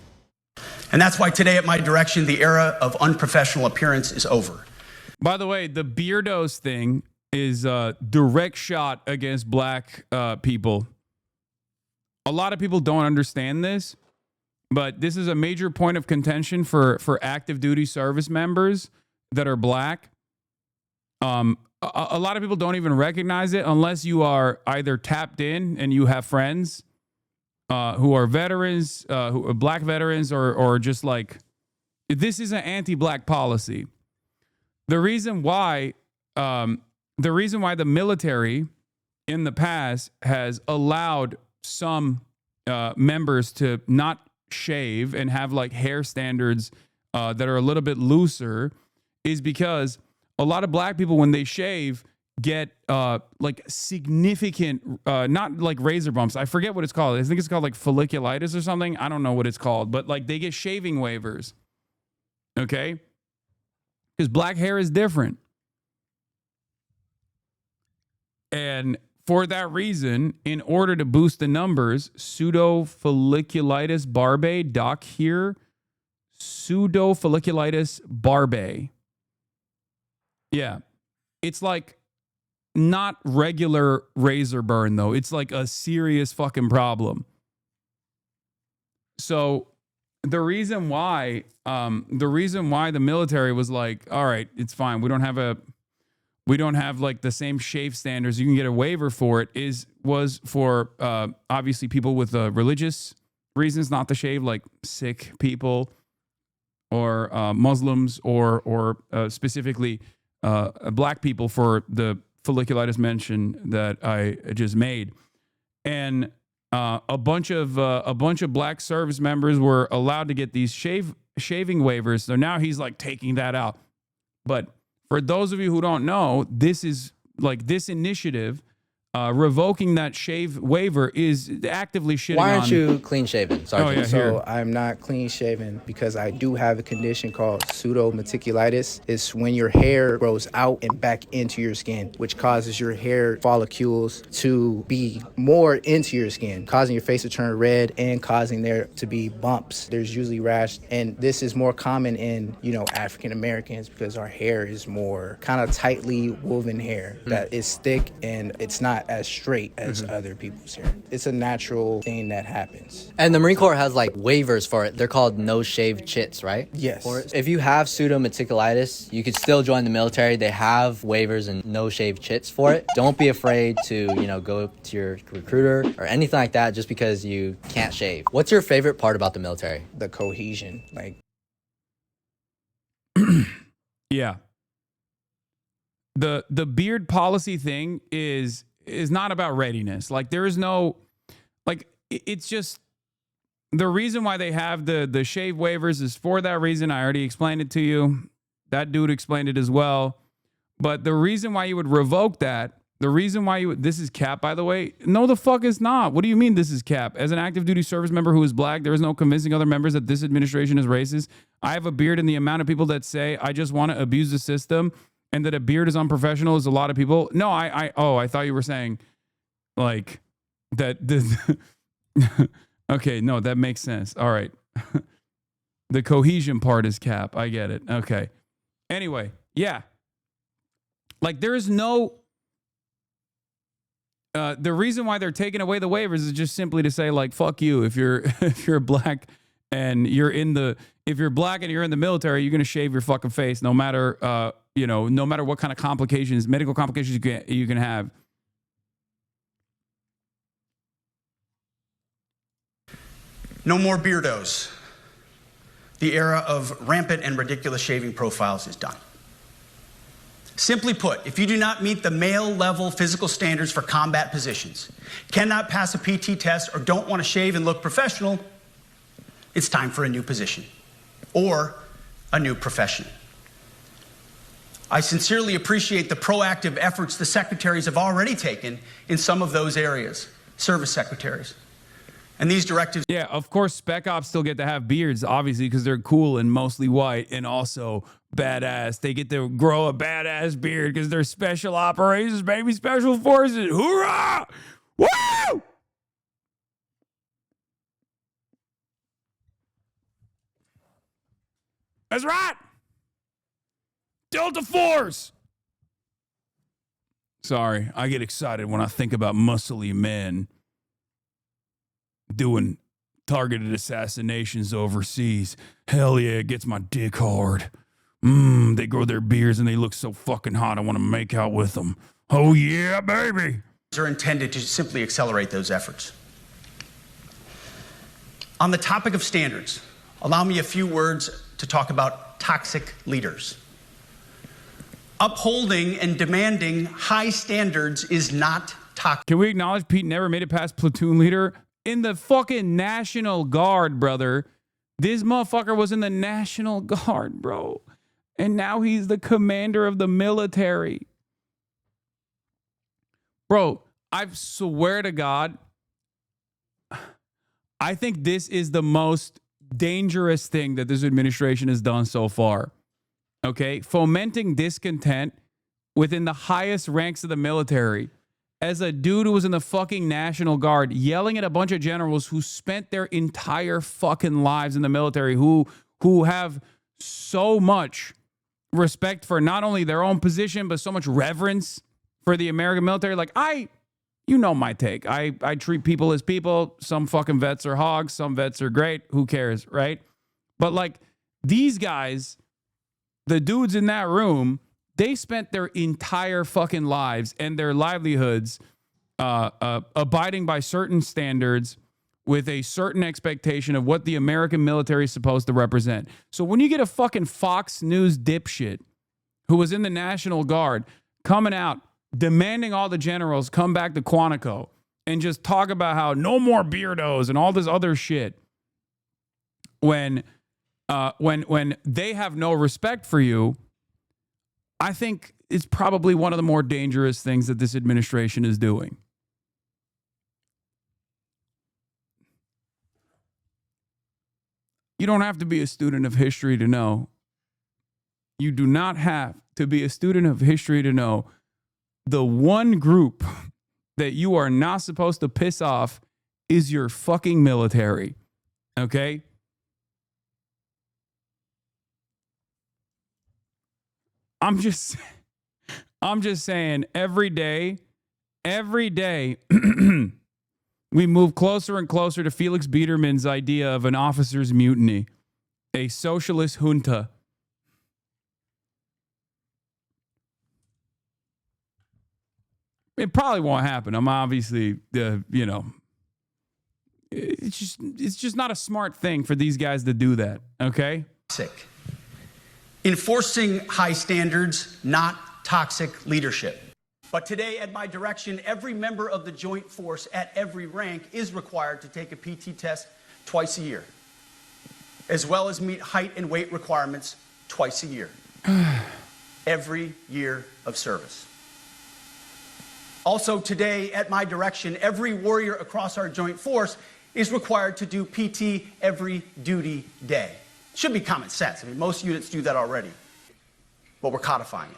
And that's why today, at my direction, the era of unprofessional appearance is over. By the way, the beardos thing is a direct shot against black people. A lot of people don't understand this, but this is a major point of contention for active duty service members that are black. A lot of people don't even recognize it unless you are either tapped in and you have friends who are veterans, who are black veterans, or just like, this is an anti-black policy. The reason why the military in the past has allowed some members to not shave and have like hair standards that are a little bit looser is because a lot of black people, when they shave, get like significant, not like razor bumps. I forget what it's called. I think it's called like folliculitis or something. I don't know what it's called, but like they get shaving waivers. Okay? Because black hair is different. And for that reason, in order to boost the numbers, pseudofolliculitis barbae, doc here, pseudofolliculitis barbae. Yeah. It's like not regular razor burn, though. It's like a serious fucking problem. So the reason why the military was like, all right, it's fine. We don't have like the same shave standards. You can get a waiver for it was for obviously people with religious reasons not to shave, like sick people or Muslims or specifically black people for the folliculitis mention that I just made. And a bunch of black service members were allowed to get these shaving waivers. So now he's like taking that out. But for those of you who don't know, this is like this initiative, revoking that shave waiver is actively shitting on. Why aren't you clean shaven? Sergeant? Oh, yeah, so I'm not clean shaven because I do have a condition called pseudometiculitis. It's when your hair grows out and back into your skin, which causes your hair follicles to be more into your skin, causing your face to turn red and causing there to be bumps. There's usually rash, and this is more common in, African Americans because our hair is more kind of tightly woven hair that is thick and it's not as straight as other people's hair. It's a natural thing that happens. And the Marine Corps has like waivers for it. They're called no-shave chits, right? Yes. If you have pseudometiculitis, you could still join the military. They have waivers and no-shave chits for it. Don't be afraid to, go to your recruiter or anything like that just because you can't shave. What's your favorite part about the military? The cohesion. Yeah. The beard policy thing is not about readiness. Like there is no, like it's just the reason why they have the shave waivers is for that reason. I already explained it to you. That dude explained it as well. But the reason why you would revoke that, the reason why this is cap, by the way, no, the fuck is not. What do you mean this is cap? As an active duty service member who is black, there is no convincing other members that this administration is racist. I have a beard, and the amount of people that say I just want to abuse the system and that a beard is unprofessional is a lot of people. No, I thought you were saying like that. Okay, no, that makes sense. All right. The cohesion part is cap. I get it. Okay. Anyway, yeah. Like there is no, the reason why they're taking away the waivers is just simply to say like, fuck you. If you're black and if you're black and you're in the military, you're going to shave your fucking face no matter, no matter what kind of complications, medical complications you can have. No more beardos. The era of rampant and ridiculous shaving profiles is done. Simply put, if you do not meet the male-level physical standards for combat positions, cannot pass a PT test, or don't want to shave and look professional, it's time for a new position or a new profession. I sincerely appreciate the proactive efforts the secretaries have already taken in some of those areas, service secretaries. And these directives. Yeah, of course, spec ops still get to have beards, obviously, because they're cool and mostly white and also badass. They get to grow a badass beard because they're special operations, baby, special forces. Hoorah! Woo! That's right. Delta Force. Sorry, I get excited when I think about muscly men doing targeted assassinations overseas. Hell yeah, it gets my dick hard. They grow their beards and they look so fucking hot. I want to make out with them. Oh yeah, baby. Are intended to simply accelerate those efforts. On the topic of standards, allow me a few words to talk about toxic leaders. Upholding and demanding high standards is not toxic. Can we acknowledge Pete never made it past platoon leader? In the fucking National Guard, brother. This motherfucker was in the National Guard, bro. And now he's the commander of the military. Bro, I swear to God, I think this is the most dangerous thing that this administration has done so far. Okay? Fomenting discontent within the highest ranks of the military. As a dude who was in the fucking National Guard yelling at a bunch of generals who spent their entire fucking lives in the military, who have so much respect for not only their own position, but so much reverence for the American military. Like, you know my take. I treat people as people. Some fucking vets are hogs. Some vets are great. Who cares, right? But like these guys, the dudes in that room, they spent their entire fucking lives and their livelihoods abiding by certain standards with a certain expectation of what the American military is supposed to represent. So when you get a fucking Fox News dipshit who was in the National Guard coming out demanding all the generals come back to Quantico and just talk about how no more beardos and all this other shit when they have no respect for you, I think it's probably one of the more dangerous things that this administration is doing. You don't have to be a student of history to know. You do not have to be a student of history to know the one group that you are not supposed to piss off is your fucking military. Okay? I'm just saying every day, we move closer and closer to Felix Biederman's idea of an officer's mutiny, a socialist junta. It probably won't happen. I'm obviously, it's just not a smart thing for these guys to do that. Okay? Sick. Enforcing high standards, not toxic leadership. But today, at my direction, every member of the Joint Force at every rank is required to take a PT test twice a year, as well as meet height and weight requirements twice a year. Every year of service. Also today, at my direction, every warrior across our Joint Force is required to do PT every duty day. Should be common sense. I mean, most units do that already. But we're codifying it.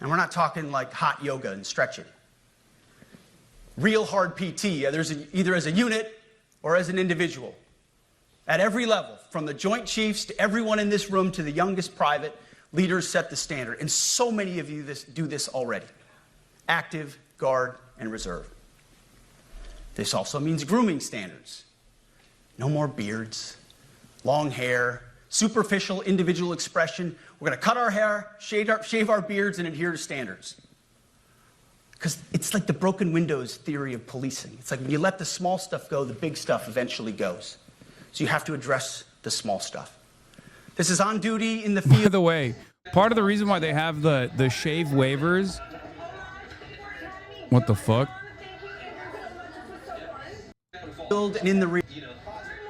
And we're not talking like hot yoga and stretching. Real hard PT, either as a unit or as an individual. At every level, from the Joint Chiefs to everyone in this room to the youngest private, leaders set the standard. And so many of you do this already. Active, Guard, and Reserve. This also means grooming standards. No more beards, long hair, superficial individual expression. We're going to cut our hair, shave our beards, and adhere to standards. Because it's like the broken windows theory of policing. It's like when you let the small stuff go, the big stuff eventually goes. So you have to address the small stuff. This is on duty in the field. By the way, part of the reason why they have the shave waivers. What the fuck? And in the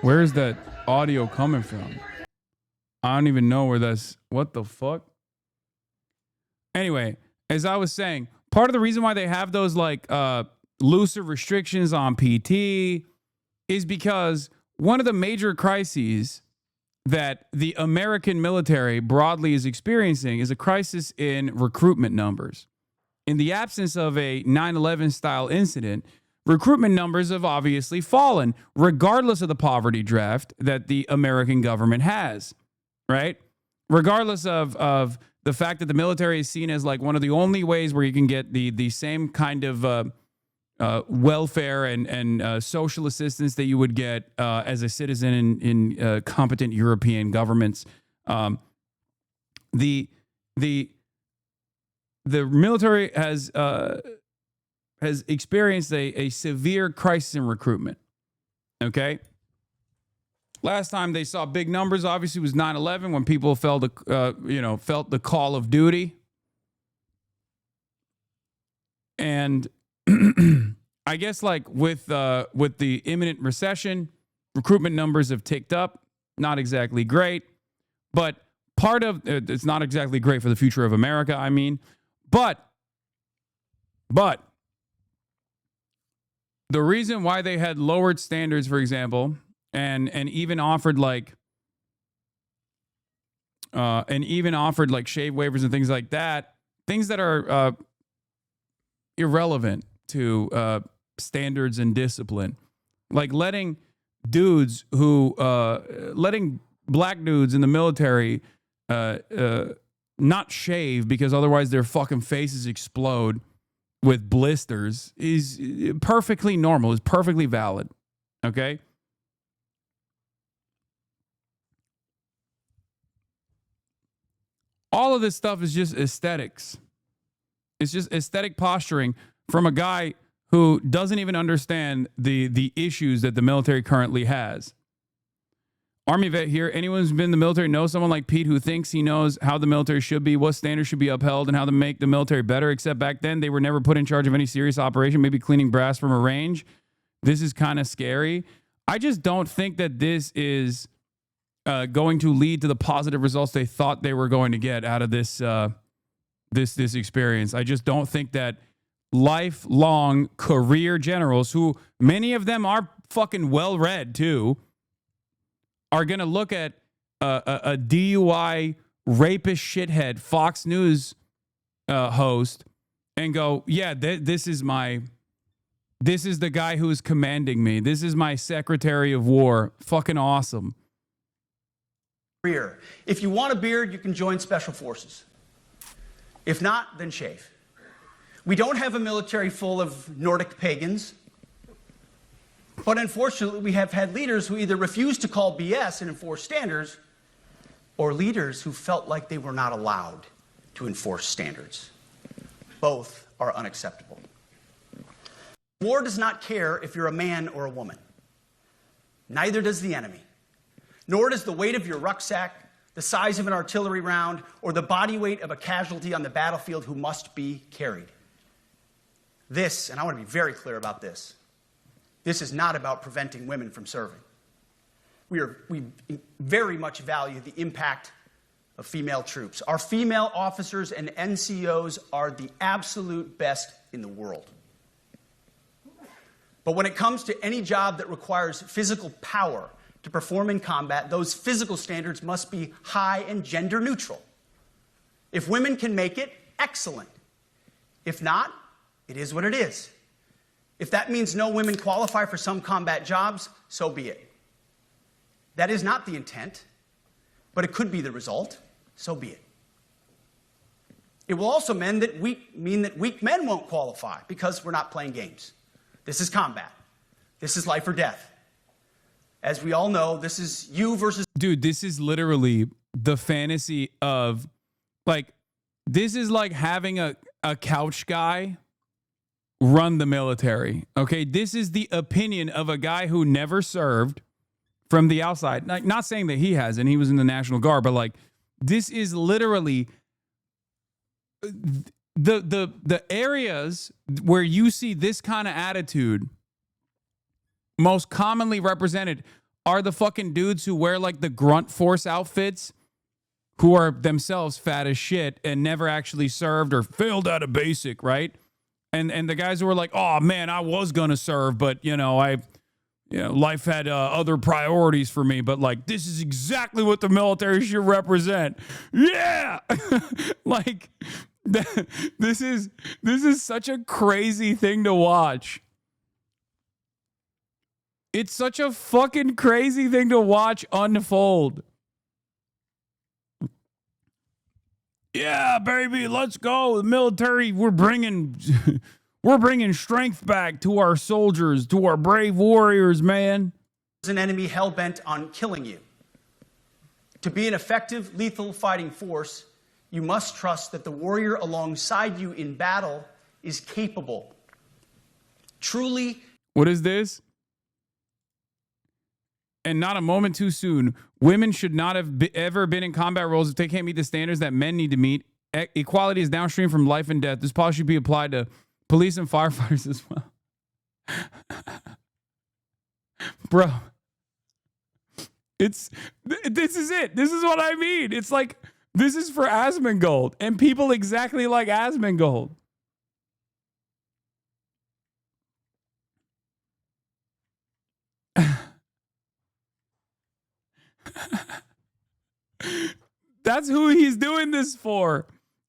where is that audio coming from? I don't even know where that's. What the fuck? Anyway, as I was saying, part of the reason why they have those like looser restrictions on PT is because one of the major crises that the American military broadly is experiencing is a crisis in recruitment numbers. In the absence of a 9/11 style incident, recruitment numbers have obviously fallen, regardless of the poverty draft that the American government has, right? Regardless of the fact that the military is seen as like one of the only ways where you can get the same kind of welfare and social assistance that you would get as a citizen in competent European governments. The military has experienced a severe crisis in recruitment. Okay. Last time they saw big numbers, obviously, was 9/11 when people felt the call of duty. And I guess like with the imminent recession, recruitment numbers have ticked up. Not exactly great, but part of it's not exactly great for the future of America. I mean, but the reason why they had lowered standards, for example, and even offered like shave waivers and things like that, things that are irrelevant to standards and discipline, like letting black dudes in the military not shave because otherwise their fucking faces explode with blisters is perfectly normal, is perfectly valid. Okay. All of this stuff is just aesthetics. It's just aesthetic posturing from a guy who doesn't even understand the issues that the military currently has. Army vet here. Anyone who's been in the military knows someone like Pete who thinks he knows how the military should be, what standards should be upheld, and how to make the military better, except back then they were never put in charge of any serious operation, maybe cleaning brass from a range. This is kind of scary. I just don't think that this is going to lead to the positive results they thought they were going to get out of this this experience. I just don't think that lifelong career generals, who many of them are fucking well-read too, are going to look at a DUI rapist shithead Fox News host and go, yeah, this is the guy who is commanding me. This is my Secretary of War. Fucking awesome. If you want a beard, you can join Special Forces. If not, then shave. We don't have a military full of Nordic pagans. But unfortunately, we have had leaders who either refuse to call BS and enforce standards, or leaders who felt like they were not allowed to enforce standards. Both are unacceptable. War does not care if you're a man or a woman. Neither does the enemy. Nor does the weight of your rucksack, the size of an artillery round, or the body weight of a casualty on the battlefield who must be carried. This, and I want to be very clear about this, this is not about preventing women from serving. We very much value the impact of female troops. Our female officers and NCOs are the absolute best in the world. But when it comes to any job that requires physical power to perform in combat, those physical standards must be high and gender neutral. If women can make it, excellent. If not, it is what it is. If that means no women qualify for some combat jobs, so be it. That is not the intent, but it could be the result, so be it. It will also mean that weak men won't qualify because we're not playing games. This is combat. This is life or death. As we all know, this is you versus... Dude, this is literally the fantasy of, like, this is like having a couch guy run the military. Okay, this is the opinion of a guy who never served from the outside. Like, not saying that he hasn't, he was in the National Guard, but like, this is literally the areas where you see this kind of attitude most commonly represented are the fucking dudes who wear like the grunt force outfits who are themselves fat as shit and never actually served or failed out of basic, right? And the guys who were like, oh man, I was gonna serve, but life had other priorities for me. But like, this is exactly what the military should represent. Yeah, like this is such a crazy thing to watch. It's such a fucking crazy thing to watch unfold. Yeah, baby, let's go. The military, we're bringing strength back to our soldiers, to our brave warriors, man. There's an enemy hell-bent on killing you. To be an effective, lethal fighting force, you must trust that the warrior alongside you in battle is capable. Truly. What is this? And not a moment too soon. Women should not have ever been in combat roles if they can't meet the standards that men need to meet. Equality is downstream from life and death. This policy should be applied to police and firefighters as well. Bro, this is it. This is what I mean. It's like, this is for Asmongold and people exactly like Asmongold. That's who he's doing this for.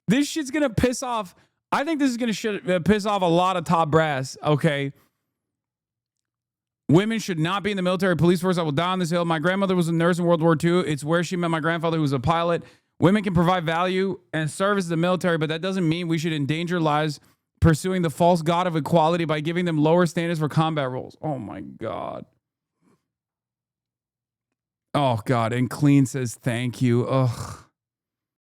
This shit's gonna piss off. I think this is gonna piss off a lot of top brass. Okay. Women should not be in the military police force. I will die on this hill. My grandmother was a nurse in World War II. It's where she met my grandfather, who was a pilot. Women can provide value and service to the military, but that doesn't mean we should endanger lives pursuing the false god of equality by giving them lower standards for combat roles. Oh my God. Oh God. And Clean says thank you. Ugh.